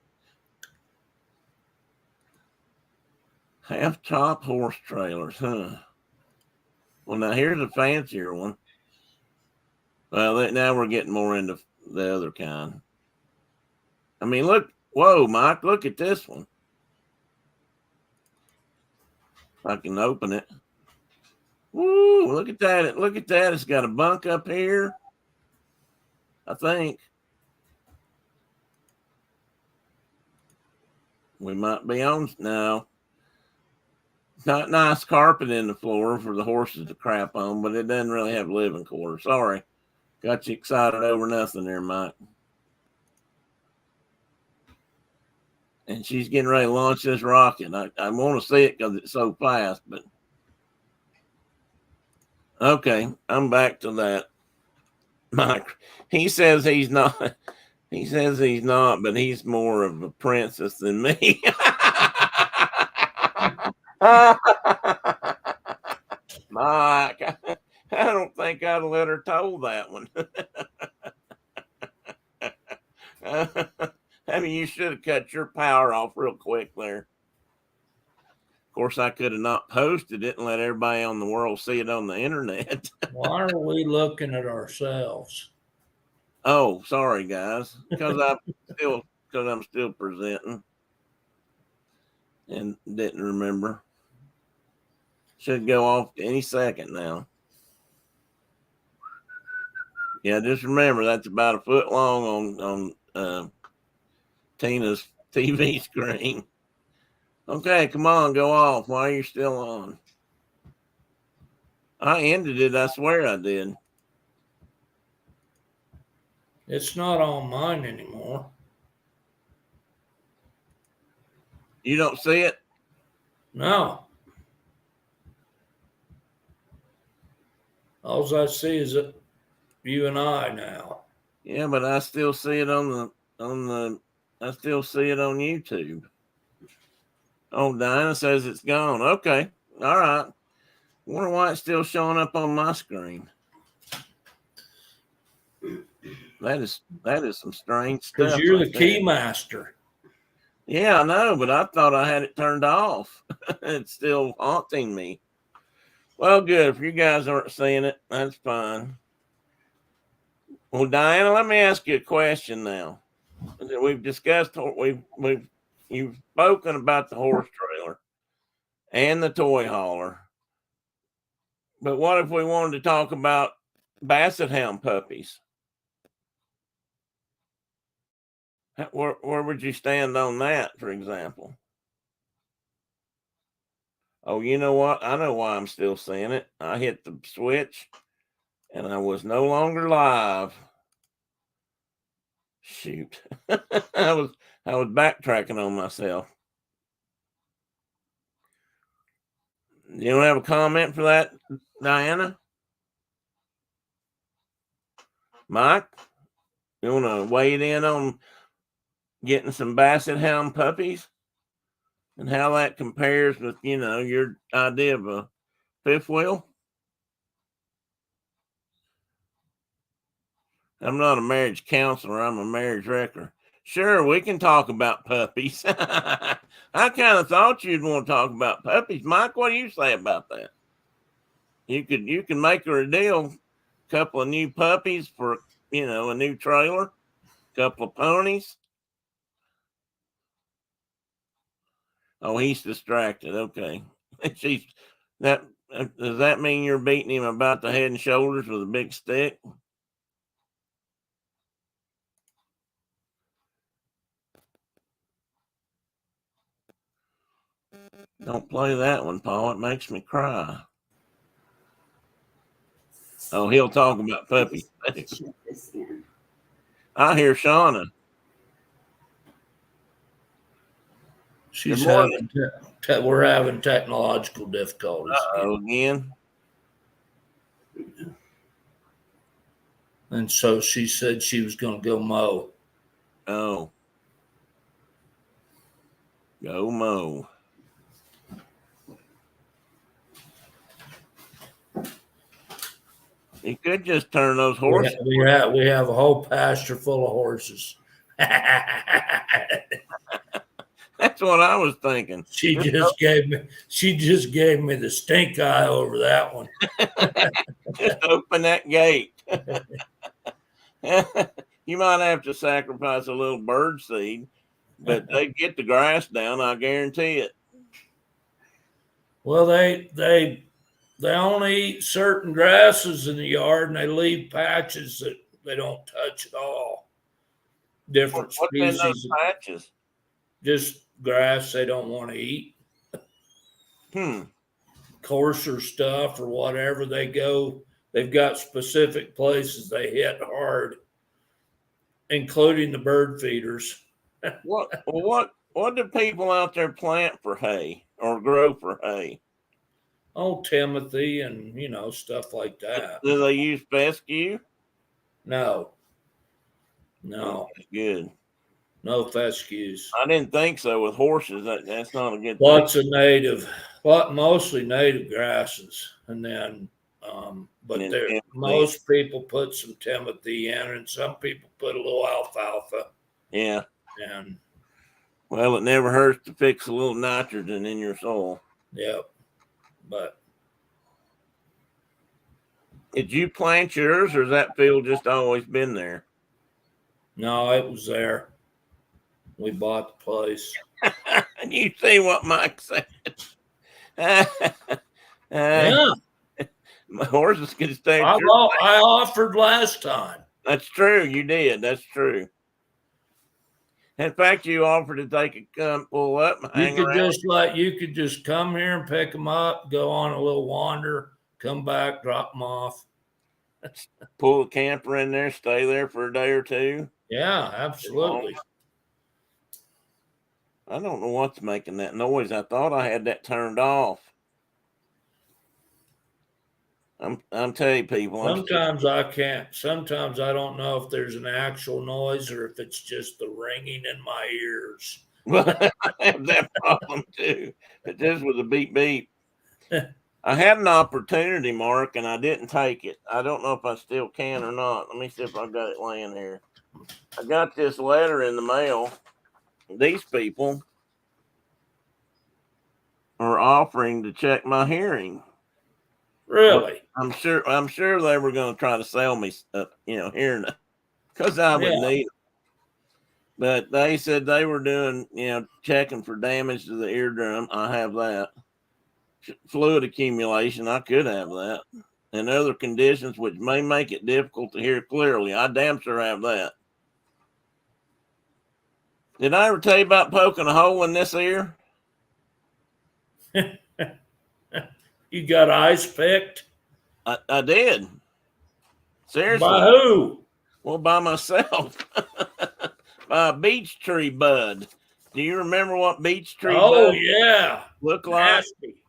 Half-top horse trailers, huh? Well, now here's a fancier one. Well, now we're getting more into the other kind. I mean, look. Whoa, Mike, look at this one. I can open it. Woo, look at that. Look at that. It's got a bunk up here, I think. We might be on now. Not nice carpet in the floor for the horses to crap on, but it doesn't really have living quarters. Sorry. Got you excited over nothing there, Mike. And she's getting ready to launch this rocket. I want to see it because it's so fast, but okay, I'm back to that. Mike, he says he's not. He says he's not, but he's more of a princess than me. Mike, I don't think I'd let her told that one. I mean, you should have cut your power off real quick there. Of course, I could have not posted it and let everybody on the world see it on the internet. Why are we looking at ourselves? Oh, sorry, guys, because I'm still presenting and didn't remember. Should go off any second now. Yeah, just remember that's about a foot long on Tina's TV screen. Okay, come on, go off while you're still on. I ended it, I swear I did. It's not on mine anymore. You don't see it? No. All I see is you and I now. Yeah, but I still see it I still see it on YouTube. Oh, Diana says it's gone. Okay. All right. Wonder why it's still showing up on my screen. That is some strange stuff. Because you're the key master. Yeah, I know, but I thought I had it turned off. It's still haunting me. Well, good. If you guys aren't seeing it, that's fine. Well, Diana, let me ask you a question now. We've discussed, you've spoken about the horse trailer and the toy hauler. But what if we wanted to talk about Basset Hound puppies? Where would you stand on that, for example? Oh, you know what? I know why I'm still seeing it. I hit the switch and I was no longer live. Shoot. I was backtracking on myself. You don't have a comment for that, Diana? Mike, you want to weigh in on getting some Basset Hound puppies and how that compares with, your idea of a fifth wheel? I'm not a marriage counselor. I'm a marriage wrecker. Sure, we can talk about puppies. I kind of thought you'd want to talk about puppies. Mike, what do you say about that? You can make her a deal. A couple of new puppies for, a new trailer, a couple of ponies. Oh, he's distracted. Okay. Does that mean you're beating him about the head and shoulders with a big stick? Don't play that one, Paul. It makes me cry. Oh, he'll talk about puppies. I hear Shauna. We're having technological difficulties. Again. And so she said she was going to go mow. Oh. Go mow. You could just turn those horses. We have a whole pasture full of horses. That's what I was thinking. She just gave me the stink eye over that one. Just open that gate. You might have to sacrifice a little bird seed, but they get the grass down, I guarantee it. Well, they only eat certain grasses in the yard, and they leave patches that they don't touch at all. Different species. What's in those patches? Just grass they don't want to eat. Coarser stuff or whatever they go. They've got specific places they hit hard, including the bird feeders. What What do people out there plant for hay or grow for hay? Oh, Timothy and, stuff like that. Do they use fescue? No. Oh, that's good. No fescues. I didn't think so with horses. That's not a good Lots of native, mostly native grasses. And then, but most people put some Timothy in, and some people put a little alfalfa. Yeah. And well, it never hurts to fix a little nitrogen in your soil. Yep. But did you plant yours, or has that field just always been there? No, it was there. We bought the place. You see what Mike said? Yeah. My horses can stay. I offered last time. That's true. You did. That's true. In fact, you offered to take a pull up and hang around. You could just come here and pick them up, go on a little wander, come back, drop them off. Pull a camper in there, stay there for a day or two. Yeah, absolutely. I don't know what's making that noise. I thought I had that turned off. I'm telling you, people. Sometimes I can't. Sometimes I don't know if there's an actual noise or if it's just the ringing in my ears. Well, I have that problem too. It just was a beep beep. I had an opportunity, Mark, and I didn't take it. I don't know if I still can or not. Let me see if I've got it laying here. I got this letter in the mail. These people are offering to check my hearing. Really? I'm sure they were going to try to sell me, hearing, because I would need them. But they said they were doing, checking for damage to the eardrum. I have that. Fluid accumulation, I could have that. And other conditions which may make it difficult to hear clearly. I damn sure have that. Did I ever tell you about poking a hole in this ear? You got eyes picked? I did. Seriously. By who? Well, by myself. By a beech tree bud. Do you remember what beech tree buds look like? Nasty.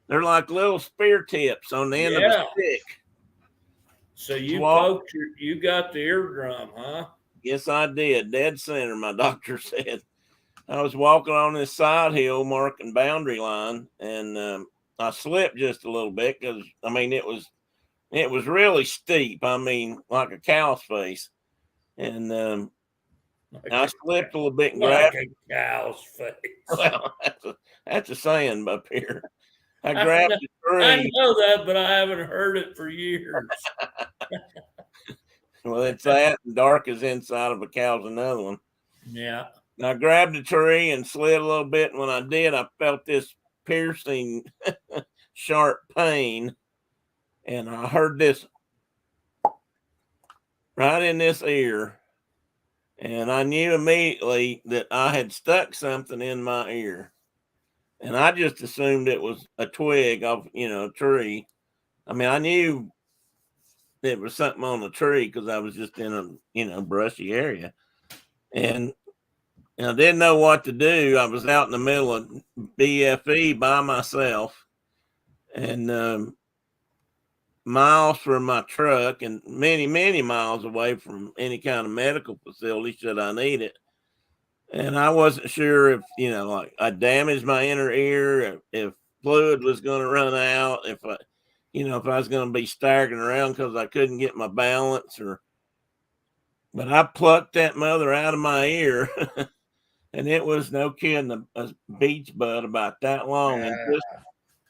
They're like little spear tips on the end of a stick. So you got the eardrum, huh? Yes, I did. Dead center, my doctor said. I was walking on this side hill marking boundary line, and I slipped just a little bit because, it was really steep. Like a cow's face. And I slipped a little bit and grabbed a cow's face. Well, that's a saying up here. I grabbed the tree. I know that, but I haven't heard it for years. Well, it's that, and dark as inside of a cow's another one. Yeah. And I grabbed the tree and slid a little bit, and when I did, I felt this piercing, sharp pain, and I heard this right in this ear, and I knew immediately that I had stuck something in my ear. And I just assumed it was a twig of, a tree. I knew it was something on the tree because I was just in a, brushy area. And I didn't know what to do. I was out in the middle of BFE by myself and miles from my truck and many, many miles away from any kind of medical facility should I need it. And I wasn't sure if, I damaged my inner ear, if fluid was going to run out, if I was going to be staggering around because I couldn't get my balance but I plucked that mother out of my ear and it was no kidding, a beech bud about that long and just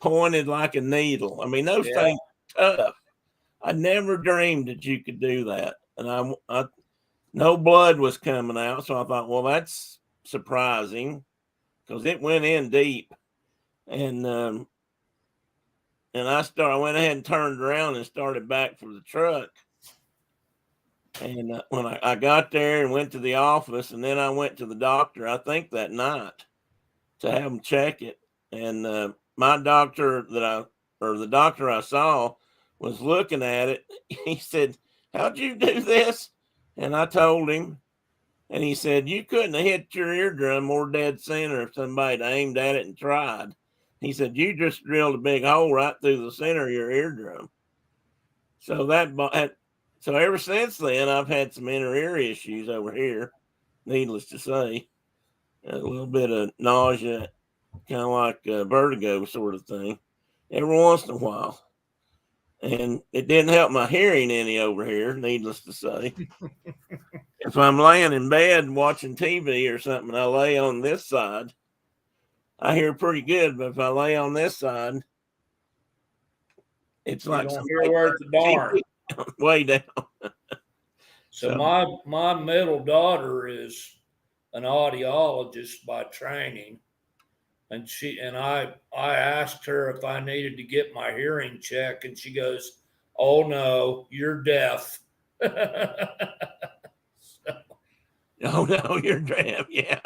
pointed like a needle. Those things are tough. I never dreamed that you could do that. And I no blood was coming out. So I thought, well, that's surprising because it went in deep. And I went ahead and turned around and started back for the truck. And when I got there and went to the office, and then I went to the doctor, I think that night, to have him check it. And my doctor the doctor I saw was looking at it. He said, "How'd you do this?" And I told him. And he said, you couldn't have hit your eardrum more dead center if somebody had aimed at it and tried. He said, you just drilled a big hole right through the center of your eardrum. So so ever since then, I've had some inner ear issues over here, needless to say. A little bit of nausea, kind of like a vertigo sort of thing, every once in a while. And it didn't help my hearing any over here, needless to say. If I'm laying in bed watching TV or something, I lay on this side, I hear pretty good. But if I lay on this side, it's You like don't somebody hear worth a darn. way down. So my middle daughter is an audiologist by training, and I asked her if I needed to get my hearing checked, and she goes, "Oh no, you're deaf." Oh no, you're deaf. Yeah.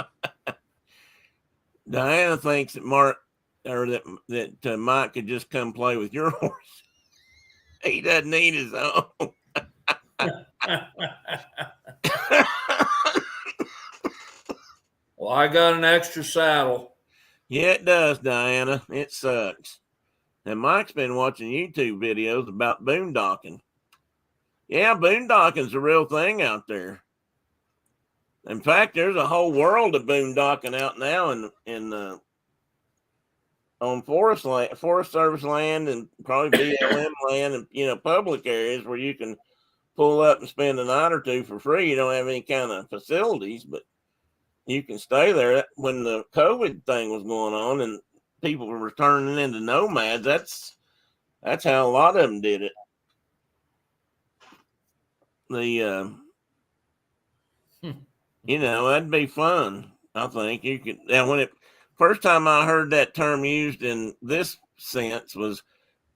Diana thinks that Mike could just come play with your horse. He doesn't need his own. Well, I got an extra saddle. Yeah, it does, Diana. It sucks. And Mike's been watching YouTube videos about boondocking. Yeah, boondocking's a real thing out there. In fact, there's a whole world of boondocking out now on Forest Service land, and probably BLM land, and public areas where you can pull up and spend a night or two for free. You don't have any kind of facilities, but you can stay there. When the COVID thing was going on and people were turning into nomads, that's how a lot of them did it. That'd be fun. I think you could. And first time I heard that term used in this sense was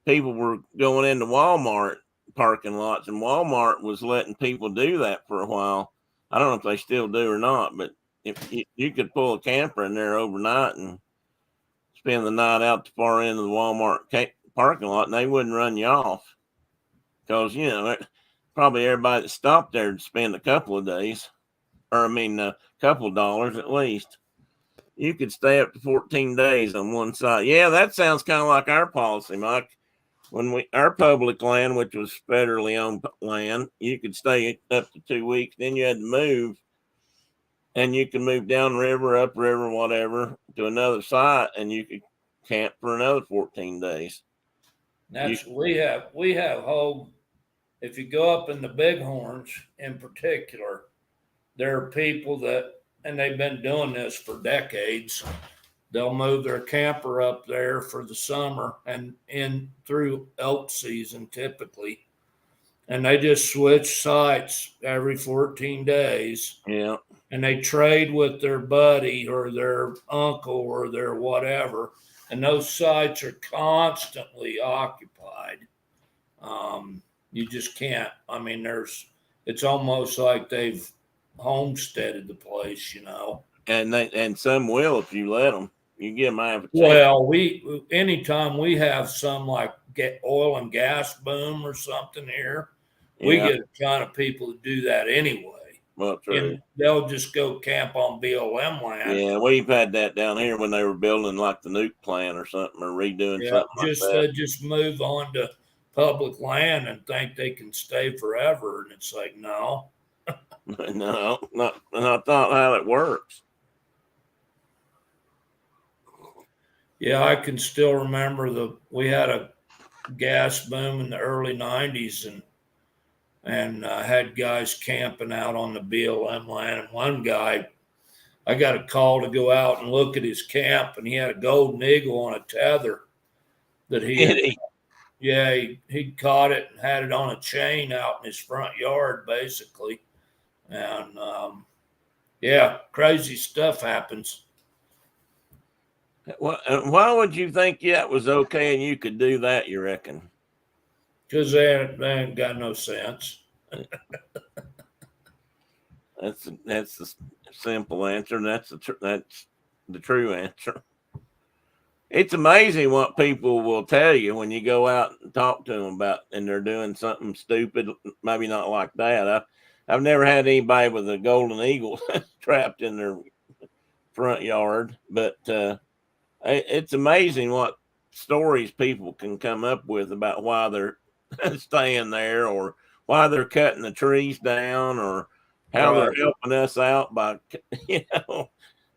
people were going into Walmart parking lots, and Walmart was letting people do that for a while. I don't know if they still do or not, but if you could pull a camper in there overnight and spend the night out the far end of the Walmart parking lot, and they wouldn't run you off because probably everybody that stopped there would spend a couple of days, or a couple of dollars at least. You could stay up to 14 days on one side. Yeah, that sounds kind of like our policy, Mike. When our public land, which was federally owned land, you could stay up to 2 weeks. Then you had to move, and you could move downriver, upriver, whatever, to another site, and you could camp for another 14 days. We have whole. If you go up in the Bighorns in particular, there are people and they've been doing this for decades. They'll move their camper up there for the summer and in through elk season typically. And they just switch sites every 14 days. Yeah. And they trade with their buddy or their uncle or their whatever. And those sites are constantly occupied. You just can't. I mean, it's almost like they've homesteaded the place, And some will if you let them. You give them a chance. Well, anytime we have some like get oil and gas boom or something here, we get a ton of people to do that anyway. Well, true. And they'll just go camp on BLM land. Yeah, we've had that down here when they were building like the nuke plant or something, or redoing something like that. They just move on to public land and think they can stay forever, and it's like no. No, not how it works. Yeah, I can still remember we had a gas boom in the early 90s and had guys camping out on the BLM land. And one guy, I got a call to go out and look at his camp, and he had a golden eagle on a tether that he caught it and had it on a chain out in his front yard, basically. And crazy stuff happens. Why would you think it was okay and you could do that, you reckon? Because they ain't got no sense. That's the simple answer, and that's the true answer. It's amazing what people will tell you when you go out and talk to them about, and they're doing something stupid, maybe not like that. I've never had anybody with a golden eagle trapped in their front yard, but it's amazing what stories people can come up with about why they're staying there, or why they're cutting the trees down, or how Right. they're helping us out by,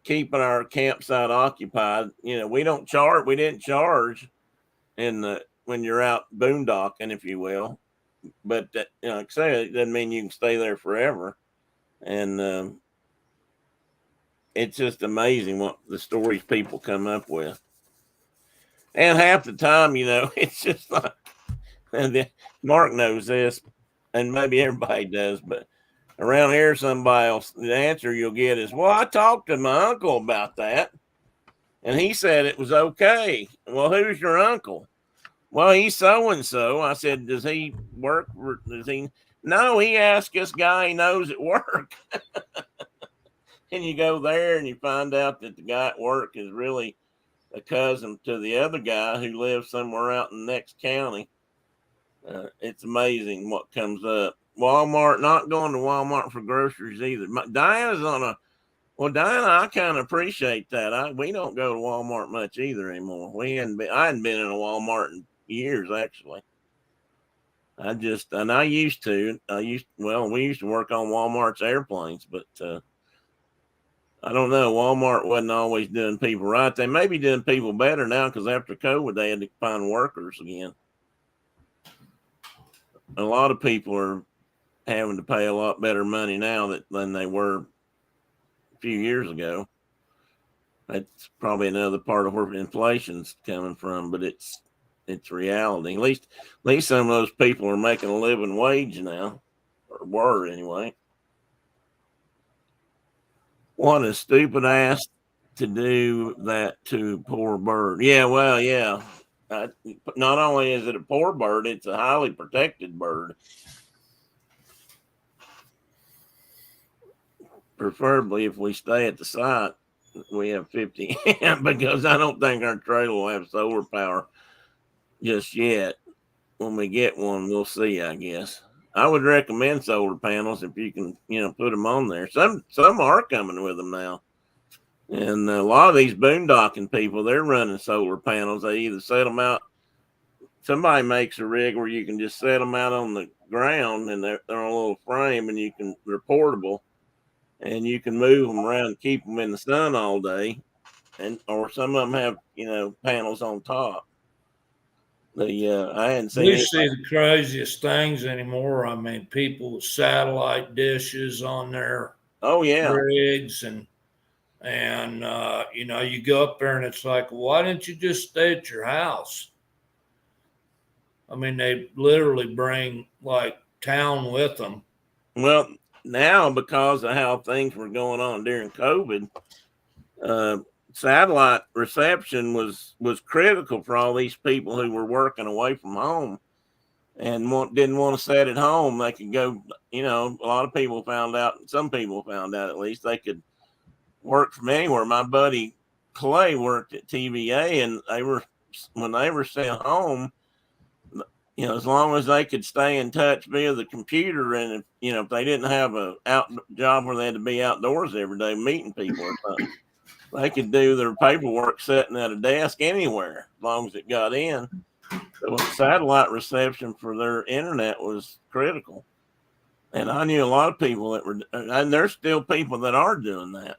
keeping our campsite occupied. We didn't charge in the when you're out boondocking, if you will, but like I say, it doesn't mean you can stay there forever. And it's just amazing what the stories people come up with. And half the time, it's just like, and Mark knows this, and maybe everybody does, but around here, somebody else, the answer you'll get is, well, I talked to my uncle about that, and he said it was okay. Well, who's your uncle? Well, he's so and so. I said, does he work? Does he? No, he asked this guy he knows at work. And you go there and you find out that the guy at work is really a cousin to the other guy who lives somewhere out in the next county. It's amazing what comes up. Walmart, not going to Walmart for groceries either. Diana's Diana, I kind of appreciate that. We don't go to Walmart much either anymore. I hadn't been in a Walmart in years, actually. I used to. We used to work on Walmart's airplanes, but I don't know. Walmart wasn't always doing people right. They may be doing people better now because after COVID, they had to find workers again. A lot of people are having to pay a lot better money now than they were a few years ago. That's probably another part of where inflation's coming from, but it's reality. At least some of those people are making a living wage now, or were anyway. What a stupid ass to do that to a poor bird. Yeah, well, yeah. Not only is it a poor bird, it's a highly protected bird. Preferably, if we stay at the site, we have 50 because I don't think our trailer will have solar power just yet. When we get one, we'll see, I guess. I would recommend solar panels if you can, put them on there. Some are coming with them now. And a lot of these boondocking people, they're running solar panels. They either set them out. Somebody makes a rig where you can just set them out on the ground, and they're on a little frame, and they're portable, and you can move them around and keep them in the sun all day. Or some of them have, panels on top. I hadn't seen. We see the craziest things anymore. I mean, people with satellite dishes on their rigs, and you go up there and it's like, why didn't you just stay at your house? I mean, they literally bring like town with them. Well, now because of how things were going on during COVID, satellite reception was critical for all these people who were working away from home and didn't want to sit at home. They could go, a lot of people found out, some people found out at least, they could work from anywhere. My buddy Clay worked at TVA, and when they were sent home, as long as they could stay in touch via the computer, and if they didn't have a job where they had to be outdoors every day meeting people or something, they could do their paperwork sitting at a desk anywhere as long as it got in. So satellite reception for their internet was critical. And I knew a lot of people and there's still people that are doing that.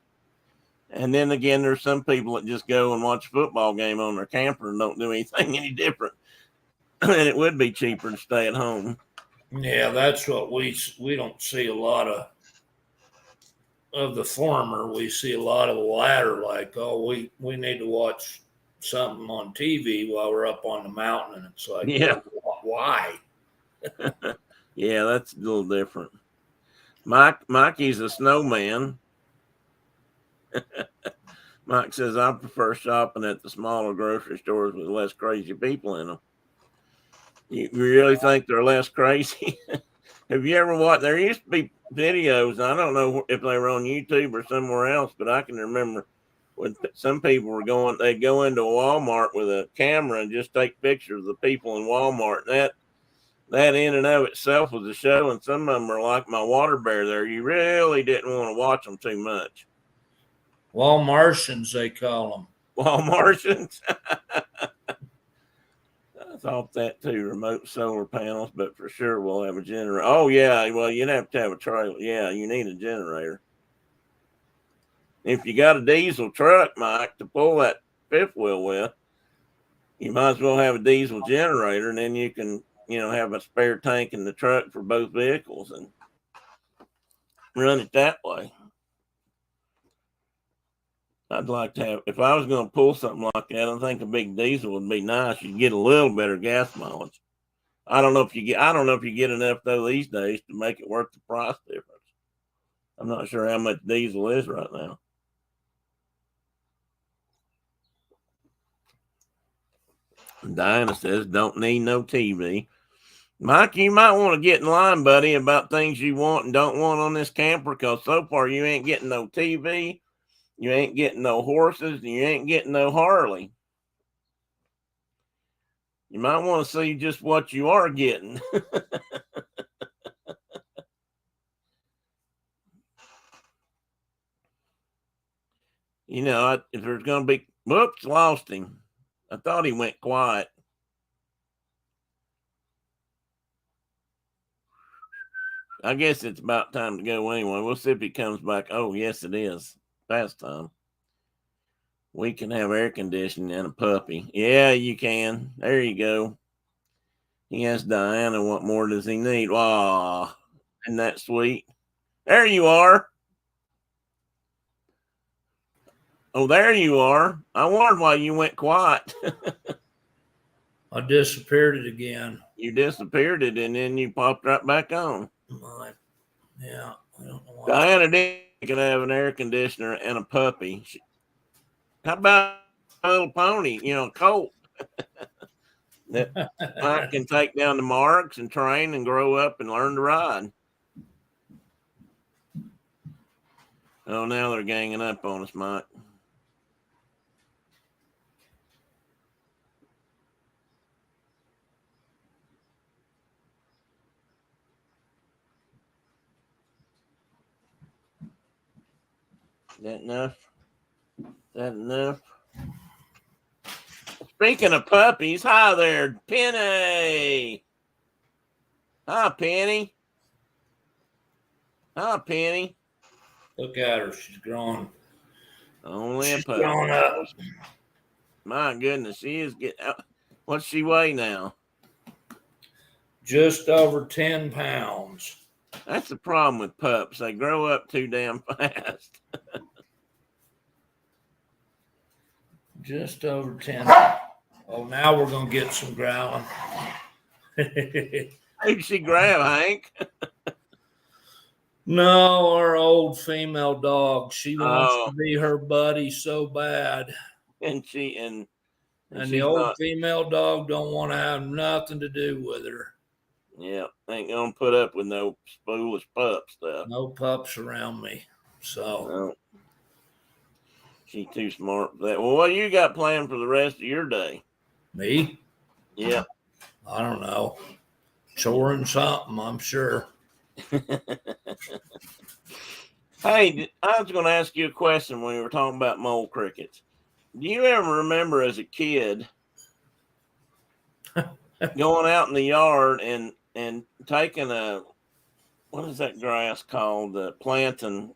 And then again, there's some people that just go and watch a football game on their camper and don't do anything any different. And it would be cheaper to stay at home. Yeah, that's what we don't see a lot of the former. We see a lot of the latter, like, oh, we need to watch something on TV while we're up on the mountain. And it's like, well, why? Yeah, that's a little different. Mikey's a snowman. Mike says, I prefer shopping at the smaller grocery stores with less crazy people in them. You really think they're less crazy? Have you ever watched? There used to be videos. I don't know if they were on YouTube or somewhere else, but I can remember when some people were they'd go into a Walmart with a camera and just take pictures of the people in Walmart. that in and of itself was a show, and some of them are like my water bear there. You really didn't want to watch them too much. Wall Martians, they call them. Wall Martians. I thought that too, remote solar panels, but for sure we'll have a generator. Oh, yeah, well, you'd have to have a trailer. Yeah, you need a generator. If you got a diesel truck, Mike, to pull that fifth wheel with, you might as well have a diesel generator, and then you can, have a spare tank in the truck for both vehicles and run it that way. I'd like to have, if I was going to pull something like that, I think a big diesel would be nice. You'd get a little better gas mileage. I don't know if you get enough though these days to make it worth the price difference. I'm not sure how much diesel is right now. Diana says, don't need no TV. Mike, you might want to get in line, buddy, about things you want and don't want on this camper, because so far you ain't getting no TV, you ain't getting no horses, and you ain't getting no Harley. You might want to see just what you are getting. If there's going to be, whoops, lost him. I thought he went quiet. I guess it's about time to go anyway. We'll see if he comes back. Oh, yes, it is. Past time. We can have air conditioning and a puppy. Yeah, you can. There you go. He asked Diana, what more does he need? Aw, isn't that sweet? There you are. Oh, there you are. I wondered why you went quiet. I disappeared it again. You disappeared it, and then you popped right back on. Yeah, I don't know why. Diana did could have an air conditioner and a puppy. How about a little pony, colt that Mike can take down to marks and train and grow up and learn to ride. Oh, now they're ganging up on us, Mike. That enough? That enough? Speaking of puppies, hi there, Penny. Hi, Penny. Hi, Penny. Look at her. She's growing. Only a puppy. Growing up. My goodness, she is getting out. What's she weigh now? Just over 10 pounds. That's the problem with pups. They grow up too damn fast. Just over 10. Oh, now we're going to get some growling. Who'd she grab, Hank? No, our old female dog. She wants to be her buddy so bad. And the old female dog don't want to have nothing to do with her. Yeah, ain't gonna put up with no foolish pup stuff. No pups around me. So no. She's too smart for that. Well, what do you got planned for the rest of your day? Me? Yeah. I don't know. Choring something, I'm sure. Hey, I was going to ask you a question when we were talking about mole crickets. Do you ever remember as a kid going out in the yard and taking what is that grass called? The plantain,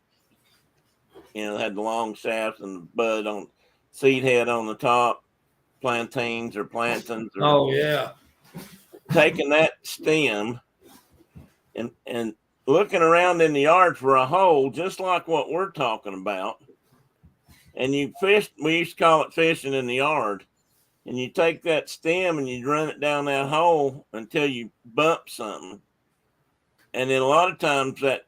had the long shafts and the bud on seed head on the top, plantains or plantains. Oh, yeah. Taking that stem and looking around in the yard for a hole, just like what we're talking about. And you fish, we used to call it fishing in the yard. And you take that stem and you run it down that hole until you bump something. And then a lot of times that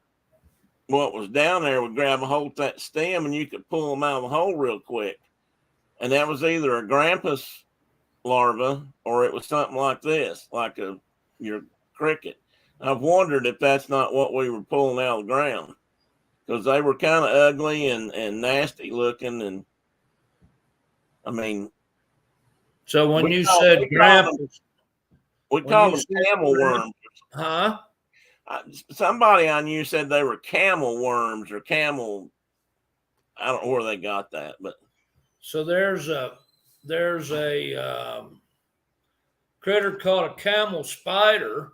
what was down there would grab a hold of that stem and you could pull them out of the hole real quick. And that was either a grampus larva or it was something like this, like your cricket. I've wondered if that's not what we were pulling out of the ground, because they were kind of ugly and nasty looking. And I mean, so when you said grampus, We When called you them see camel worms. huh? Somebody I knew said they were camel worms or camel. I don't know where they got that, but So there's a critter called a camel spider.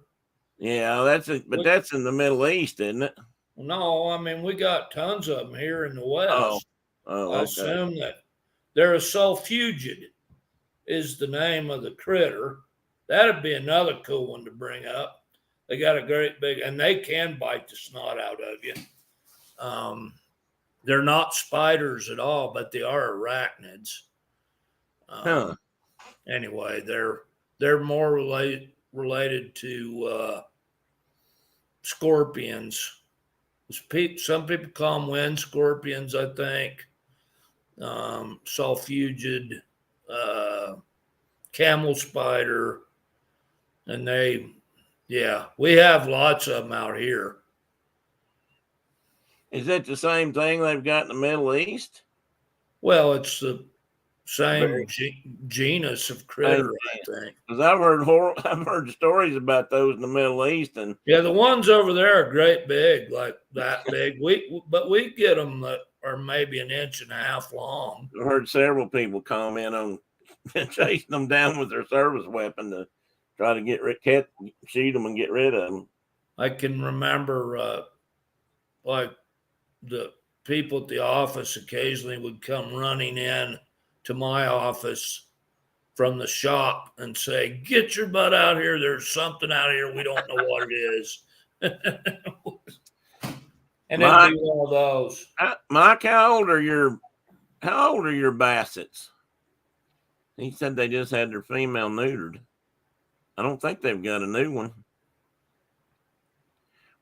yeah, but Which, that's in the Middle East, isn't it? no, I mean we got tons of them here in the Oh, West. I okay. assume that they're a sulfugid is the name of the critter. That'd be another cool one to bring up. They got a great big, and they can bite the snot out of you. They're not spiders at all, but they are arachnids. Huh. Anyway, they're more related to scorpions. Some people call them wind scorpions, I think. Sulfugid, camel spider, and we have lots of them out here. Is it the same thing they've got in the Middle East? Well, it's the same Very genus of same critter, thing. I think. Because I've heard stories about those in the Middle East, and Yeah, the ones over there are great big, like that big. But we get them that are maybe an inch and a half long. I've heard several people comment on chasing them down with their service weapon to try to shoot them and get rid of them. I can remember, like the people at the office occasionally would come running in to my office from the shop and say, "Get your butt out here. There's something out here. We don't know what it is." And it'd be one of those. Mike, how old are your Bassets? He said they just had their female neutered. I don't think they've got a new one.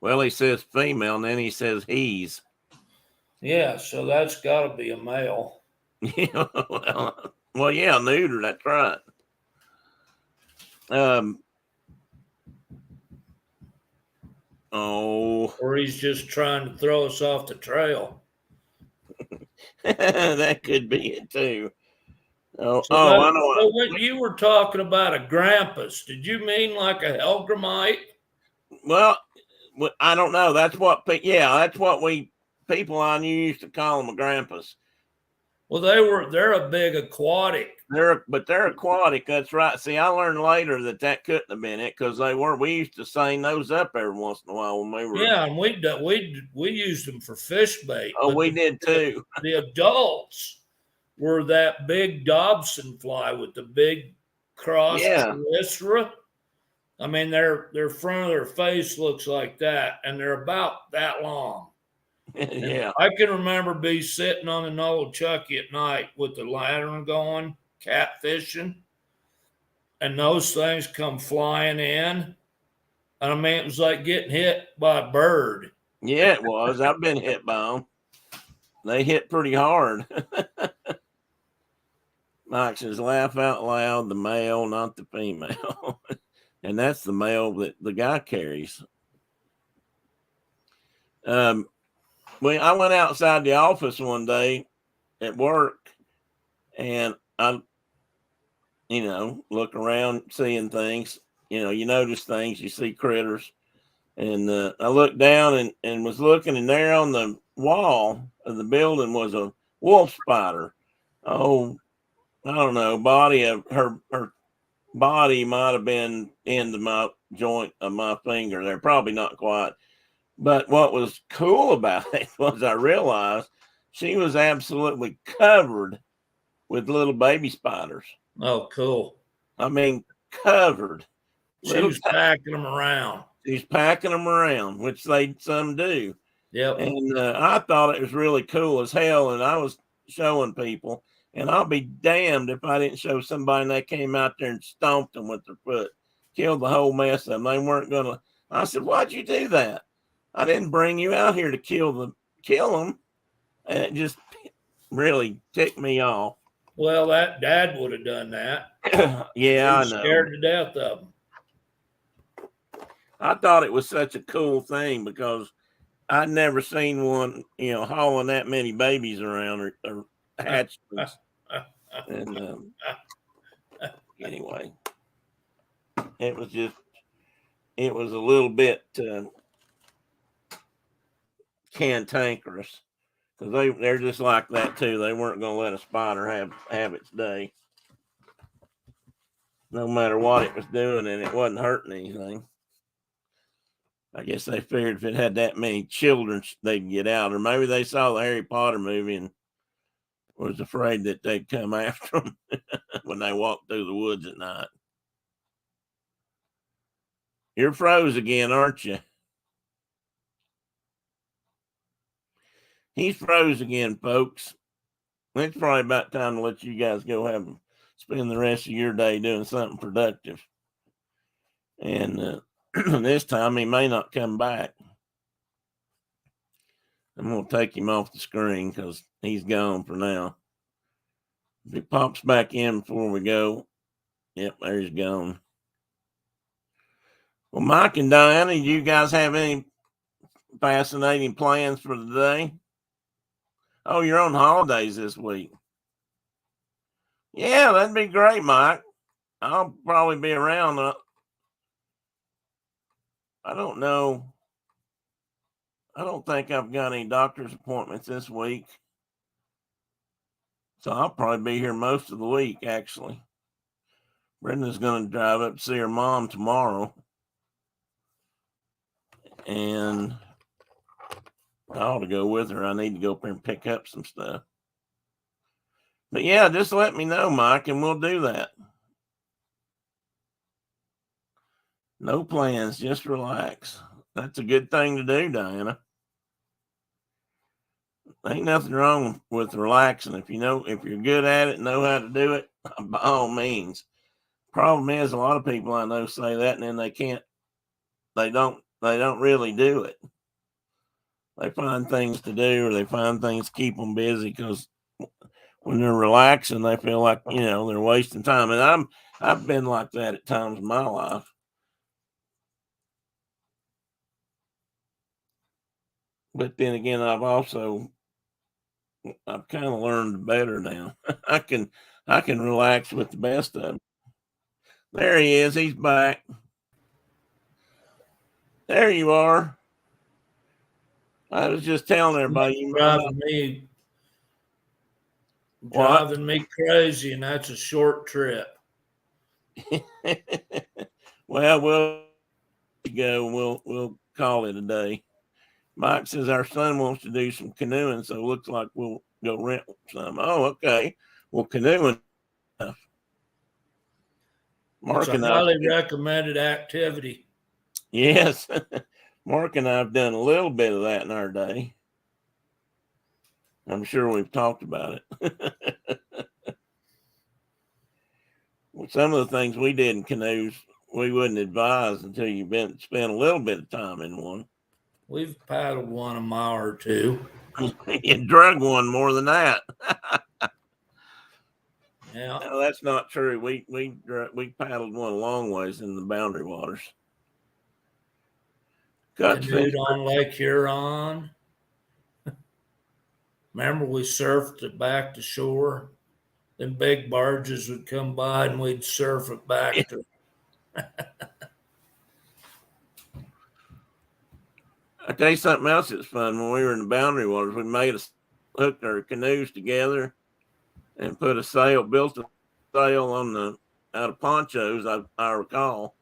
Well, he says female, and then he says he's. Yeah, so that's got to be a male. Yeah, well, yeah, neutered. That's right. Or he's just trying to throw us off the trail. That could be it too. I know. So when you were talking about a grampus, did you mean like a Helgramite? Well, I don't know. That's what people I knew used to call them a grampus. Well, they're a big aquatic. They're aquatic. That's right. See, I learned later that couldn't have been it because we used to seine those up every once in a while when we were. Yeah, and we used them for fish bait. Oh, we did too. The adults were that big Dobson fly with the big cross viscera. I mean, their front of their face looks like that, and they're about that long. Yeah, I can remember sitting on an old Chucky at night with the lantern going, catfishing, and those things come flying in. And I mean, it was like getting hit by a bird. Yeah, it was. I've been hit by them. They hit pretty hard. Mike says, "Laugh out loud, the male, not the female." And that's the male that the guy carries. I went outside the office one day at work, and I, look around, seeing things. You notice things, you see critters, and I looked down and was looking, and there on the wall of the building was a wolf spider. Oh, I don't know, her body might have been into my joint of my finger there, probably not quite. But what was cool about it was I realized she was absolutely covered with little baby spiders. Oh, cool. I mean, covered. She was packing them around. She's packing them around, which some do. Yep. And I thought it was really cool as hell. And I was showing people, and I'll be damned if I didn't show somebody and they came out there and stomped them with their foot, killed the whole mess of them. They weren't going to. I said, "Why'd you do that? I didn't bring you out here to kill them." And it just really ticked me off. Well, that Dad would have done that. Yeah, I know. Scared to death of them. I thought it was such a cool thing because I'd never seen one, hauling that many babies around or hatchlings. And anyway, It was a little bit cantankerous because they're just like that too. They weren't going to let a spider have its day, no matter what it was doing, and it wasn't hurting anything. I guess they figured if it had that many children, they'd get out, or maybe they saw the Harry Potter movie and was afraid that they'd come after them when they walked through the woods at night. You're froze again, aren't you? He's froze again, folks. It's probably about time to let you guys go spend the rest of your day doing something productive. And this time he may not come back. I'm going to take him off the screen because he's gone for now. If he pops back in before we go, yep, there he's gone. Well, Mike and Diana, do you guys have any fascinating plans for the day? Oh, you're on holidays this week. Yeah, that'd be great, Mike. I'll probably be around. I don't know. I don't think I've got any doctor's appointments this week. So I'll probably be here most of the week, actually. Brenda's going to drive up to see her mom tomorrow. And I ought to go with her. I need to go up there and pick up some stuff. But yeah, just let me know, Mike, and we'll do that. No plans, just relax. That's a good thing to do, Diana. Ain't nothing wrong with relaxing. If you're good at it, know how to do it, by all means. Problem is, a lot of people I know say that, and then they don't really do it. They find things to do, or they find things to keep them busy, because when they're relaxing, they feel like, they're wasting time. And I've been like that at times in my life. But then again, I've kind of learned better now. I can relax with the best of them. There he is. He's back. There you are. I was just telling everybody. Driving me crazy, and that's a short trip. Well, we'll go. We'll call it a day. Mike says our son wants to do some canoeing, so it looks like we'll go rent some. Oh, okay. Well, canoeing. Mark, it's a highly recommended activity. Yes. Mark and I have done a little bit of that in our day. I'm sure we've talked about it. Well, some of the things we did in canoes, we wouldn't advise until you've spent a little bit of time in one. We've paddled one a mile or two. You drug one more than that. Yeah. No, that's not true. We paddled one a long ways in the Boundary Waters. Canoed on Lake Huron. Remember, we surfed it back to shore. Then big barges would come by and we'd surf it back to. I'll tell you something else that's fun. When we were in the Boundary Waters, we hooked our canoes together and built a sail out of ponchos, I recall,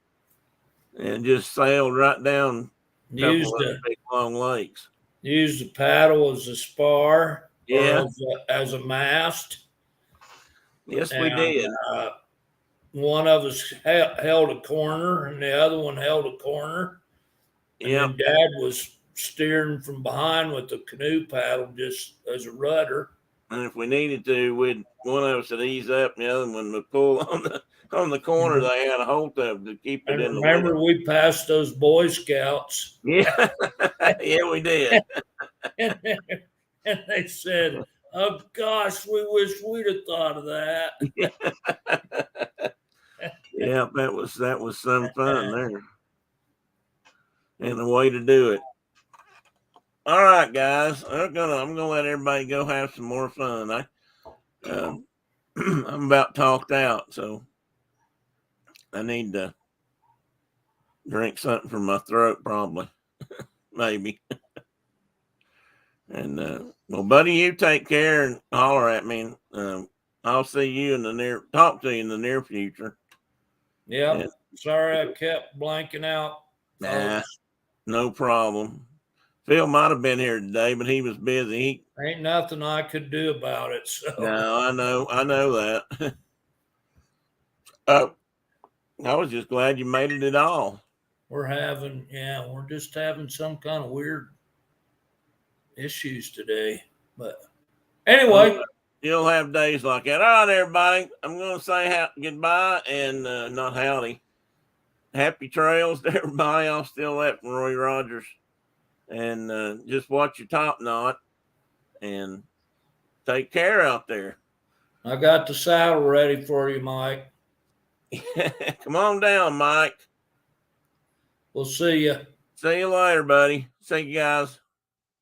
and just sailed right down a couple of big long lakes. Used a paddle as a spar, yeah, or as a mast. Yes, we did. One of us held a corner, and the other one held a corner. And then Dad was steering from behind with the canoe paddle just as a rudder. And if we needed to, one of us would ease up, and the other one would pull on the corner they had a hold of to keep it in the wind. Remember, we passed those Boy Scouts. Yeah, yeah, we did. and they said, "Oh gosh, we wish we'd have thought of that." Yeah, that was some fun there, and the way to do it. All right, guys, I'm gonna let everybody go have some more fun. I'm about talked out, so I need to drink something from my throat, probably, maybe. And well, buddy, you take care and holler at me. I'll see you talk to you in the near future. Yep. And, Sorry I kept blanking out. nah, Folks. no problem. Phil might have been here today, but he was busy. Ain't nothing I could do about it. So No, I know that. Oh, I was just glad you made it at all. we're just having some kind of weird issues today. But anyway, You'll have days like that. All right, everybody. I'm going to say goodbye and not howdy. Happy trails to everybody. I'll steal that from Roy Rogers. And just watch your top knot and take care out there. I got the saddle ready for you, Mike. Come on down, Mike. We'll see you. See you later, buddy. See you guys.